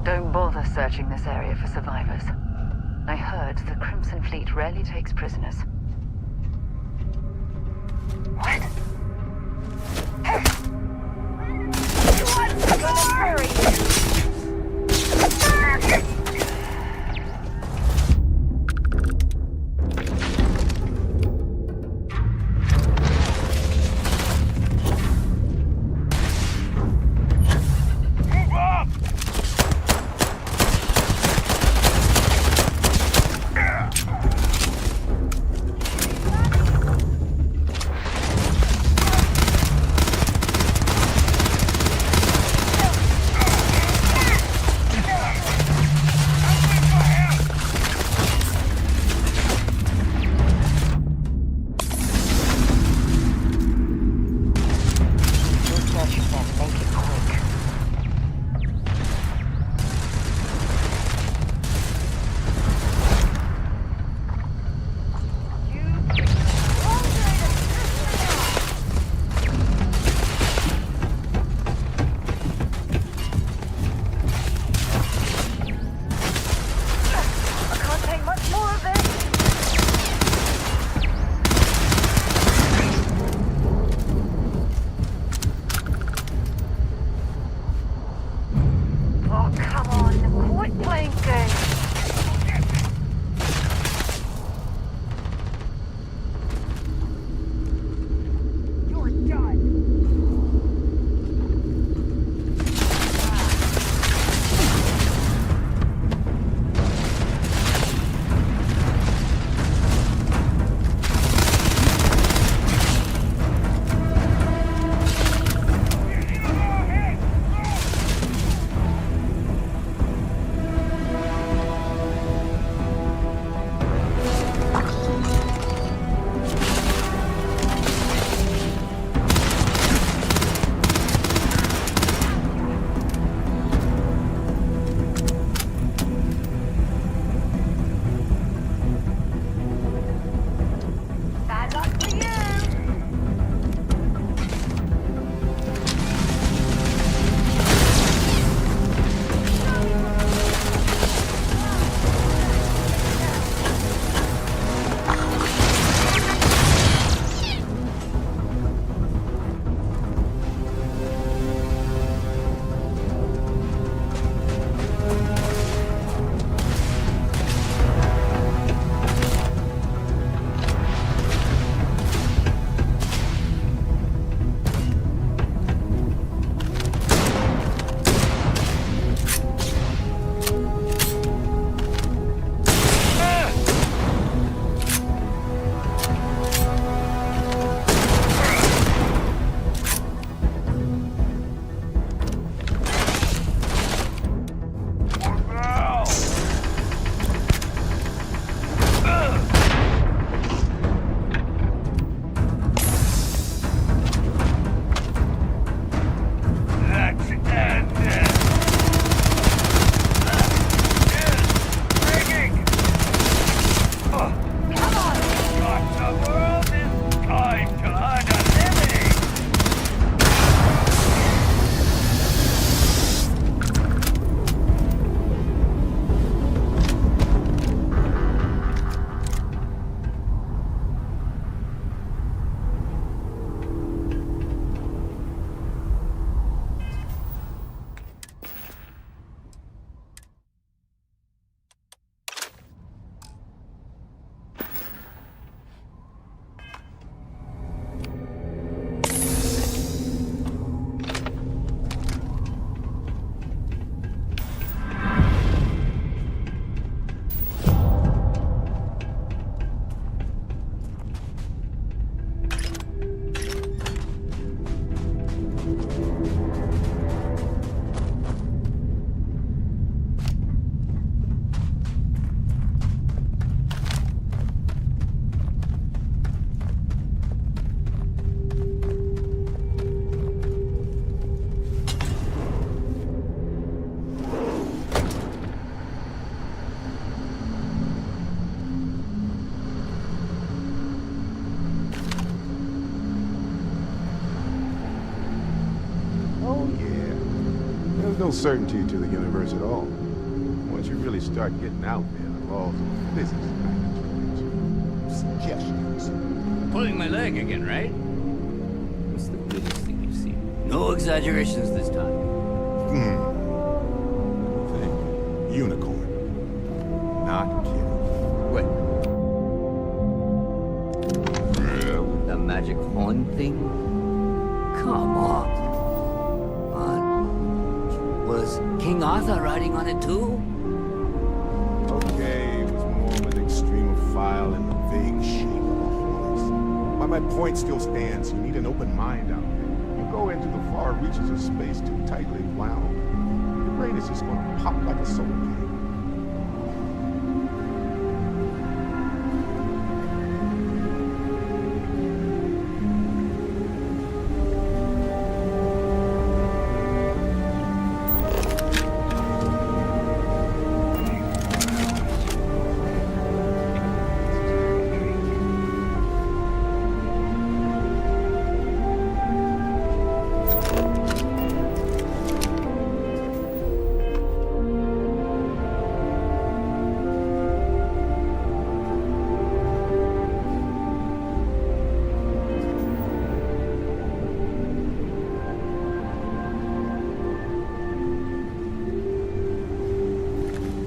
Don't bother searching this area for survivors. I heard the Crimson Fleet rarely takes prisoners. What? What's gonna bury you? no certainty to the universe at all. Once you really start getting out there, the laws of physics kind of change. Suggestions. Pulling my leg again, right? What's the weirdest thing you've seen? No exaggerations this time. Think. Unicorn. Not kidding. What? The magic horn thing? Come on. Was King Arthur riding on it too? Okay, it was more of an extremophile in the vague shape of a horse. But my point still stands. You need an open mind out there. You go into the far reaches of space too tightly wound, your brain is just gonna pop like a soul cake.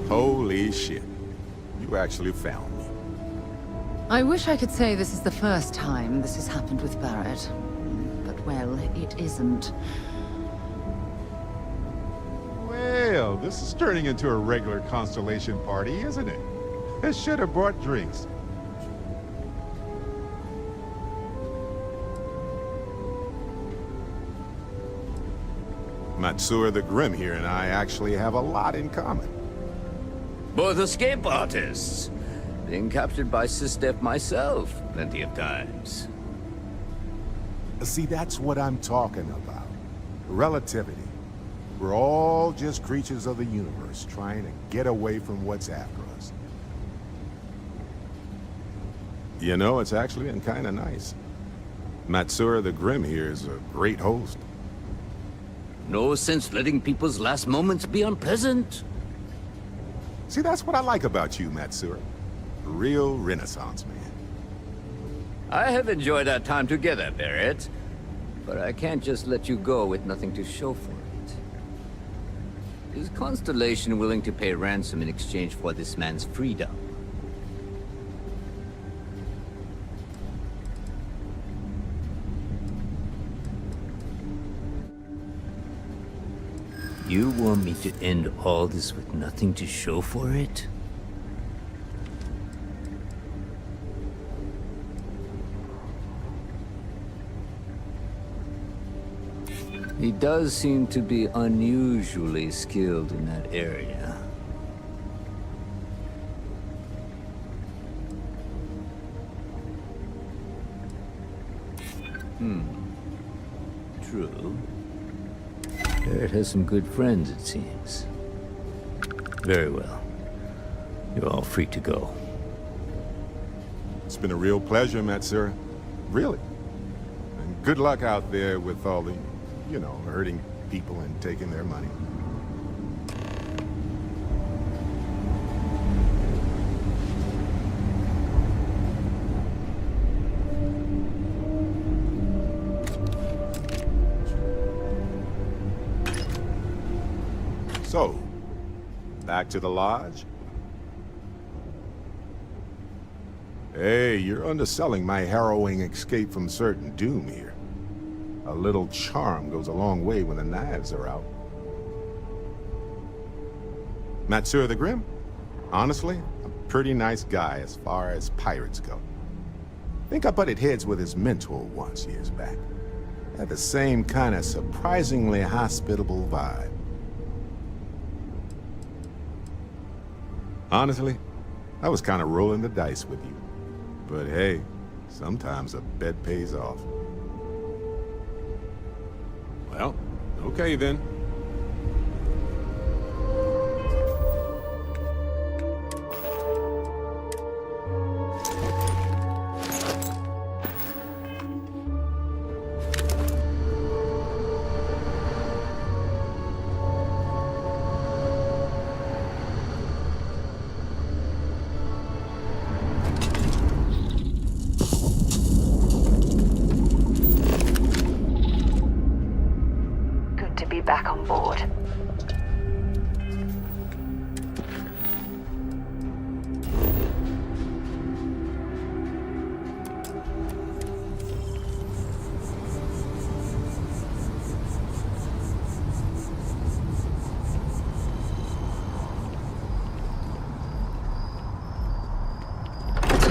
Holy shit. You actually found me. I wish I could say this is the first time this has happened with Barrett. But, well, it isn't. Well, this is turning into a regular Constellation party, isn't it? I should have brought drinks. Matsura the Grim here and I actually have a lot in common. Both escape artists. Being captured by SysDef myself plenty of times. See, that's what I'm talking about. Relativity. We're all just creatures of the universe trying to get away from what's after us. You know, it's actually been kind of nice. Matsura the Grim here is a great host. No sense letting people's last moments be unpleasant. See, that's what I like about you, Matsura. A real Renaissance man. I have enjoyed our time together, Barrett. But I can't just let you go with nothing to show for it. Is Constellation willing to pay ransom in exchange for this man's freedom? You want me to end all this with nothing to show for it? He does seem to be unusually skilled in that area. True. Barrett has some good friends, it seems. Very well. You're all free to go. It's been a real pleasure, Matsura. Really. And good luck out there with all the, you know, hurting people and taking their money. So, back to the lodge? Hey, you're underselling my harrowing escape from certain doom here. A little charm goes a long way when the knives are out. Matsura the Grim? Honestly, a pretty nice guy as far as pirates go. Think I butted heads with his mentor once years back. Had the same kind of surprisingly hospitable vibe. Honestly, I was kind of rolling the dice with you. But hey, sometimes a bet pays off. Well, okay then. back on board.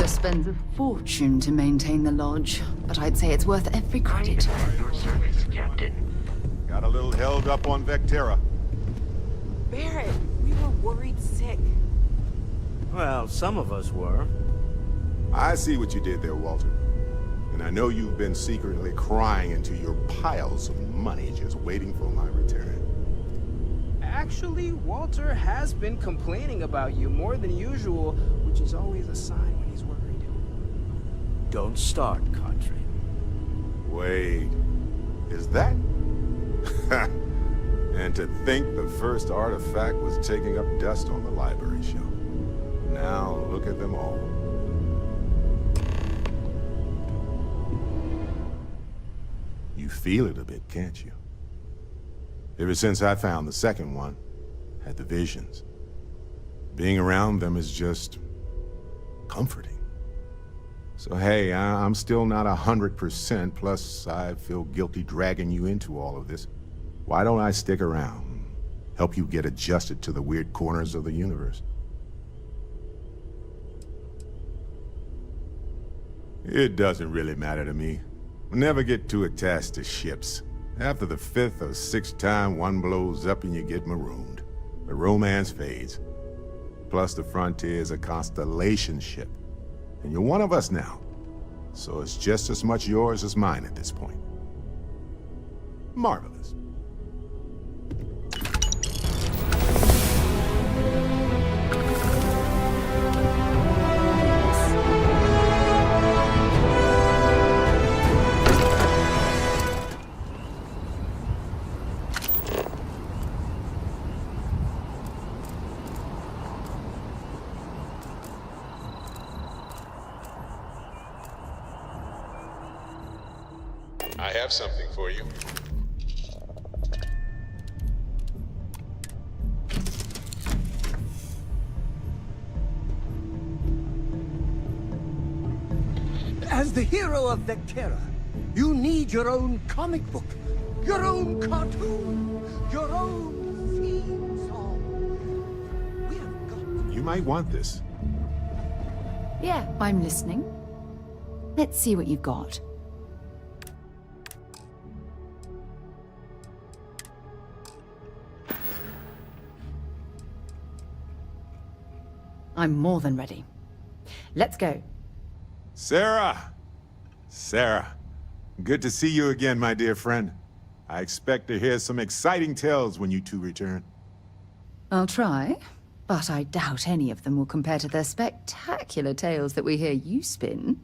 Spends a fortune to maintain the lodge, but I'd say it's worth every credit. Your service, Captain. Got a little held up on Vectera. Barrett, we were worried sick. Well, some of us were. I see what you did there, Walter. And I know you've been secretly crying into your piles of money just waiting for my return. Actually, Walter has been complaining about you more than usual, which is always a sign when he's worried. Don't start, Country. Wait, is that? And to think the first artifact was taking up dust on the library shelf. Now look at them all. You feel it a bit, can't you? Ever since I found the second one, had the visions. Being around them is just comforting. So hey, I'm still not 100%, plus I feel guilty dragging you into all of this. Why don't I stick around, help you get adjusted to the weird corners of the universe? It doesn't really matter to me. Never get too attached to ships. After the 5th or 6th time one blows up and you get marooned, the romance fades. Plus the Frontier is a constellation ship. And you're one of us now, so it's just as much yours as mine at this point. Marvelous. I have something for you. As the hero of Vectera, you need your own comic book, your own cartoon, your own theme song. We have got... You might want this. Yeah, I'm listening. Let's see what you've got. I'm more than ready. Let's go. Sarah! Sarah, good to see you again, my dear friend. I expect to hear some exciting tales when you two return. I'll try, but I doubt any of them will compare to the spectacular tales that we hear you spin.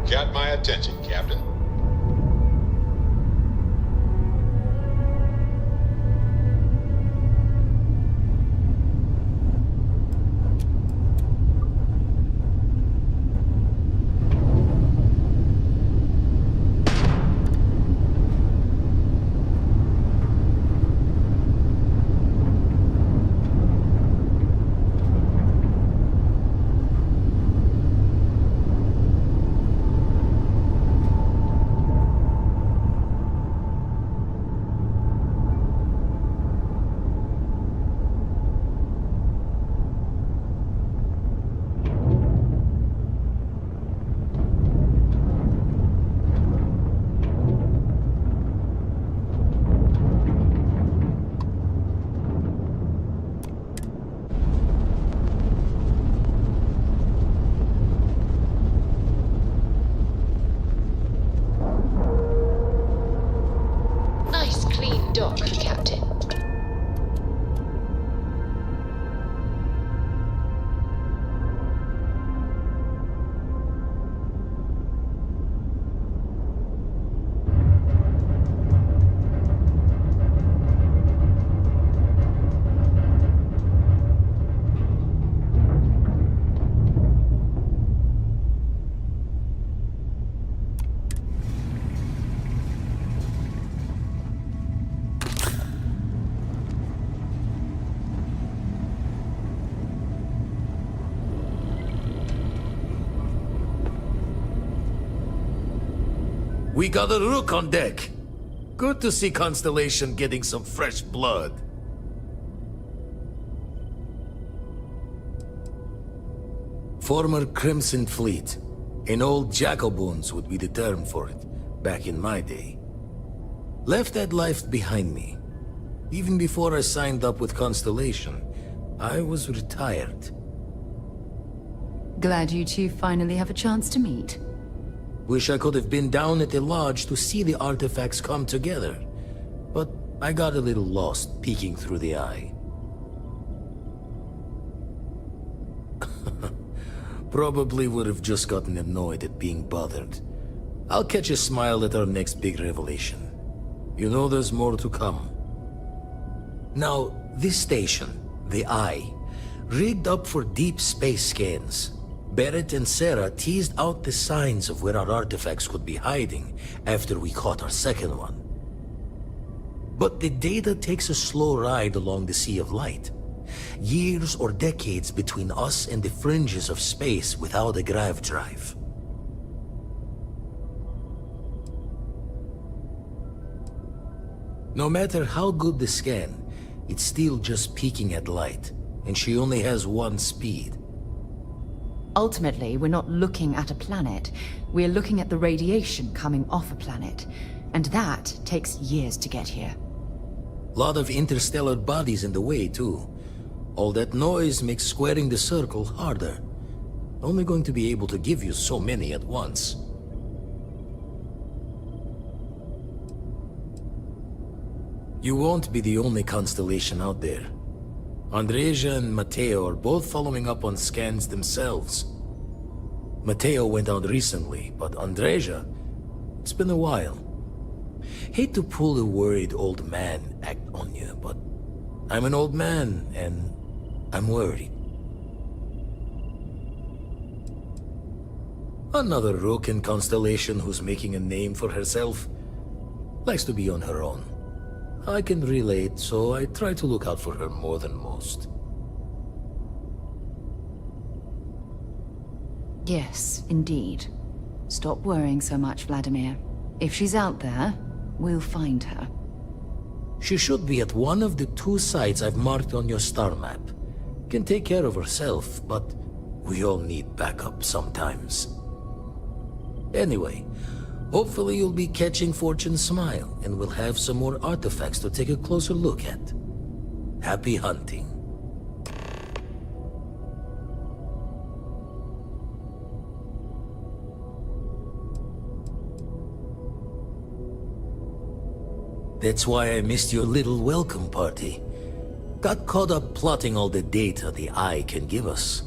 Got my attention, Captain. We got a rook on deck. Good to see Constellation getting some fresh blood. Former Crimson Fleet. An old jackalbones would be the term for it, back in my day. Left that life behind me. Even before I signed up with Constellation, I was retired. Glad you two finally have a chance to meet. Wish I could have been down at the lodge to see the artifacts come together. But I got a little lost peeking through the eye. Probably would have just gotten annoyed at being bothered. I'll catch a smile at our next big revelation. You know there's more to come. Now, this station, the Eye, rigged up for deep space scans. Barrett and Sarah teased out the signs of where our artifacts could be hiding after we caught our second one. But the data takes a slow ride along the Sea of Light. Years or decades between us and the fringes of space without a grav drive. No matter how good the scan, it's still just peeking at light, and she only has one speed. Ultimately, we're not looking at a planet. We're looking at the radiation coming off a planet. And that takes years to get here. Lot of interstellar bodies in the way, too. All that noise makes squaring the circle harder. Only going to be able to give you so many at once. You won't be the only constellation out there. Andreja and Matteo are both following up on scans themselves. Matteo went out recently, but Andreja, it's been a while. Hate to pull a worried old man act on you, but I'm an old man, and I'm worried. Another rook in Constellation who's making a name for herself. Likes to be on her own. I can relate, so I try to look out for her more than most. Yes, indeed. Stop worrying so much, Vladimir. If she's out there, we'll find her. She should be at one of the 2 sites I've marked on your star map. Can take care of herself, but we all need backup sometimes. Anyway, hopefully you'll be catching Fortune's smile, and we'll have some more artifacts to take a closer look at. Happy hunting. That's why I missed your little welcome party. Got caught up plotting all the data the Eye can give us.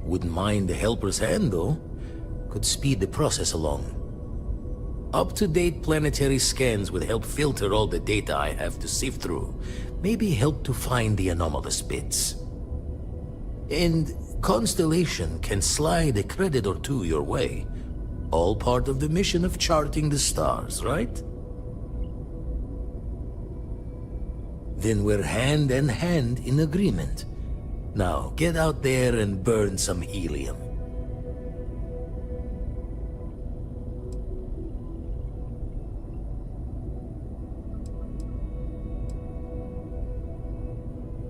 Wouldn't mind a helper's hand, though. Could speed the process along. Up-to-date planetary scans would help filter all the data I have to sift through. Maybe help to find the anomalous bits. And Constellation can slide a credit or 2 your way. All part of the mission of charting the stars, right? Then we're hand in hand in agreement. Now, get out there and burn some helium.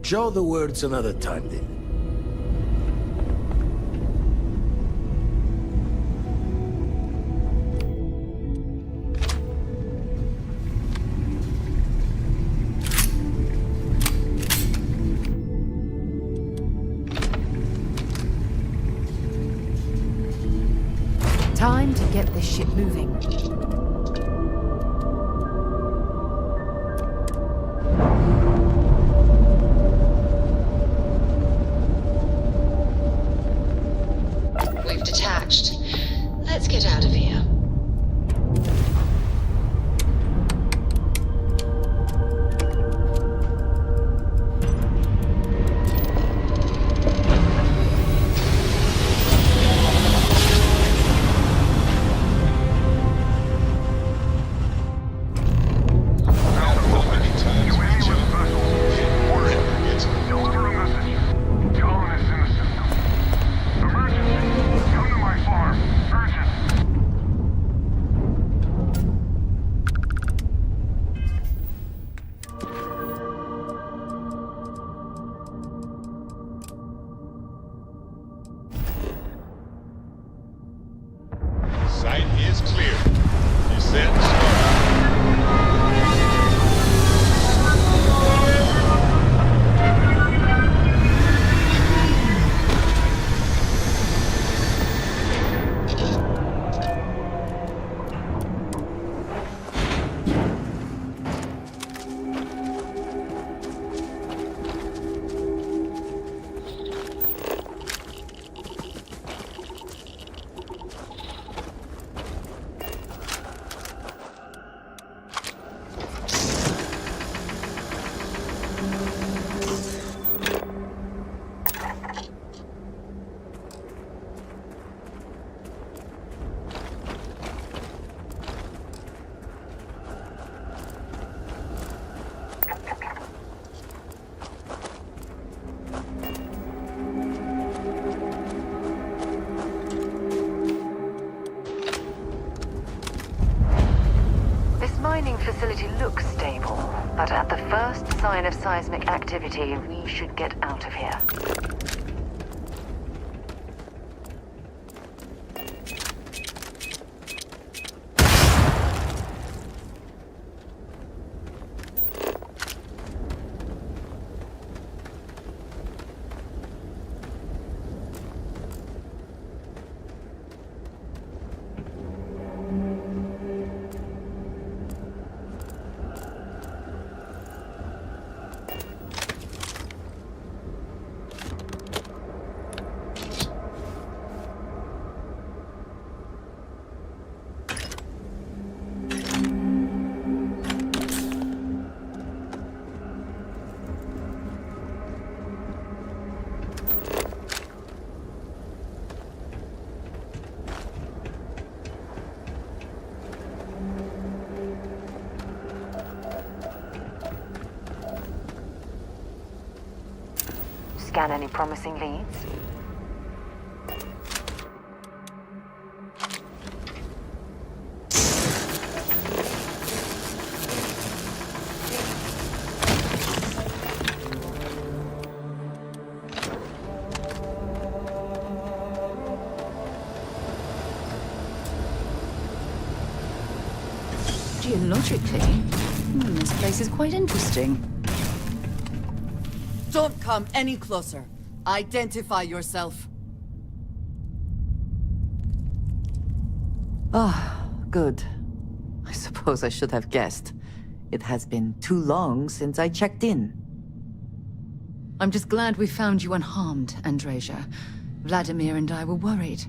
Show the words another time, then. Time to get this ship moving. We've detached. Let's get out of here. is clear. Descent started. This mining facility looks stable, but at the first sign of seismic activity, we should get out of here. Scan any promising leads? Geologically, this place is quite interesting. Don't come any closer. Identify yourself. Ah, good. I suppose I should have guessed. It has been too long since I checked in. I'm just glad we found you unharmed, Andreja. Vladimir and I were worried.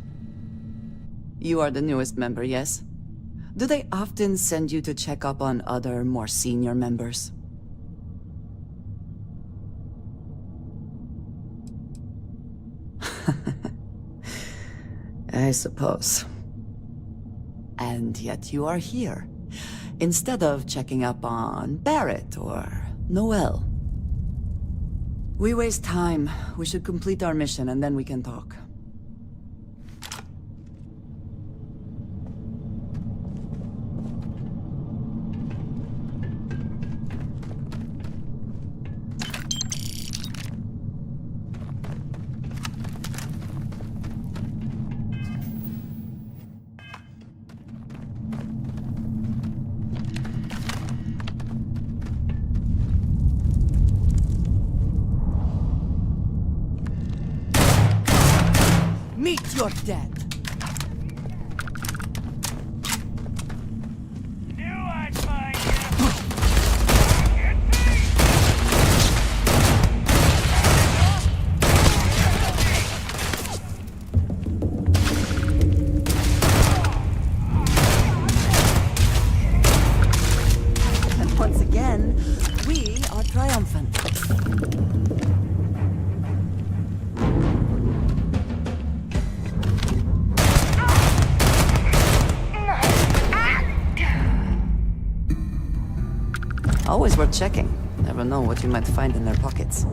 You are the newest member, yes? Do they often send you to check up on other, more senior members? I suppose. And yet you are here, instead of checking up on Barrett or Noel. We waste time. We should complete our mission and then we can talk. Meet your death. And once again, we are triumphant. Always worth checking. Never know what you might find in their pockets.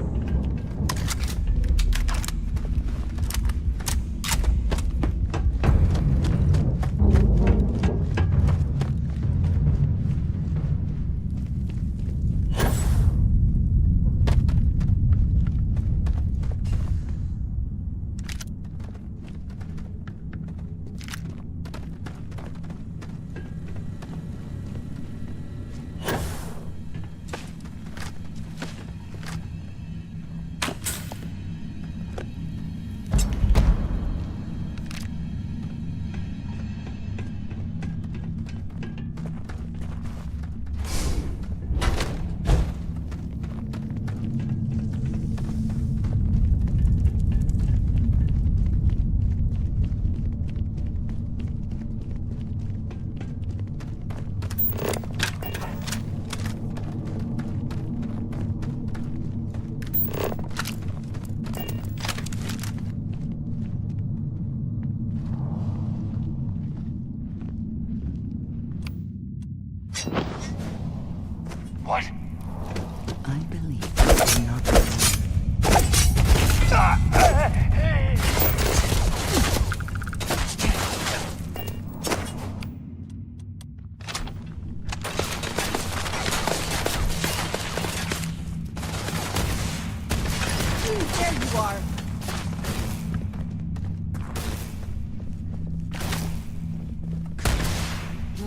There you are.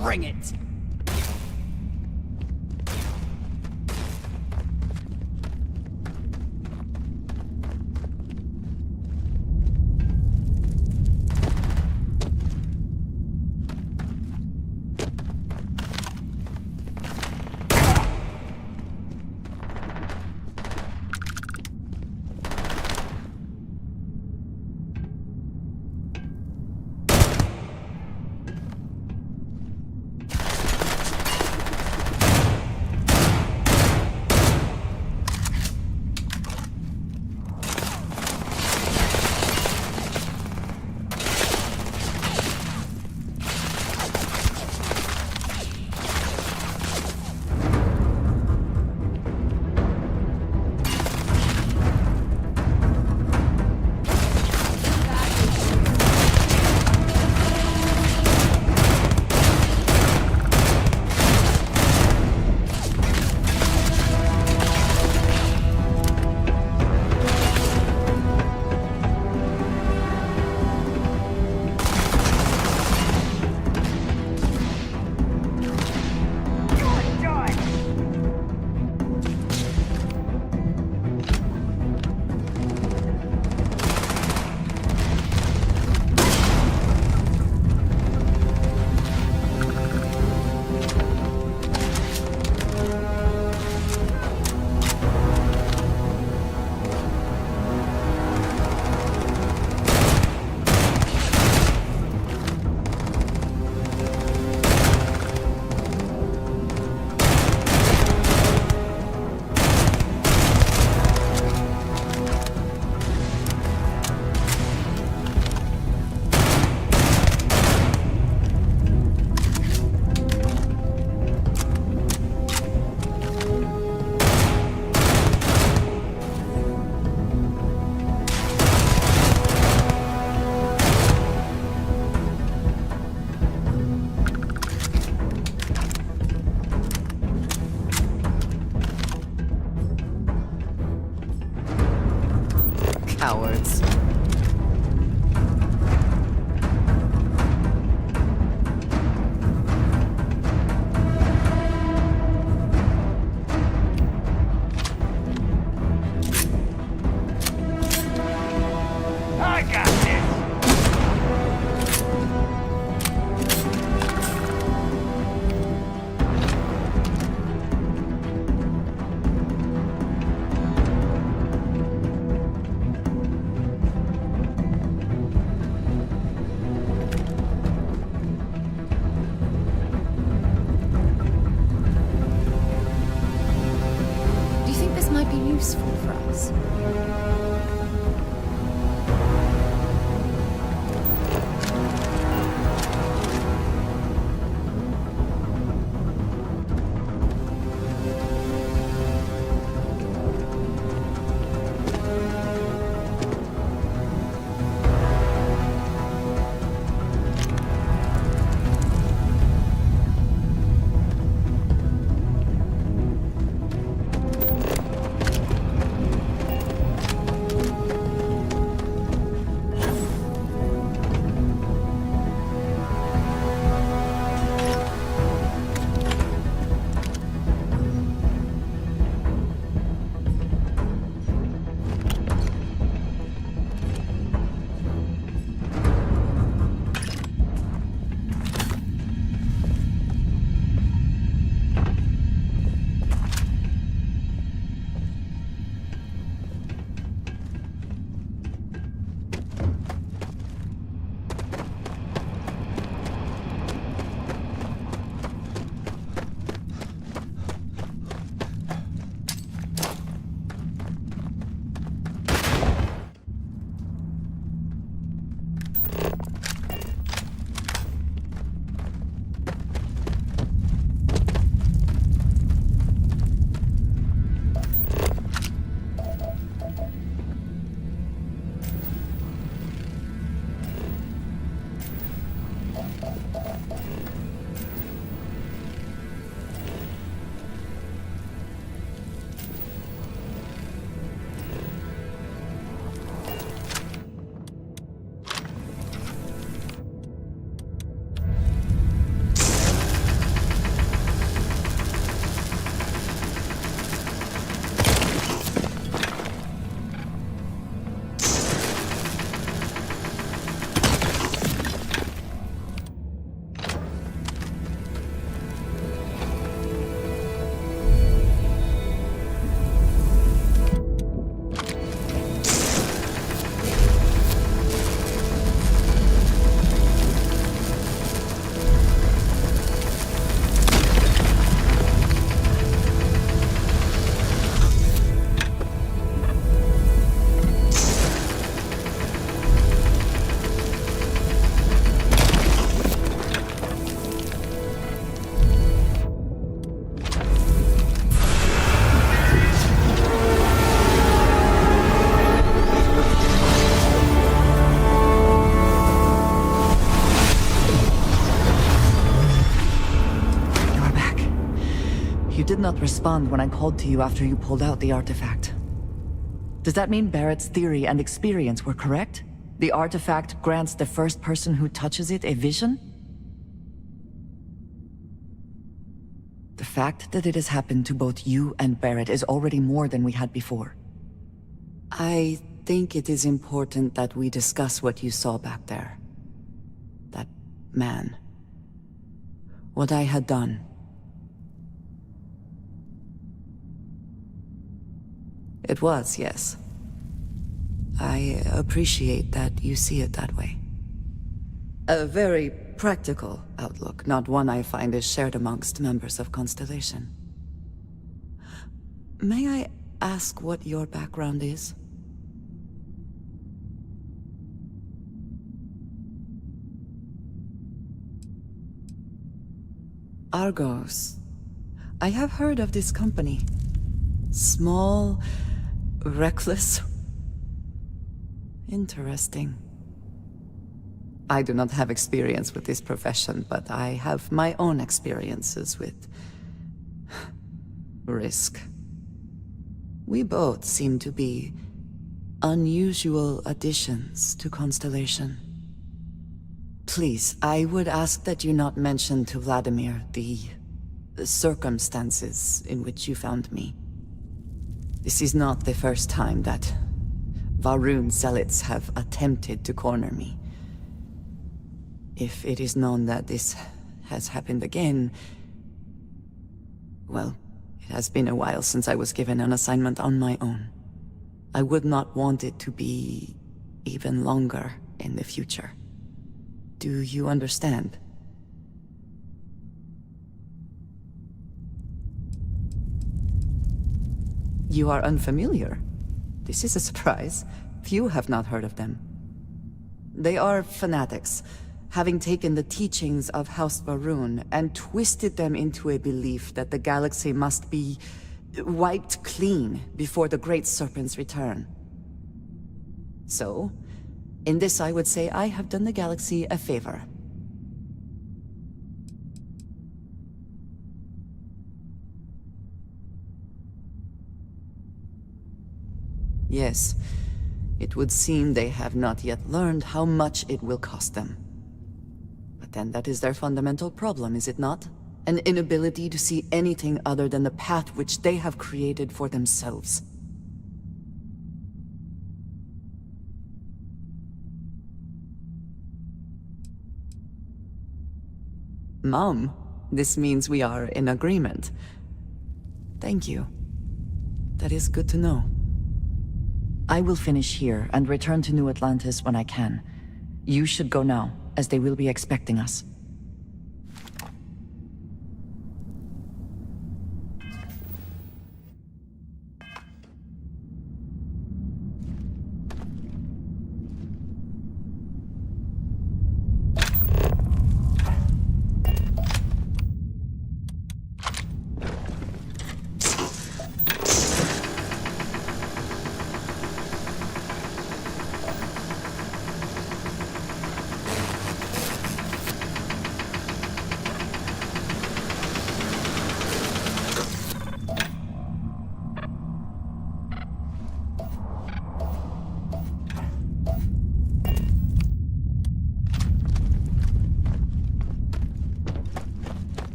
Bring it. Cowards. I got this! not respond when I called to you after you pulled out the artifact. Does that mean Barrett's theory and experience were correct? The artifact grants the first person who touches it a vision? The fact that it has happened to both you and Barrett is already more than we had before. I think it is important that we discuss what you saw back there. That man. What I had done. It was, yes. I appreciate that you see it that way. A very practical outlook, not one I find is shared amongst members of Constellation. May I ask what your background is? Argos. I have heard of this company. Small, reckless. Interesting. I do not have experience with this profession, but I have my own experiences with risk. We both seem to be unusual additions to Constellation. Please, I would ask that you not mention to Vladimir the circumstances in which you found me. This is not the first time that Va'ruun zealots have attempted to corner me. If it is known that this has happened again, well, it has been a while since I was given an assignment on my own. I would not want it to be even longer in the future. Do you understand? You are unfamiliar. This is a surprise. Few have not heard of them. They are fanatics, having taken the teachings of House Va'ruun and twisted them into a belief that the galaxy must be wiped clean before the Great Serpent's return. So, in this I would say I have done the galaxy a favor. Yes, it would seem they have not yet learned how much it will cost them. But then that is their fundamental problem, is it not? An inability to see anything other than the path which they have created for themselves. Mom, this means we are in agreement. Thank you. That is good to know. I will finish here and return to New Atlantis when I can. You should go now, as they will be expecting us.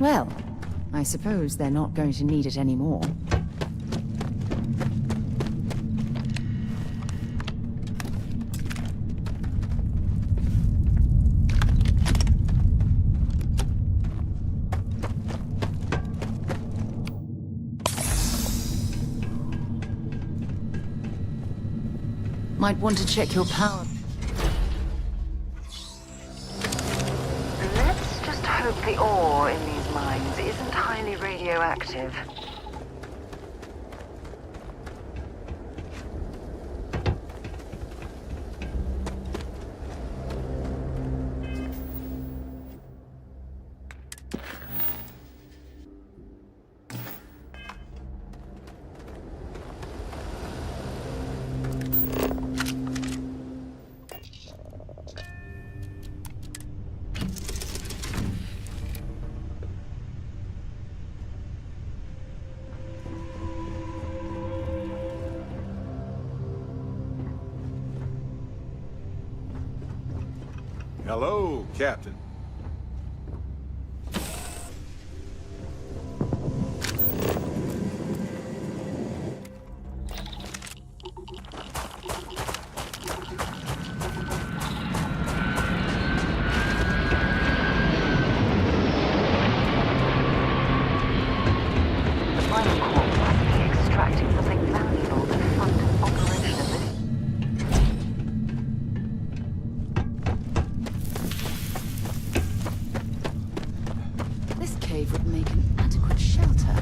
Well, I suppose they're not going to need it anymore. Might want to check your power. Let's just hope the ore in these mines isn't highly radioactive. Hello, Captain. Extracting something valuable to fund an operation of this. This cave would make an adequate shelter.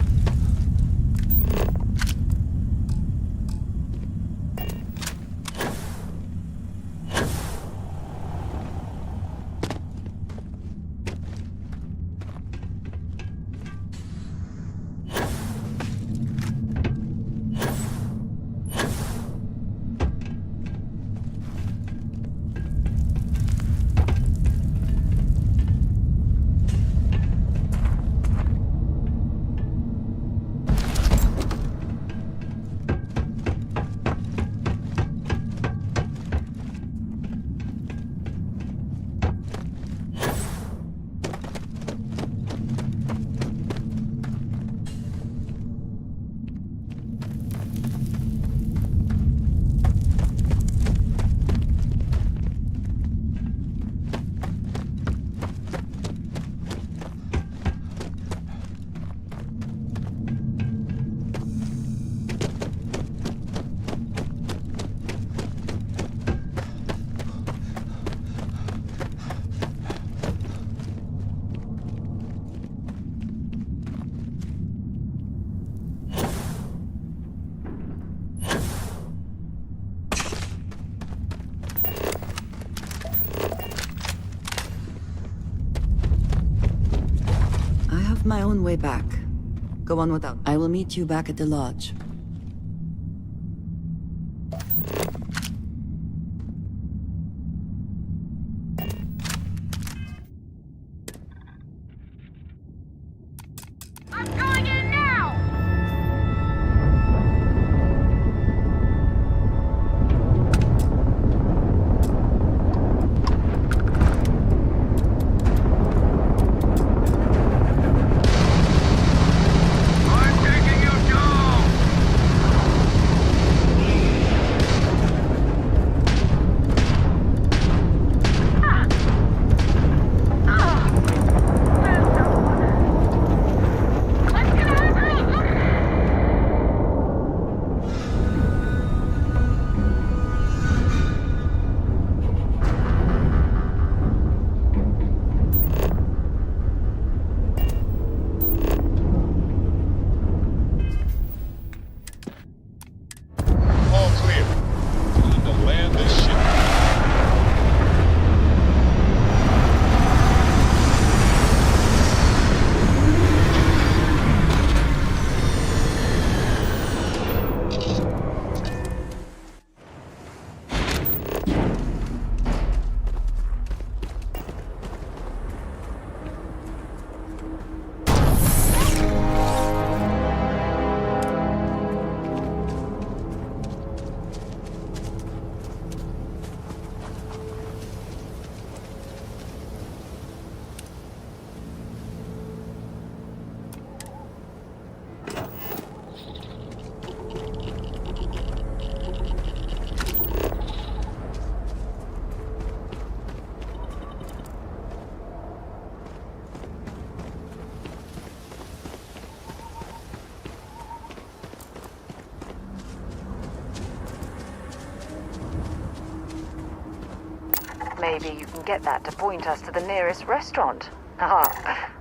My own way back. Go on without. I will meet you back at the lodge. I'm taking you down! Maybe you can get that to point us to the nearest restaurant. Ah.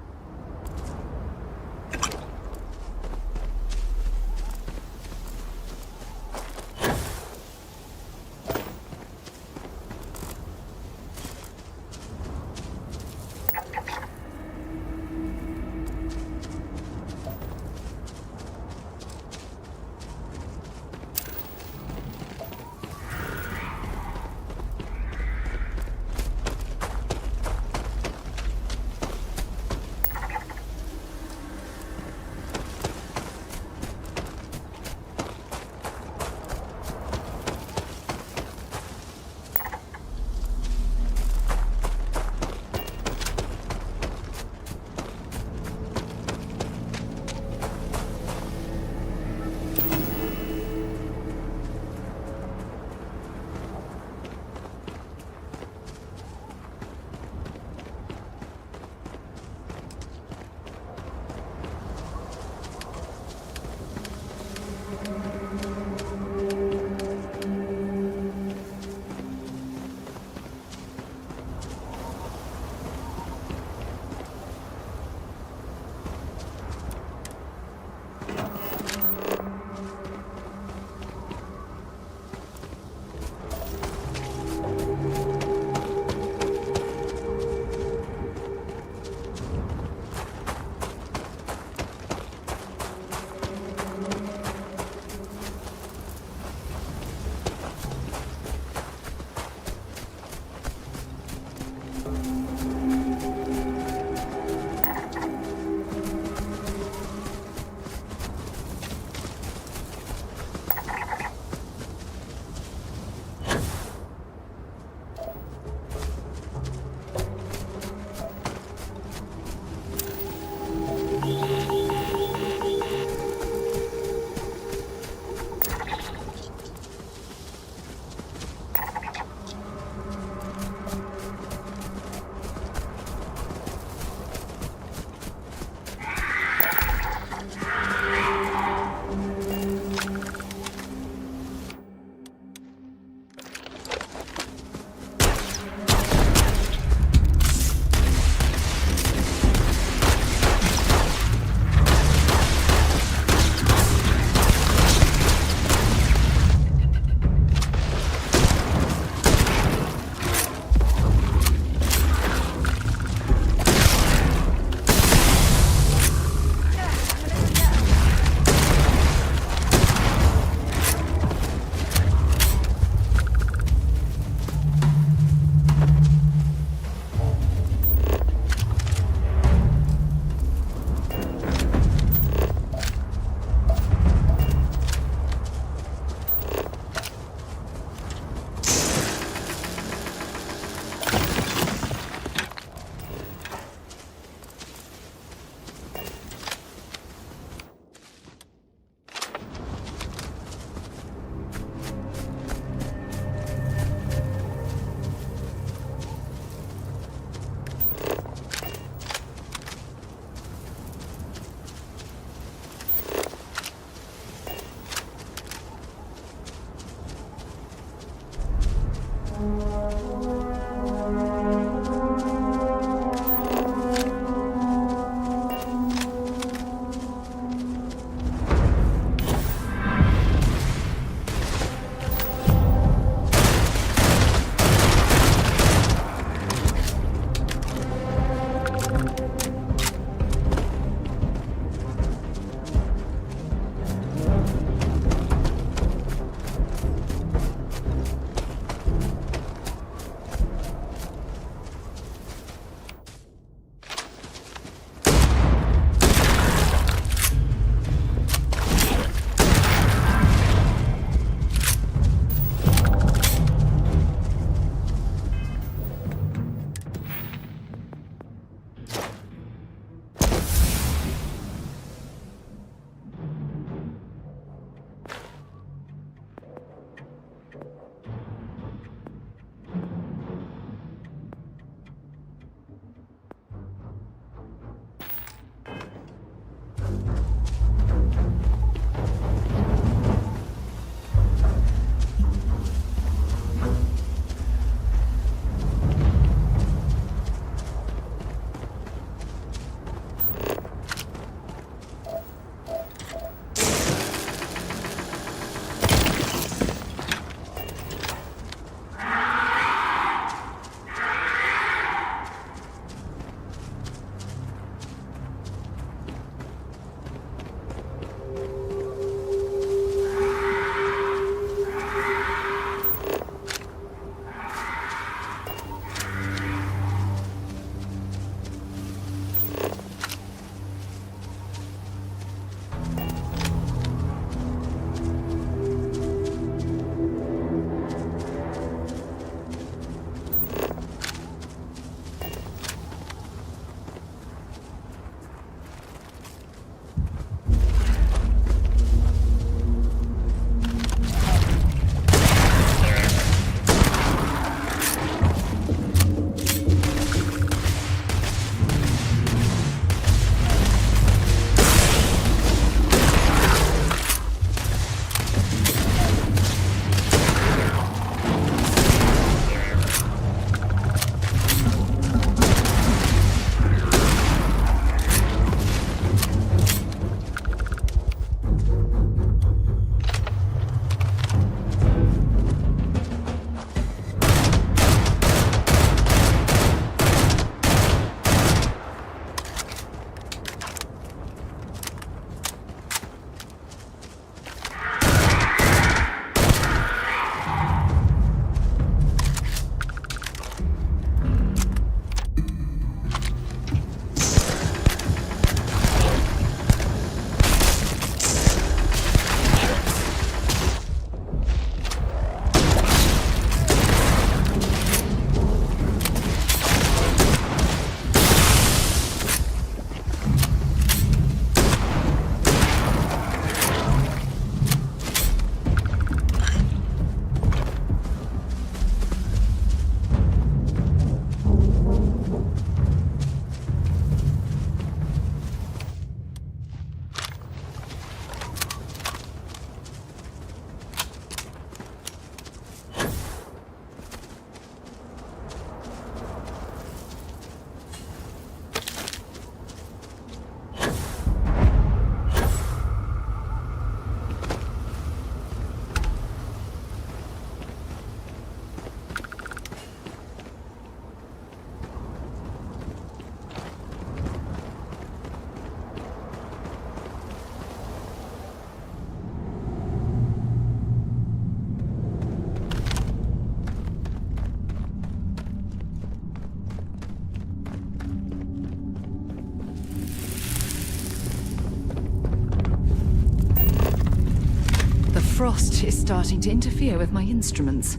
frost is starting to interfere with my instruments.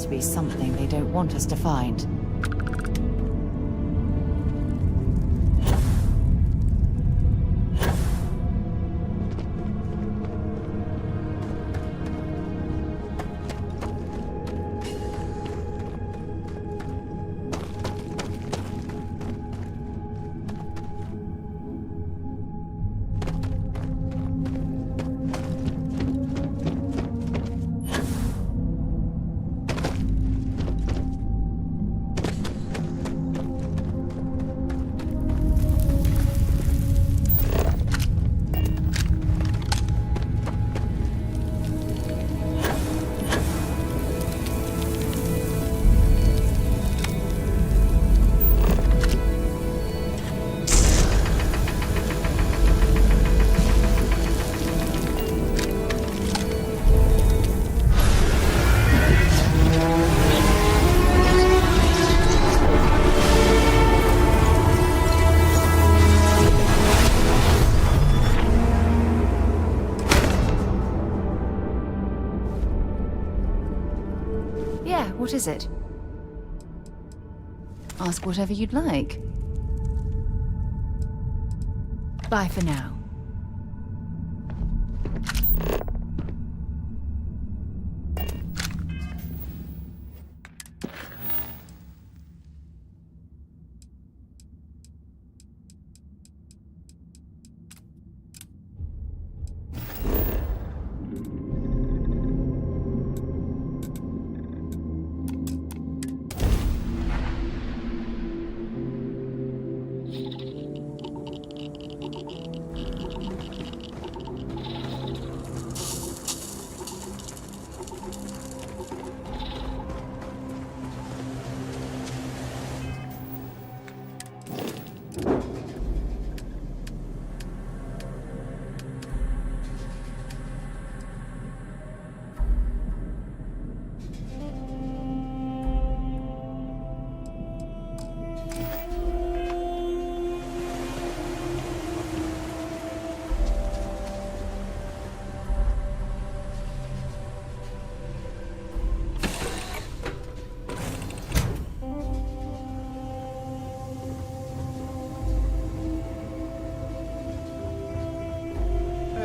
Be something they don't want us to find. What is it? Ask whatever you'd like. Bye for now.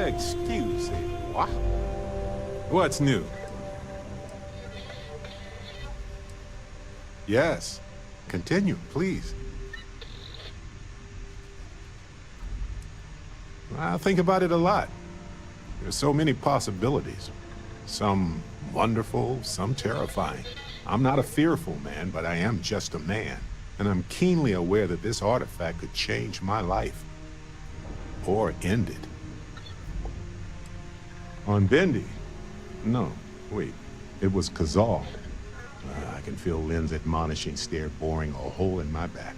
Excuse me, what? What's new? Yes. Continue, please. I think about it a lot. There's so many possibilities. Some wonderful, some terrifying. I'm not a fearful man, but I am just a man. And I'm keenly aware that this artifact could change my life. Or end it. On Bendy? No, wait. It was Kazal. I can feel Lynn's admonishing stare boring a hole in my back.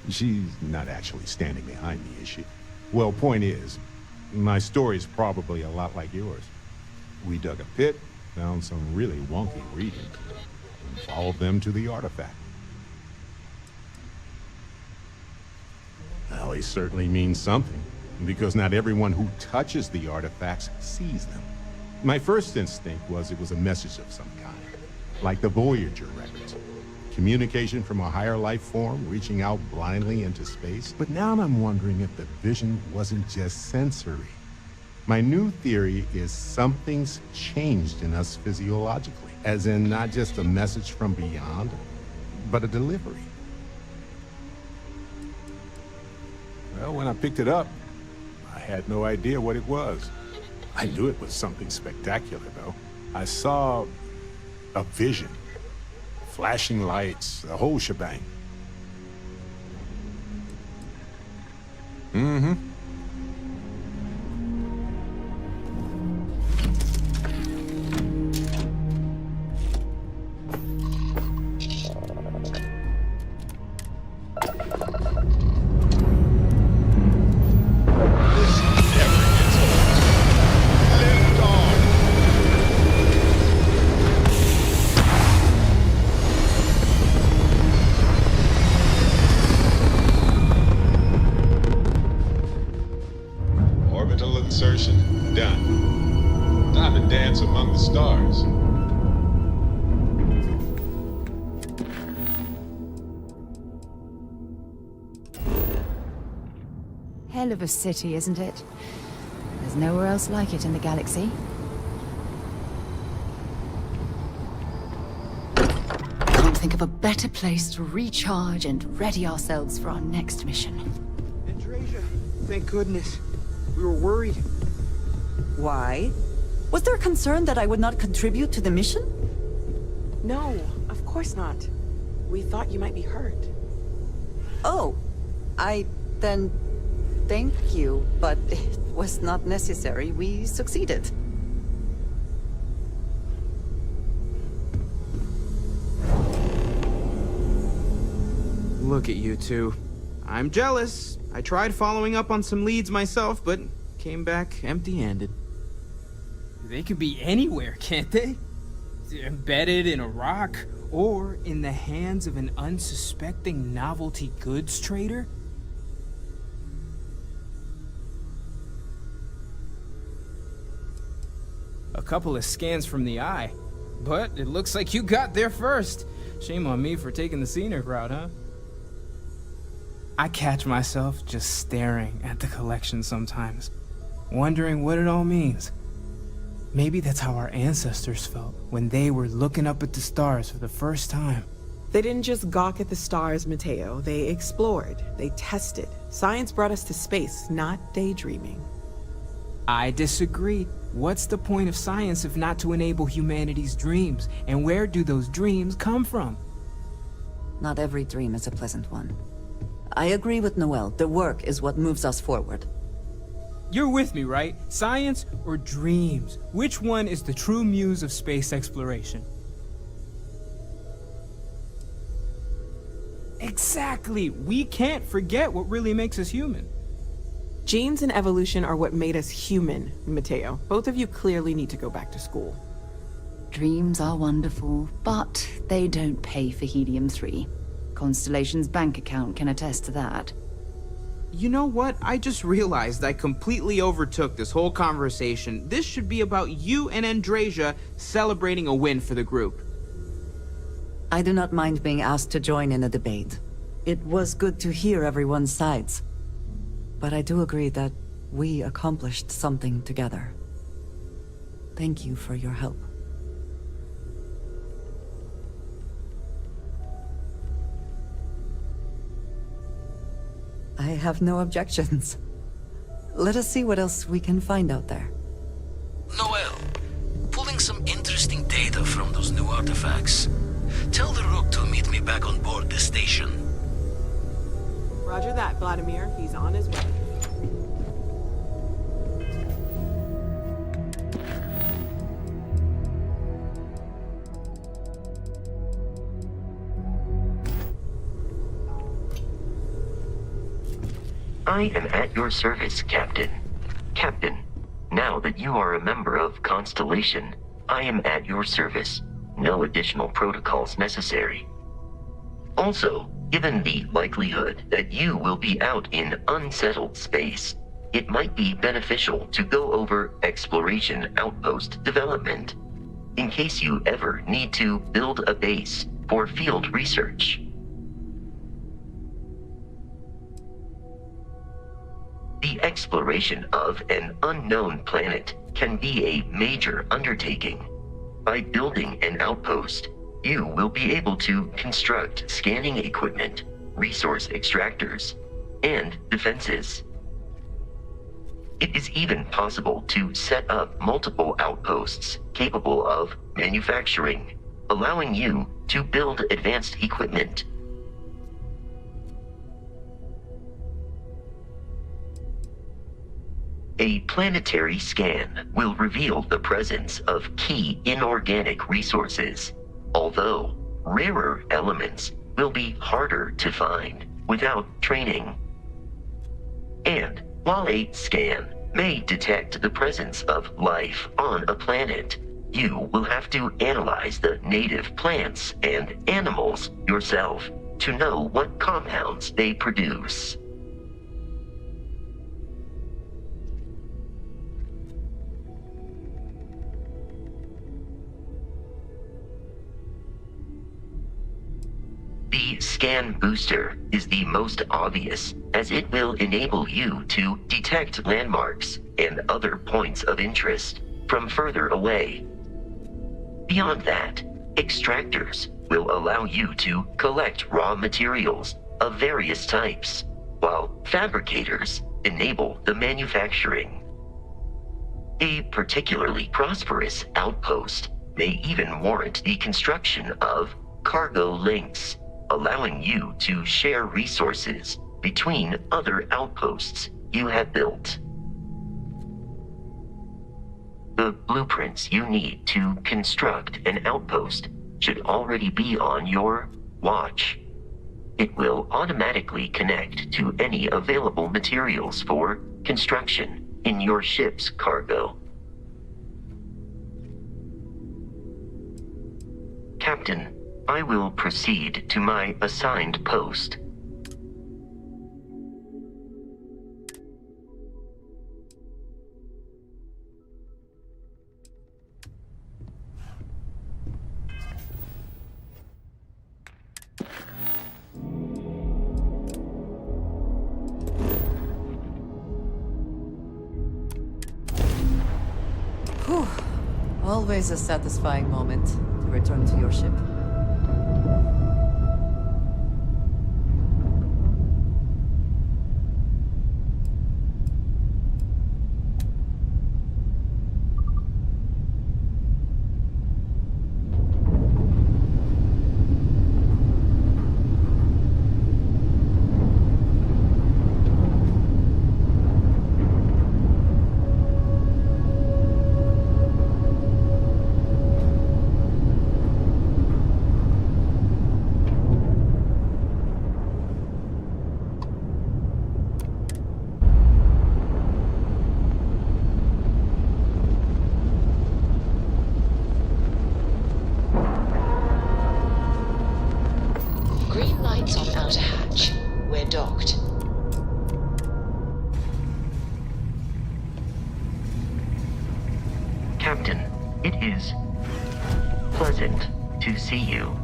She's not actually standing behind me, is she? Well, point is, my story's probably a lot like yours. We dug a pit, found some really wonky readings, and followed them to the artifact. Well, it certainly means something, because not everyone who touches the artifacts sees them. My first instinct was it was a message of some kind, like the Voyager records. Communication from a higher life form reaching out blindly into space. But now I'm wondering if the vision wasn't just sensory. My new theory is something's changed in us physiologically, as in not just a message from beyond, but a delivery. Well, when I picked it up, I had no idea what it was. I knew it was something spectacular, though. I saw a vision. Flashing lights, the whole shebang. Mm-hmm. Insertion done. Time to dance among the stars. Hell of a city, isn't it? There's nowhere else like it in the galaxy. Can't think of a better place to recharge and ready ourselves for our next mission. Andreja, thank goodness. We were worried. Why? Was there concern that I would not contribute to the mission? No, of course not. We thought you might be hurt. Oh, then thank you, but it was not necessary. We succeeded. Look at you two. I'm jealous. I tried following up on some leads myself, but came back empty-handed. They could be anywhere, can't they? Embedded in a rock, or in the hands of an unsuspecting novelty goods trader? A couple of scans from the eye. But it looks like you got there first. Shame on me for taking the scenic route, huh? I catch myself just staring at the collection sometimes, wondering what it all means. Maybe that's how our ancestors felt when they were looking up at the stars for the first time. They didn't just gawk at the stars, Mateo. They explored. They tested. Science brought us to space, not daydreaming. I disagree. What's the point of science if not to enable humanity's dreams? And where do those dreams come from? Not every dream is a pleasant one. I agree with Noel. The work is what moves us forward. You're with me, right? Science or dreams? Which one is the true muse of space exploration? Exactly. We can't forget what really makes us human. Genes and evolution are what made us human, Mateo. Both of you clearly need to go back to school. Dreams are wonderful, but they don't pay for helium-3. Constellation's bank account can attest to that. You know what? I just realized I completely overtook this whole conversation. This should be about you and Andrasia celebrating a win for the group. I do not mind being asked to join in a debate. It was good to hear everyone's sides. But I do agree that we accomplished something together. Thank you for your help. I have no objections. Let us see what else we can find out there. Noel, pulling some interesting data from those new artifacts. Tell the Rook to meet me back on board the station. Roger that, Vladimir. He's on his way. I am at your service, Captain. Captain, now that you are a member of Constellation, I am at your service. No additional protocols necessary. Also, given the likelihood that you will be out in unsettled space, it might be beneficial to go over exploration outpost development, in case you ever need to build a base for field research. The exploration of an unknown planet can be a major undertaking. By building an outpost, you will be able to construct scanning equipment, resource extractors, and defenses. It is even possible to set up multiple outposts capable of manufacturing, allowing you to build advanced equipment. A planetary scan will reveal the presence of key inorganic resources, although rarer elements will be harder to find without training. And while a scan may detect the presence of life on a planet, you will have to analyze the native plants and animals yourself to know what compounds they produce. The scan booster is the most obvious, as it will enable you to detect landmarks and other points of interest from further away. Beyond that, extractors will allow you to collect raw materials of various types, while fabricators enable the manufacturing. A particularly prosperous outpost may even warrant the construction of cargo links, allowing you to share resources between other outposts you have built. The blueprints you need to construct an outpost should already be on your watch. It will automatically connect to any available materials for construction in your ship's cargo. Captain, I will proceed to my assigned post. Whew. Always a satisfying moment to return to your ship. Green lights on outer hatch. We're docked. Captain, it is pleasant to see you.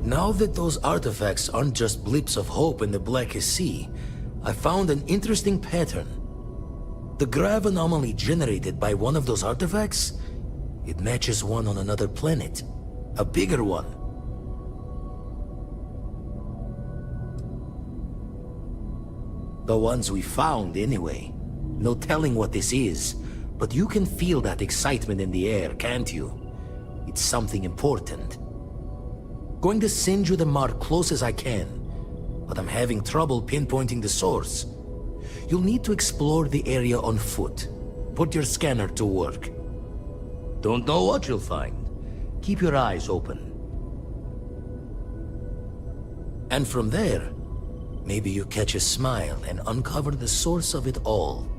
Now that those artifacts aren't just blips of hope in the blackest sea, I found an interesting pattern. The grav anomaly generated by one of those artifacts, it matches one on another planet. A bigger one. The ones we found, anyway. No telling what this is, but you can feel that excitement in the air, can't you? It's something important. Going to send you the mark close as I can, but I'm having trouble pinpointing the source. You'll need to explore the area on foot. Put your scanner to work. Don't know what you'll find. Keep your eyes open. And from there, maybe you catch a smile and uncover the source of it all.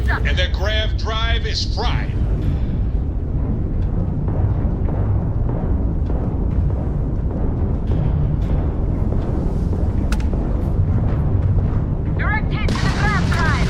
And the grav drive is fried. Direct hit to the grav drive.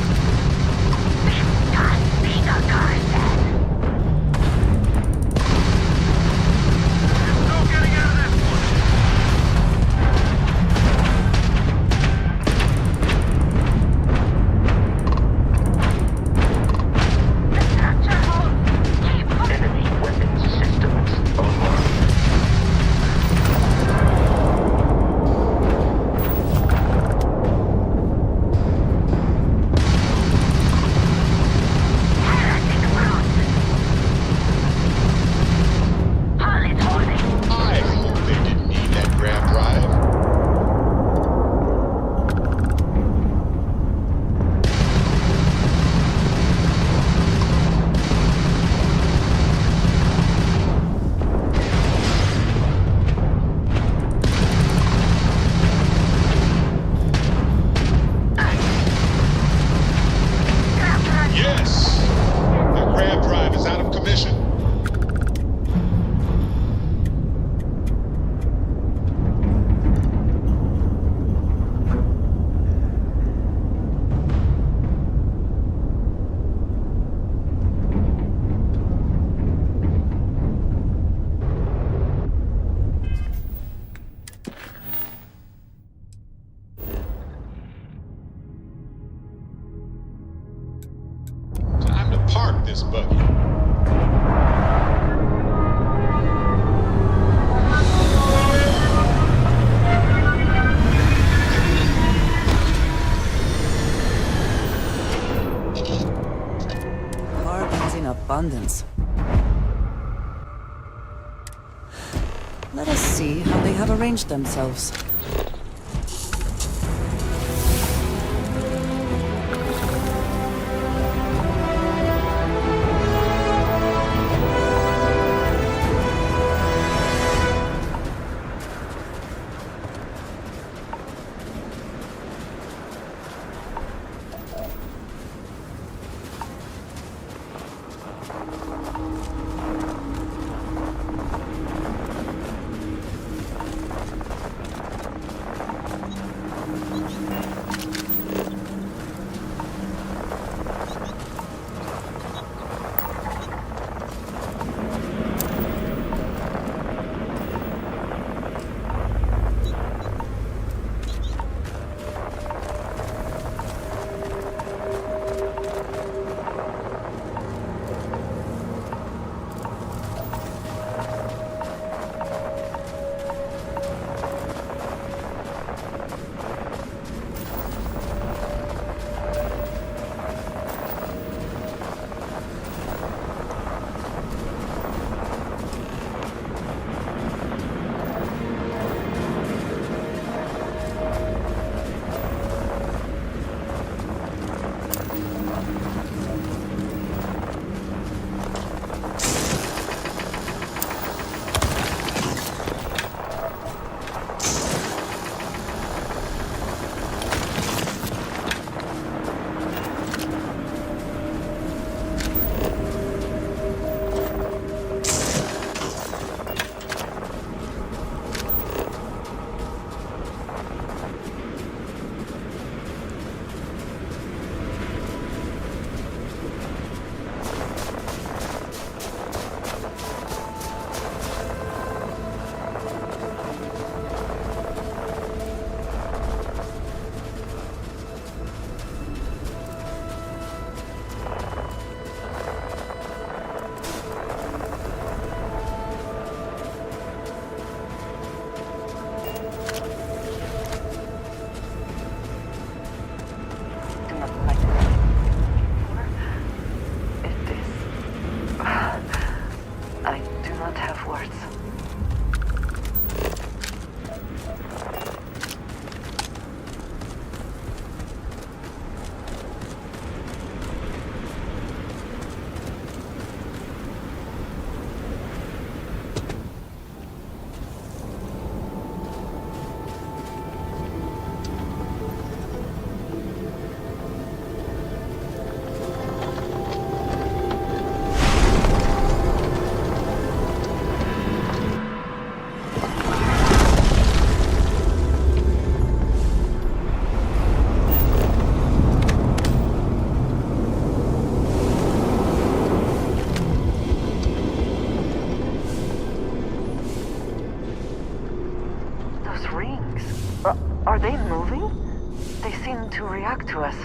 Park this buggy. Carbons in abundance. Let us see how they have arranged themselves. seem to react to us.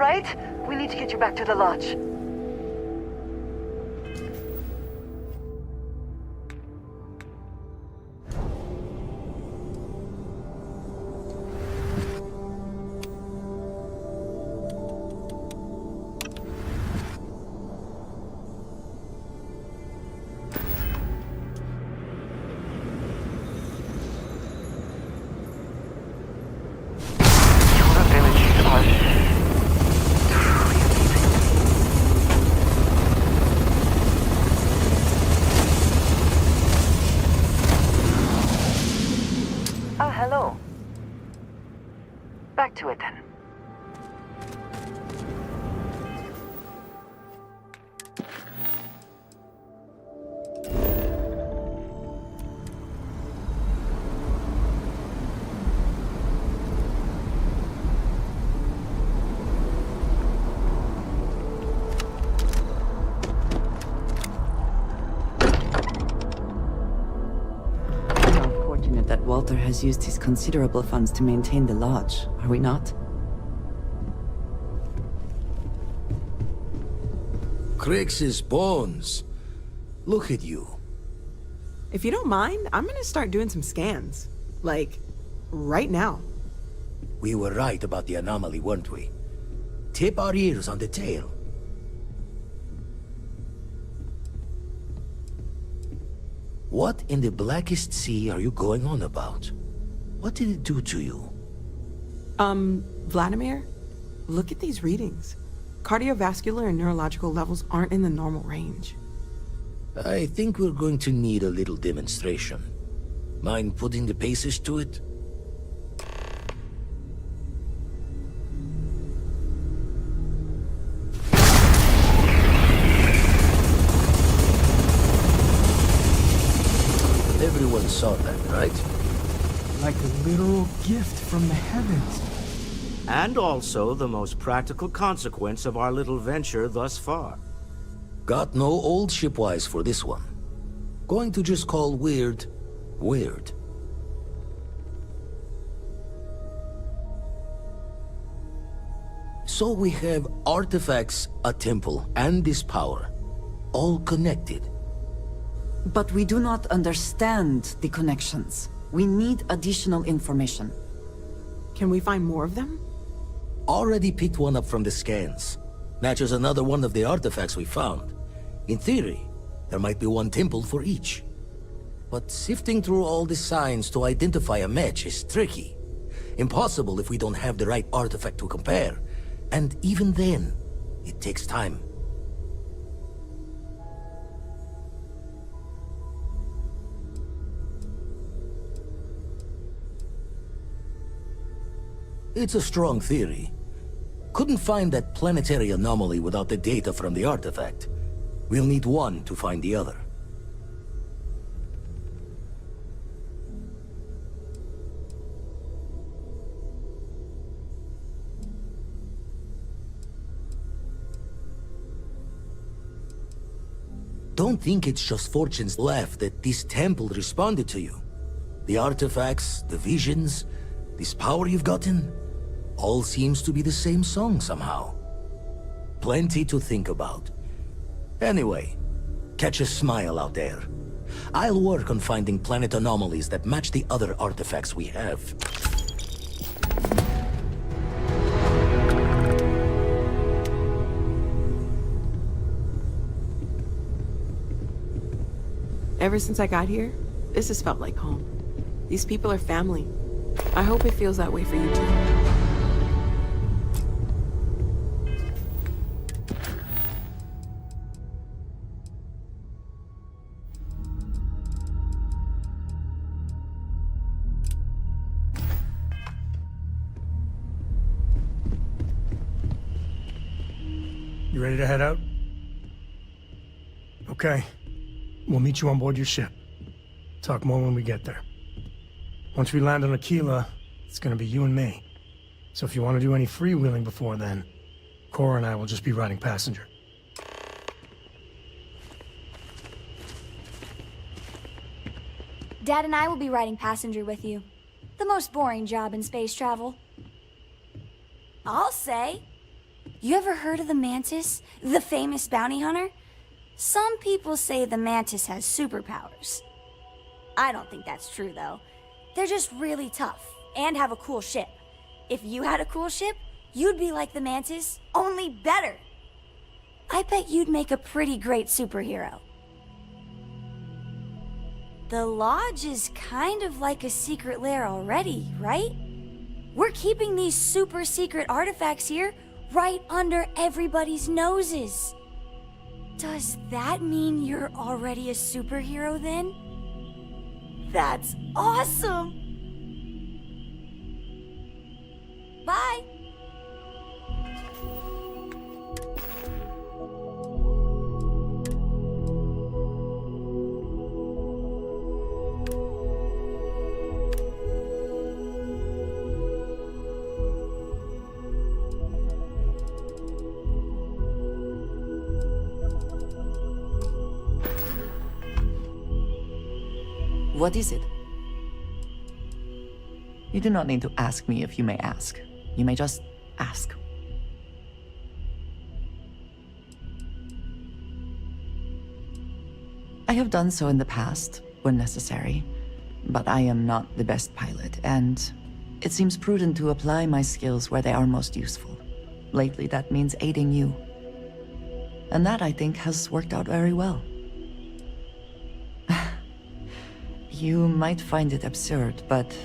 right? We need to get you back to the lodge. Oh, hello. Back to it then. That Walter has used his considerable funds to maintain the lodge, are we not? Crix's bones. Look at you. If you don't mind, I'm gonna start doing some scans. Like, right now. We were right about the anomaly, weren't we? Tip our ears on the tail. What in the blackest sea are you going on about? What did it do to you? Vladimir, look at these readings. Cardiovascular and neurological levels aren't in the normal range. I think we're going to need a little demonstration. Mind putting the paces to it? Everyone saw that, right? Like a literal gift from the heavens. And also the most practical consequence of our little venture thus far. Got no old shipwise for this one. Going to just call weird, weird. So we have artifacts, a temple, and this power. All connected. But we do not understand the connections. We need additional information. Can we find more of them? Already picked one up from the scans. Matches another one of the artifacts we found. In theory, there might be one temple for each. But sifting through all the signs to identify a match is tricky. Impossible if we don't have the right artifact to compare. And even then, it takes time. It's a strong theory. Couldn't find that planetary anomaly without the data from the artifact. We'll need one to find the other. Don't think it's just Fortune's laugh that this temple responded to you. The artifacts, the visions, this power you've gotten, all seems to be the same song somehow. Plenty to think about. Anyway, catch a smile out there. I'll work on finding planet anomalies that match the other artifacts we have. Ever since I got here, this has felt like home. These people are family. I hope it feels that way for you too. You ready to head out? Okay. We'll meet you on board your ship. Talk more when we get there. Once we land on Aquila, it's gonna be you and me. So if you want to do any freewheeling before then, Cora and I will just be riding passenger. Dad and I will be riding passenger with you. The most boring job in space travel. I'll say. You ever heard of the Mantis? The famous bounty hunter? Some people say the Mantis has superpowers. I don't think that's true, though. They're just really tough, and have a cool ship. If you had a cool ship, you'd be like the Mantis, only better. I bet you'd make a pretty great superhero. The Lodge is kind of like a secret lair already, right? We're keeping these super secret artifacts here, right under everybody's noses. Does that mean you're already a superhero then? That's awesome! Bye! What is it? You do not need to ask me if you may ask. You may just ask. I have done so in the past, when necessary, but I am not the best pilot, and it seems prudent to apply my skills where they are most useful. Lately, that means aiding you. And that, I think, has worked out very well. You might find it absurd, but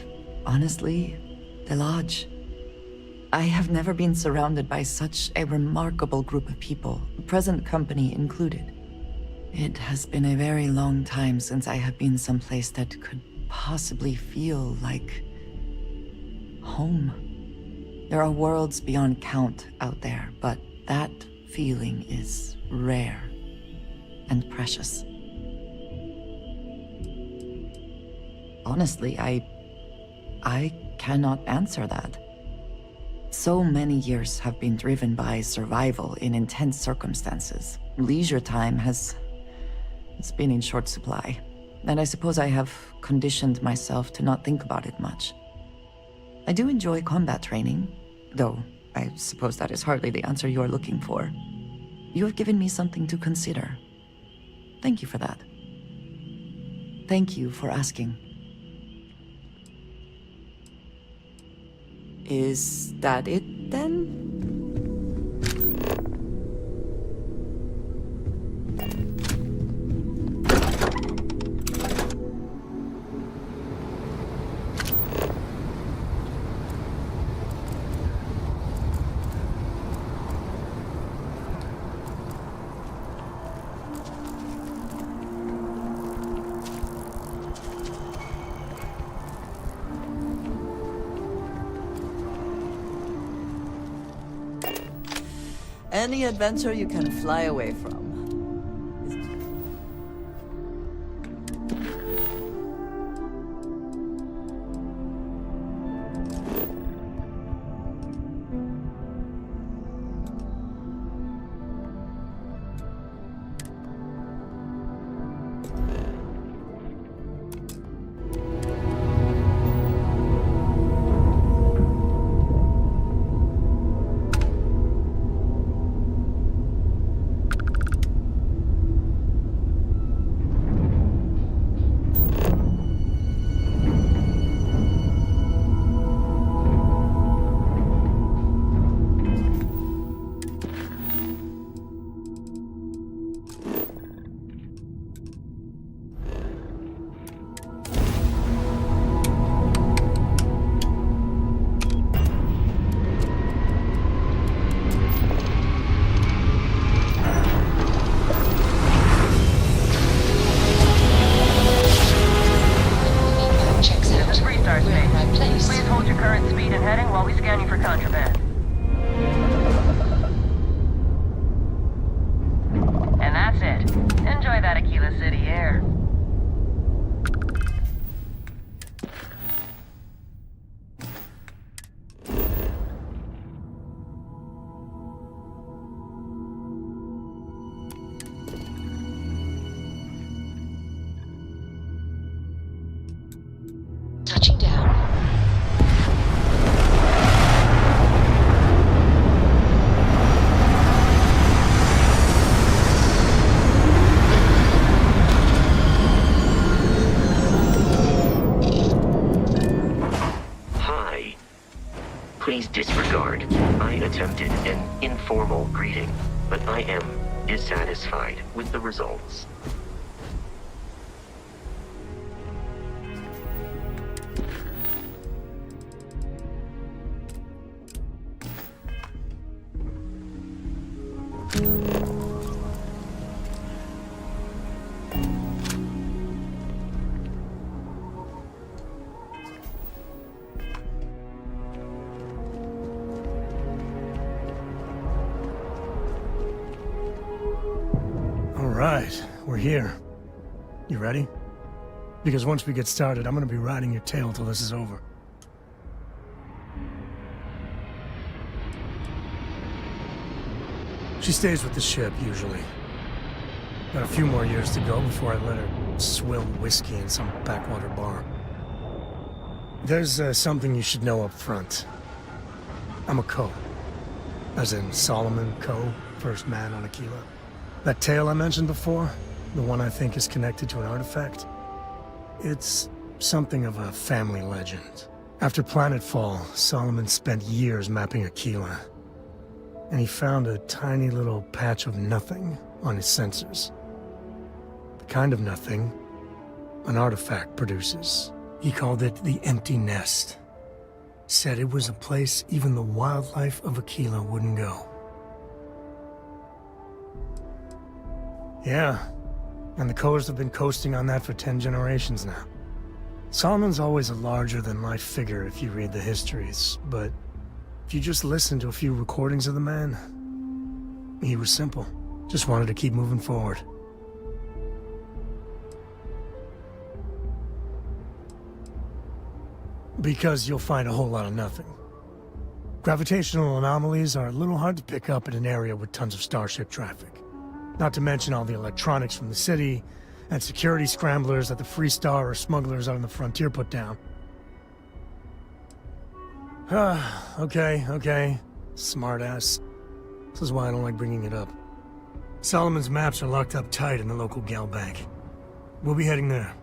honestly, the Lodge. I have never been surrounded by such a remarkable group of people, present company included. It has been a very long time since I have been someplace that could possibly feel like home. There are worlds beyond count out there, but that feeling is rare and precious. Honestly, I cannot answer that. So many years have been driven by survival in intense circumstances. Leisure time it's been in short supply, and I suppose I have conditioned myself to not think about it much. I do enjoy combat training, though I suppose that is hardly the answer you are looking for. You have given me something to consider. Thank you for that. Thank you for asking. Is that it, then? Any adventure you can fly away from. Touching down. attempted an informal greeting, but I am dissatisfied with the results. Alright, we're here. You ready? Because once we get started, I'm gonna be riding your tail till this is over. She stays with the ship, usually. Got a few more years to go before I let her swill whiskey in some backwater bar. There's something you should know up front. I'm a Co. As in Solomon Co., first man on Aquila. That tale I mentioned before, the one I think is connected to an artifact, it's something of a family legend. After Planetfall, Solomon spent years mapping Aquila, and he found a tiny little patch of nothing on his sensors. The kind of nothing an artifact produces. He called it the Empty Nest. Said it was a place even the wildlife of Aquila wouldn't go. Yeah, and the Coors have been coasting on that for 10 generations now. Solomon's always a larger-than-life figure if you read the histories, but if you just listen to a few recordings of the man, he was simple. Just wanted to keep moving forward. Because you'll find a whole lot of nothing. Gravitational anomalies are a little hard to pick up in an area with tons of starship traffic. Not to mention all the electronics from the city, and security scramblers that the Free Star or smugglers out on the frontier put down. Okay. Smartass. This is why I don't like bringing it up. Solomon's maps are locked up tight in the local gal bank. We'll be heading there.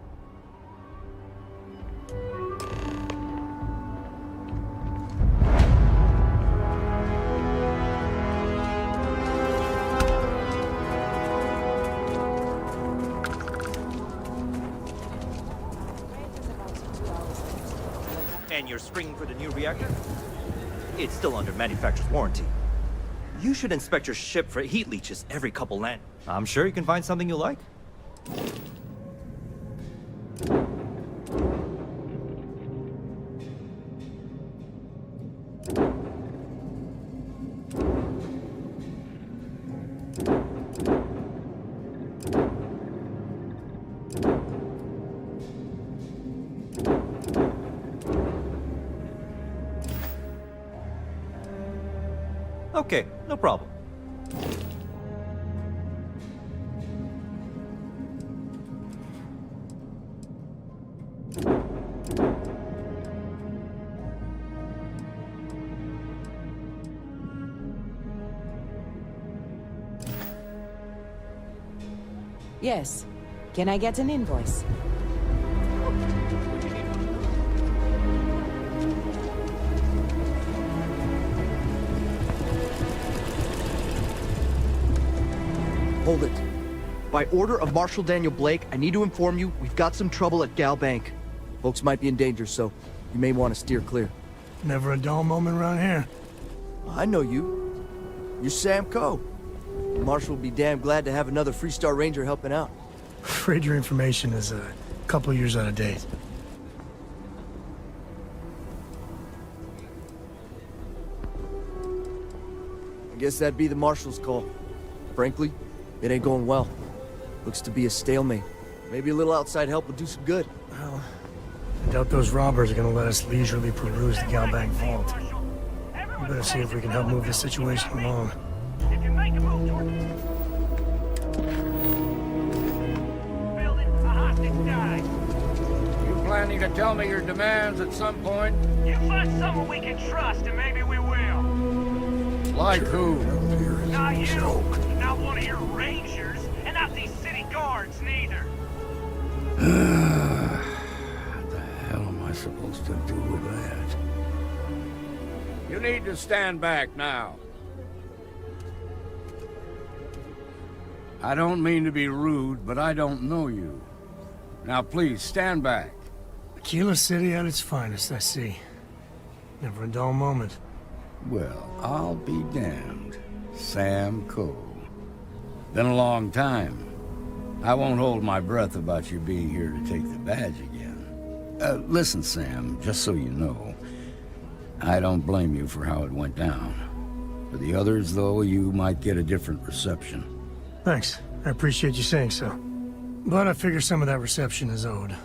And you're springing for the new reactor? It's still under manufacturer's warranty. You should inspect your ship for heat leeches every couple land. I'm sure you can find something you like. Okay, no problem. Yes. Can I get an invoice? Hold it. By order of Marshal Daniel Blake, I need to inform you we've got some trouble at Gal Bank. Folks might be in danger, so you may want to steer clear. Never a dull moment around here. I know you. You're Sam Coe. Marshal will be damn glad to have another Free Star Ranger helping out. Afraid your information is a couple years out of date. I guess that'd be the Marshal's call. Frankly, it ain't going well. Looks to be a stalemate. Maybe a little outside help would do some good. Well, I doubt those robbers are gonna let us leisurely peruse the Gal Bank vault. We better see if we can help move this situation along. If you make a move toward building, a hostage died. You planning to tell me your demands at some point? You find someone we can trust, and maybe we will. Like who? Not you. Not one of your rangers, and not these city guards neither. What the hell am I supposed to do with that? You need to stand back now. I don't mean to be rude, but I don't know you. Now please, stand back. Aquila City at its finest, I see. Never a dull moment. Well, I'll be damned. Sam Cole. Been a long time. I won't hold my breath about you being here to take the badge again. Listen, Sam, just so you know, I don't blame you for how it went down. For the others, though, you might get a different reception. Thanks. I appreciate you saying so. But I figure some of that reception is owed.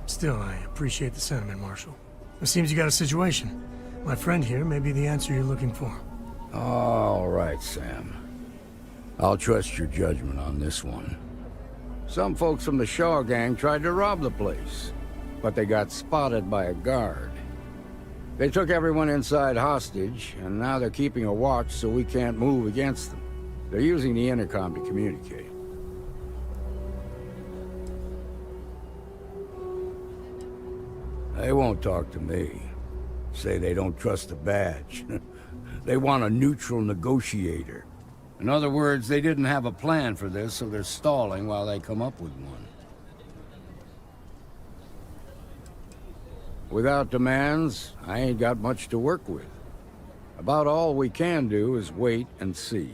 Still, I appreciate the sentiment, Marshal. It seems you got a situation. My friend here may be the answer you're looking for. All right, Sam. I'll trust your judgment on this one. Some folks from the Shaw gang tried to rob the place, but they got spotted by a guard. They took everyone inside hostage, and now they're keeping a watch so we can't move against them. They're using the intercom to communicate. They won't talk to me. Say they don't trust the badge. They want a neutral negotiator. In other words, they didn't have a plan for this, so they're stalling while they come up with one. Without demands, I ain't got much to work with. About all we can do is wait and see.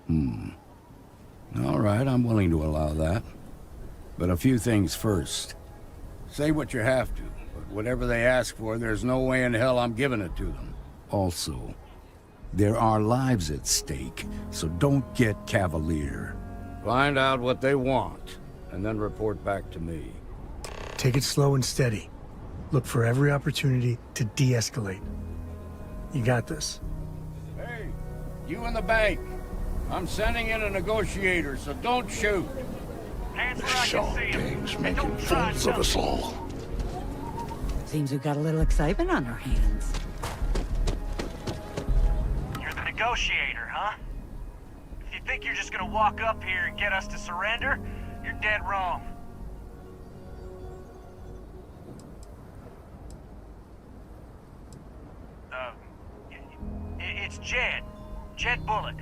All right, I'm willing to allow that. But a few things first. Say what you have to, but whatever they ask for, there's no way in hell I'm giving it to them. Also, there are lives at stake, so don't get cavalier. Find out what they want, and then report back to me. Take it slow and steady. Look for every opportunity to de-escalate. You got this. Hey, you in the bank. I'm sending in a negotiator, so don't shoot. The Shaw gang's making fools of us all. Seems we've got a little excitement on our hands. You're the negotiator, huh? If you think you're just gonna walk up here and get us to surrender, you're dead wrong. It's Jed. Jed Bullock.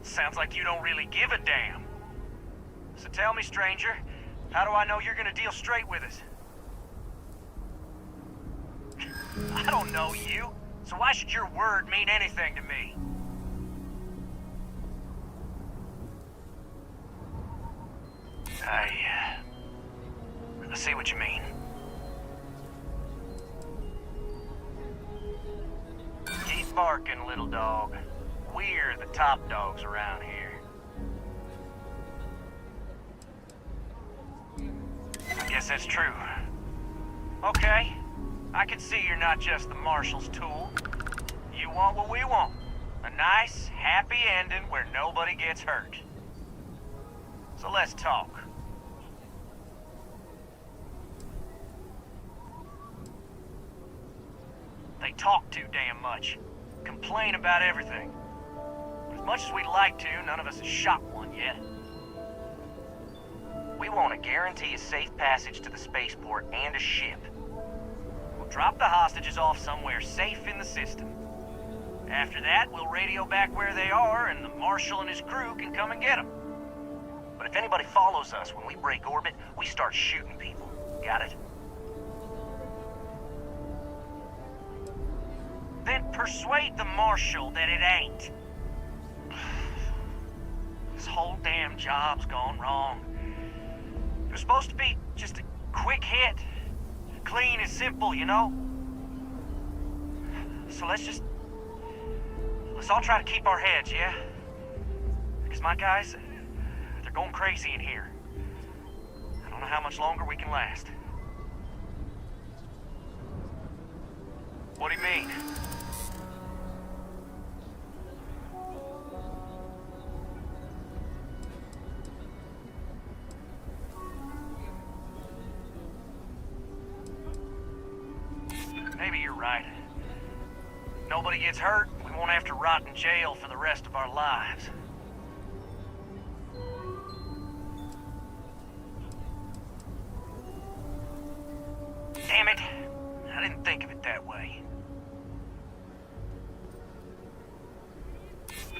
Sounds like you don't really give a damn. So tell me, stranger, how do I know you're gonna deal straight with us? I don't know you, so why should your word mean anything to me? I see what you mean. Keep barking, little dog. We're the top dogs around here. I guess that's true. Okay, I can see you're not just the Marshal's tool. You want what we want. A nice, happy ending where nobody gets hurt. So let's talk. They talk too damn much. Complain about everything. As much as we'd like to, none of us has shot one yet. We want to guarantee a safe passage to the spaceport and a ship. We'll drop the hostages off somewhere safe in the system. After that, we'll radio back where they are, and the Marshal and his crew can come and get them. But if anybody follows us when we break orbit, we start shooting people. Got it? Then persuade the Marshal that it ain't. This whole damn job's gone wrong. It was supposed to be just a quick hit. Clean and simple, you know? So let's all try to keep our heads, yeah? Because my guys, they're going crazy in here. I don't know how much longer we can last. What do you mean? Maybe you're right. Nobody gets hurt, we won't have to rot in jail for the rest of our lives. didn't think of it that way.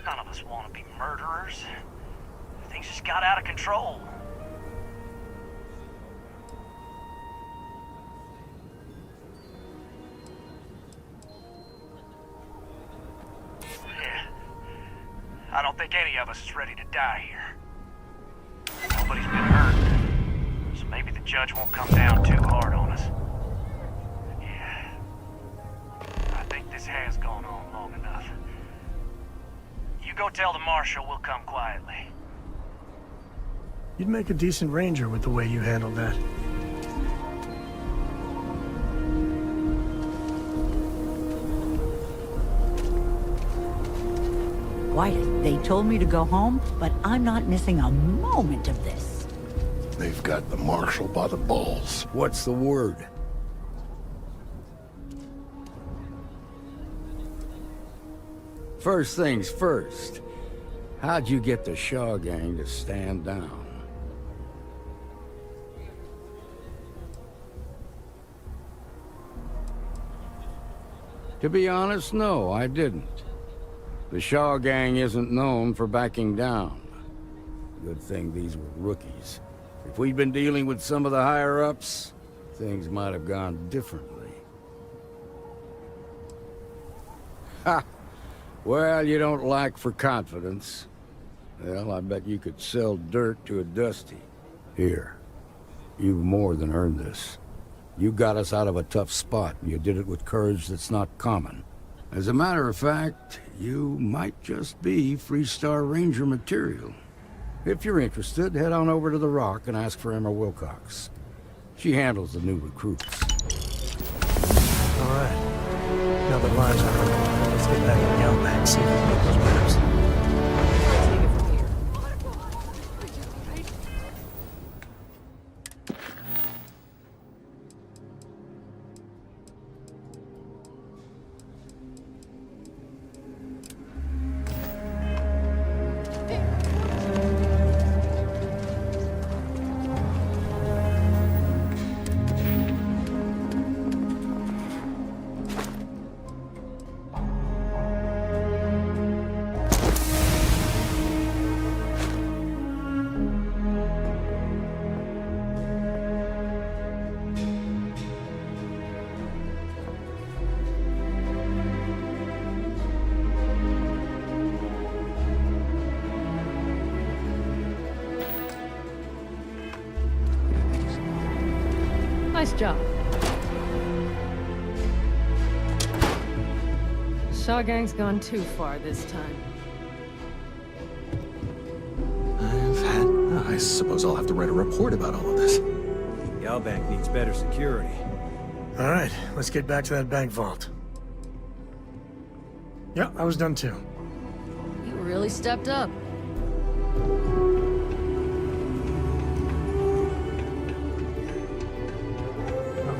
None of us want to be murderers. Things just got out of control. Yeah. I don't think any of us is ready to die here. Nobody's been hurt. So maybe the judge won't come down too hard on us. Yeah. I think this has gone on long enough. You go tell the marshal we'll come quietly. You'd make a decent ranger with the way you handled that. Wyatt, they told me to go home, but I'm not missing a moment of this. They've got the marshal by the balls. What's the word? First things first. How'd you get the Shaw gang to stand down? To be honest, no, I didn't. The Shaw gang isn't known for backing down. Good thing these were rookies. If we'd been dealing with some of the higher-ups, things might have gone differently. Ha! Well, you don't lack for confidence. Well, I bet you could sell dirt to a Dusty. Here, you've more than earned this. You got us out of a tough spot, and you did it with courage that's not common. As a matter of fact, you might just be Freestar Ranger material. If you're interested, head on over to the Rock and ask for Emma Wilcox. She handles the new recruits. All right. Now that lives are over, let's get back to the outback, see if we can get those maps. Nice job. Shaw gang's gone too far this time. I suppose I'll have to write a report about all of this. Galbank needs better security. All right, let's get back to that bank vault. Yeah, I was done too. You really stepped up.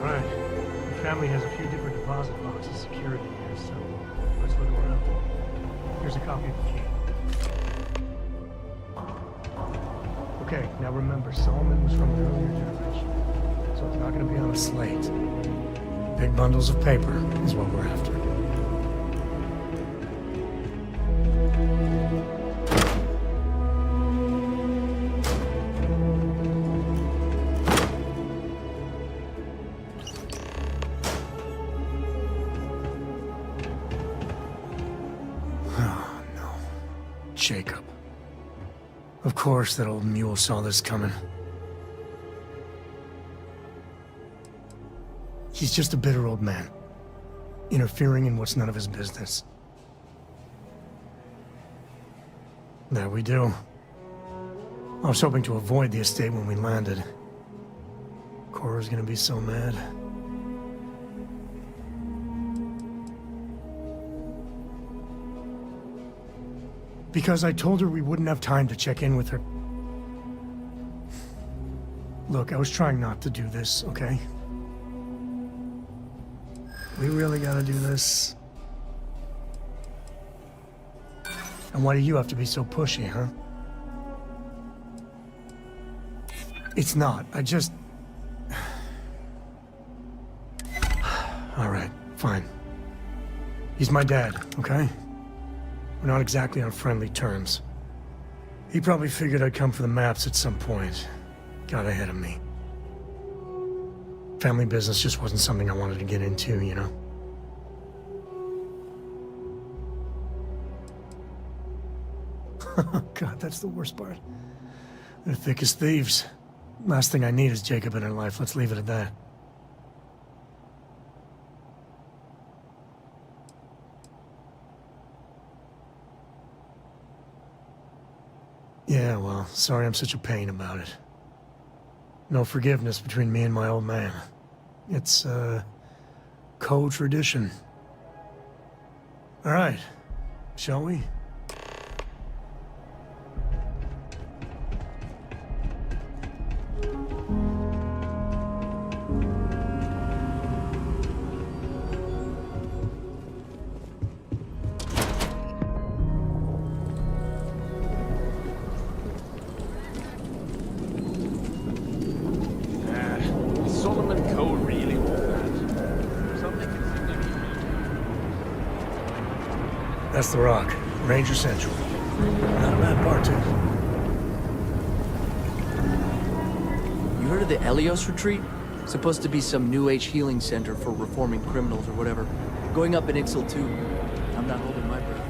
Alright. The family has a few different deposit boxes secured in here, so let's look around. Here's a copy of the key. Okay, now remember, Solomon was from an earlier generation, so it's not going to be on a slate. Big bundles of paper is what we're after. Jacob. Of course that old mule saw this coming. He's just a bitter old man, interfering in what's none of his business. There we do. I was hoping to avoid the estate when we landed. Cora's gonna be so mad. Because I told her we wouldn't have time to check in with her. Look, I was trying not to do this, okay? We really gotta do this. And why do you have to be so pushy, huh? It's not. I just... All Alright, fine. He's my dad, okay? We're not exactly on friendly terms. He probably figured I'd come for the maps at some point. Got ahead of me. Family business just wasn't something I wanted to get into, you know? God, that's the worst part. They're thick as thieves. Last thing I need is Jacob in her life. Let's leave it at that. Yeah, well, sorry I'm such a pain about it. No forgiveness between me and my old man. It's, co-tradition. All right, shall we? That's the Rock. Ranger Central. Not a bad part, too. You heard of the Elios Retreat? Supposed to be some new age healing center for reforming criminals or whatever. Going up in Ixel too. I'm not holding my breath.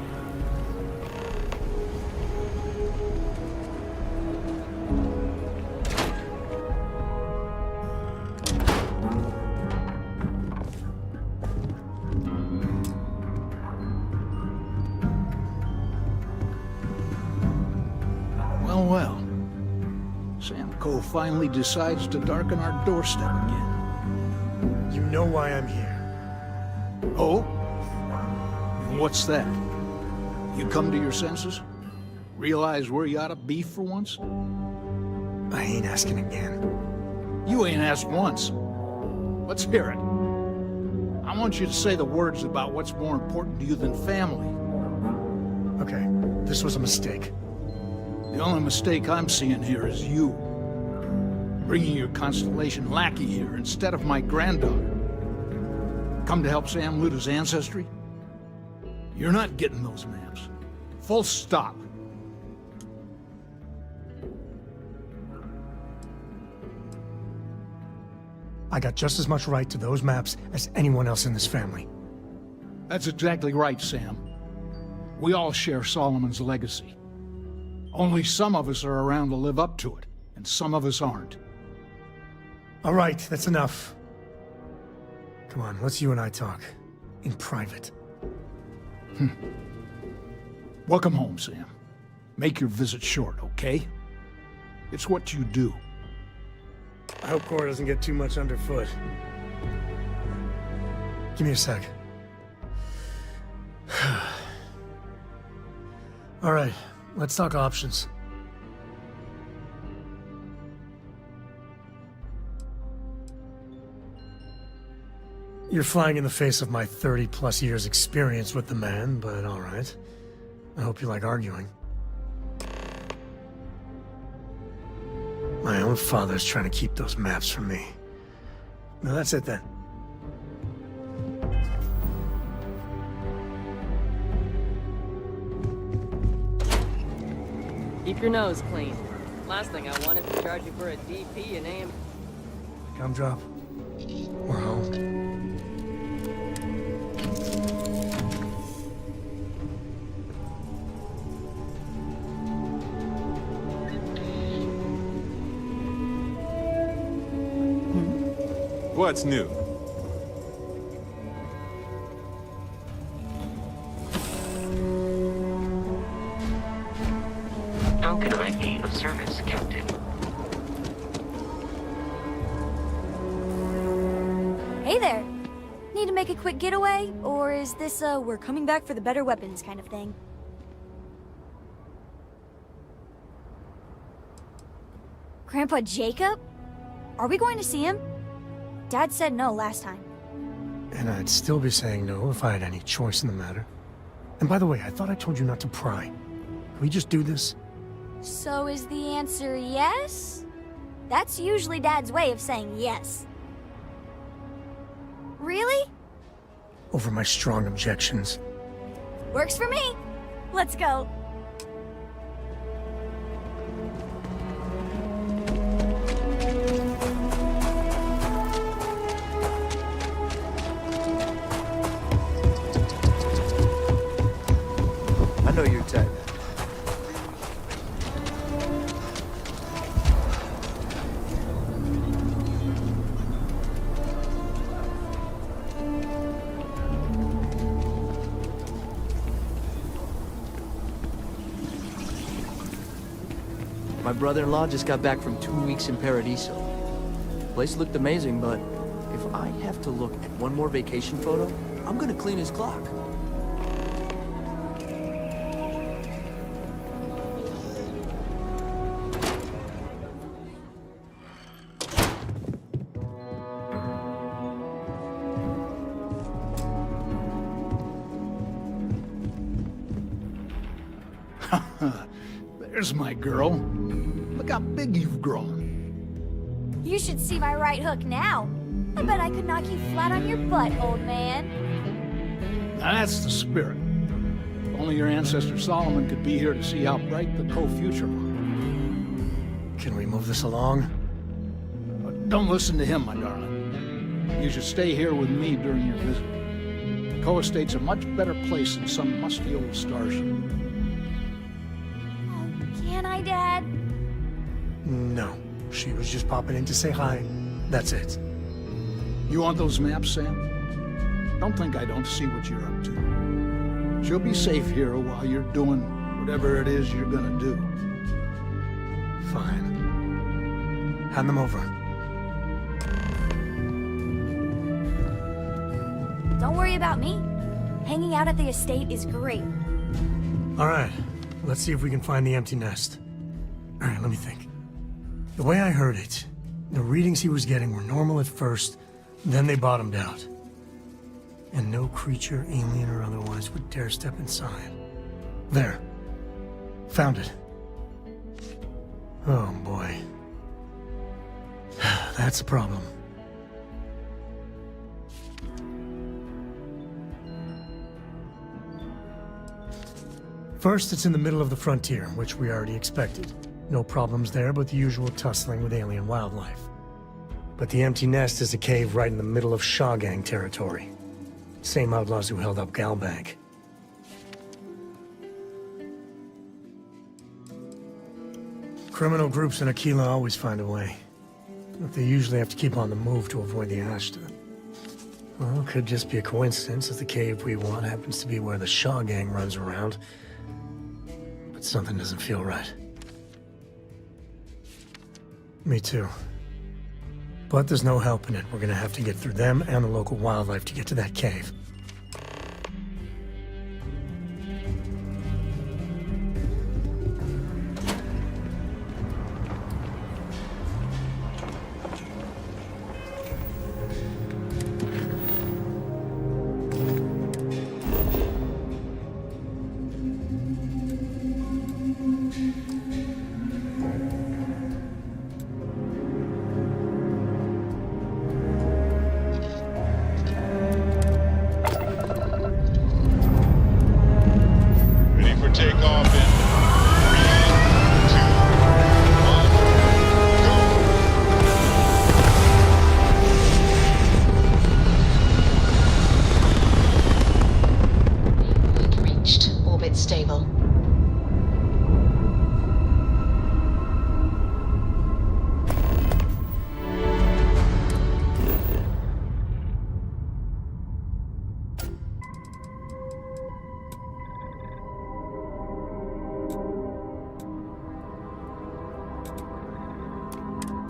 Well. Sam Coe finally decides to darken our doorstep again. You know why I'm here. Oh? And what's that? You come to your senses? Realize where you ought to be for once? I ain't asking again. You ain't asked once. Let's hear it. I want you to say the words about what's more important to you than family. Okay, this was a mistake. The only mistake I'm seeing here is you. Bringing your Constellation lackey here instead of my granddaughter. Come to help Sam loot his ancestry? You're not getting those maps. Full stop. I got just as much right to those maps as anyone else in this family. That's exactly right, Sam. We all share Solomon's legacy. Only some of us are around to live up to it, and some of us aren't. All right, that's enough. Come on, let's you and I talk. In private. Welcome home, Sam. Make your visit short, okay? It's what you do. I hope Cora doesn't get too much underfoot. Give me a sec. All right, let's talk options. You're flying in the face of my 30-plus years experience with the man, but all right. I hope you like arguing. My own father's trying to keep those maps from me. No, that's it then. Keep your nose clean. Last thing I want is to charge you for a DP and AM. Come drop. We're home. What's new? How can I be of service, Captain? Hey there! Need to make a quick getaway? Or is this a we're coming back for the better weapons kind of thing? Grandpa Jacob? Are we going to see him? Dad said no last time. And I'd still be saying no if I had any choice in the matter. And by the way, I thought I told you not to pry. Can we just do this? So is the answer yes? That's usually Dad's way of saying yes. Really? over my strong objections. Works for me. Let's go. I know your type. My brother-in-law just got back from 2 weeks in Paradiso. Place looked amazing, but if I have to look at one more vacation photo, I'm gonna clean his clock. There's my girl. Look how big you've grown. You should see my right hook now. I bet I could knock you flat on your butt, old man. Now that's the spirit. If only your ancestor Solomon could be here to see how bright the co-future was. Can we move this along? Don't listen to him, my darling. You should stay here with me during your visit. The co-estate's a much better place than some musty old starship. Can I, Dad? No. She was just popping in to say hi. That's it. You want those maps, Sam? Don't think I don't see what you're up to. She'll be safe here while you're doing whatever it is you're gonna do. Fine. Hand them over. Don't worry about me. Hanging out at the estate is great. All right. Let's see if we can find the empty nest. All right, let me think. The way I heard it, the readings he was getting were normal at first, then they bottomed out. And no creature, alien or otherwise, would dare step inside. There. Found it. Oh, boy. That's a problem. First, it's in the middle of the frontier, which we already expected. No problems there, but the usual tussling with alien wildlife. But the empty nest is a cave right in the middle of Shaw Gang territory. Same outlaws who held up Galbank. Criminal groups in Aquila always find a way. But they usually have to keep on the move to avoid the Ashta. Well, it could just be a coincidence that the cave we want happens to be where the Shaw Gang runs around. But something doesn't feel right. Me too. But there's no helping it. We're gonna have to get through them and the local wildlife to get to that cave.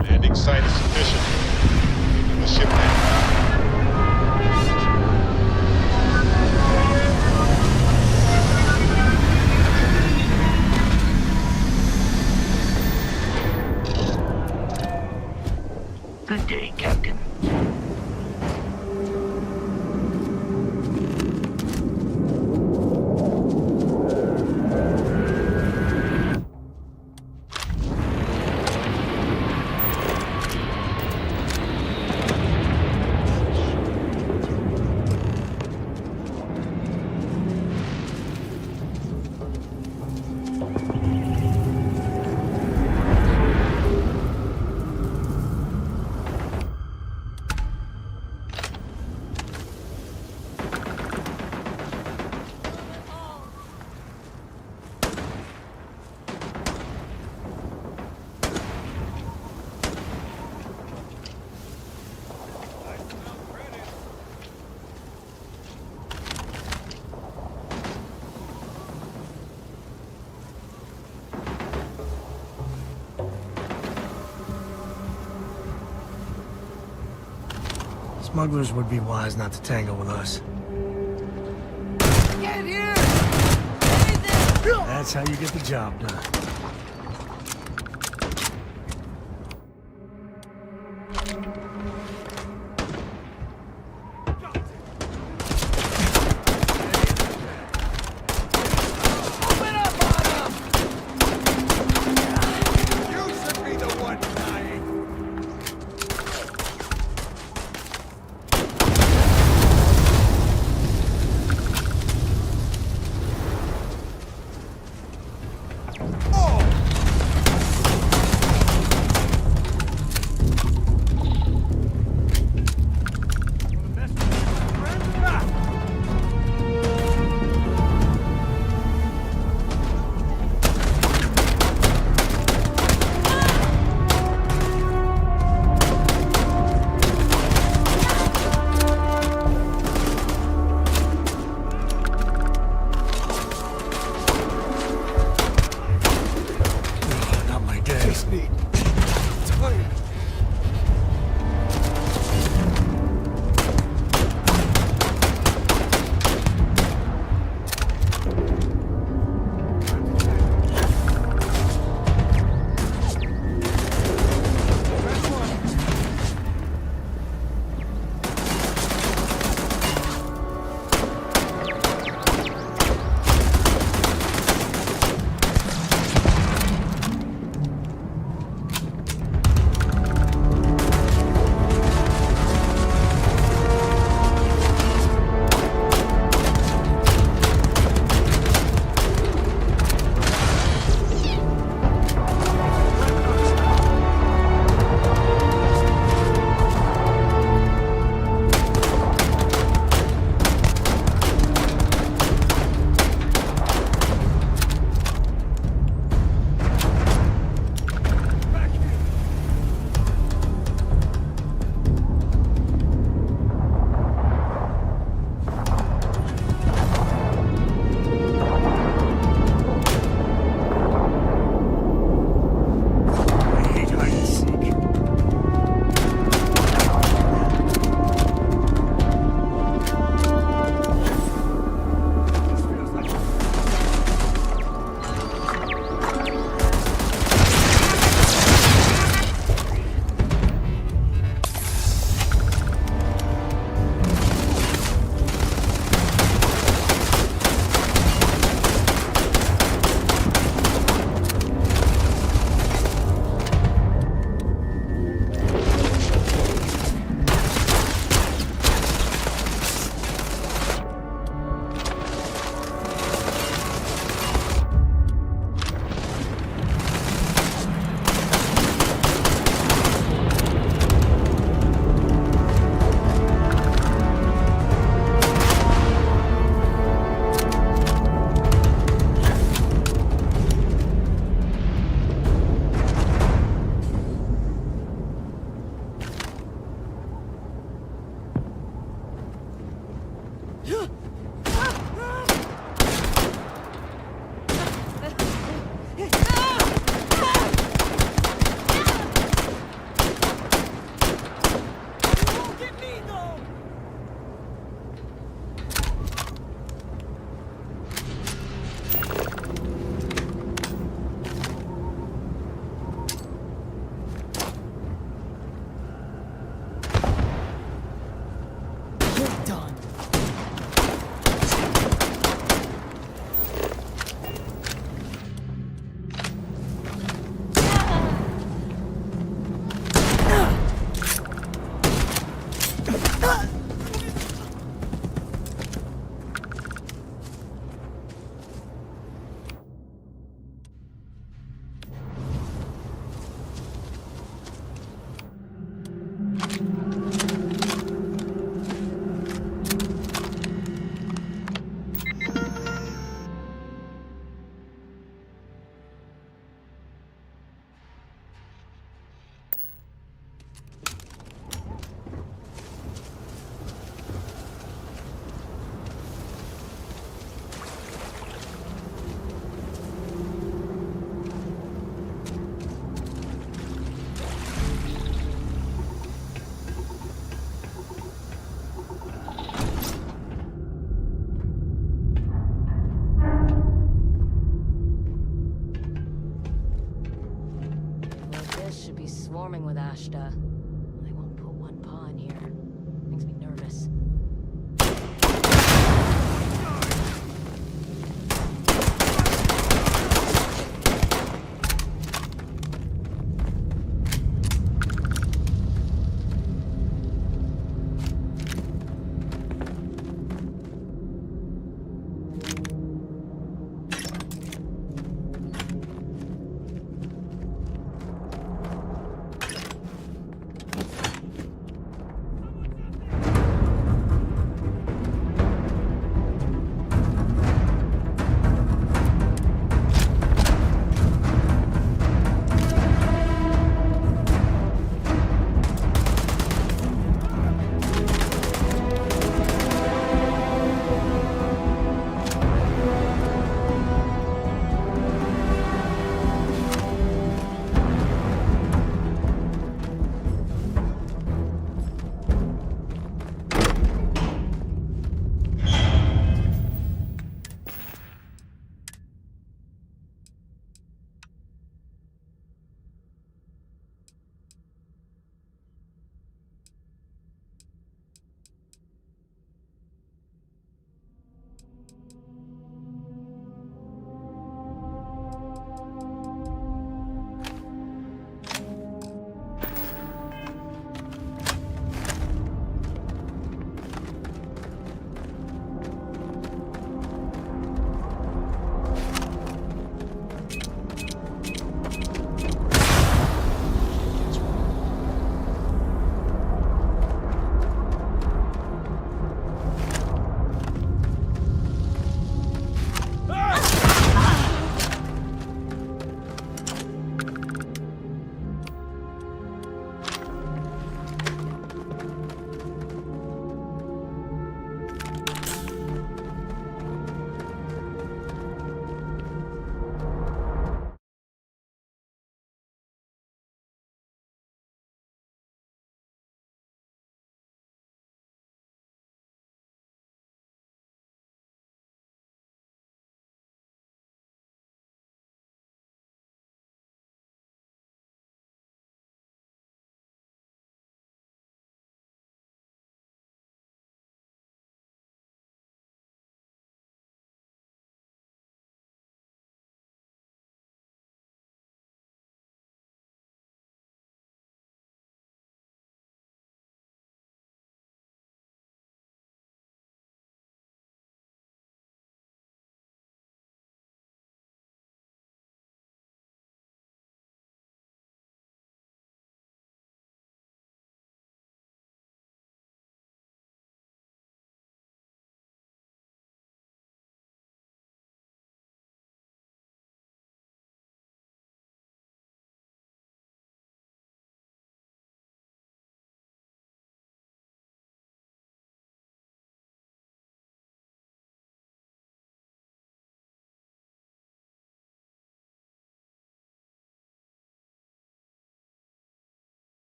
Landing site is sufficient. The ship Good day, Captain. Smugglers would be wise not to tangle with us. Get here! That's how you get the job done. Ashta.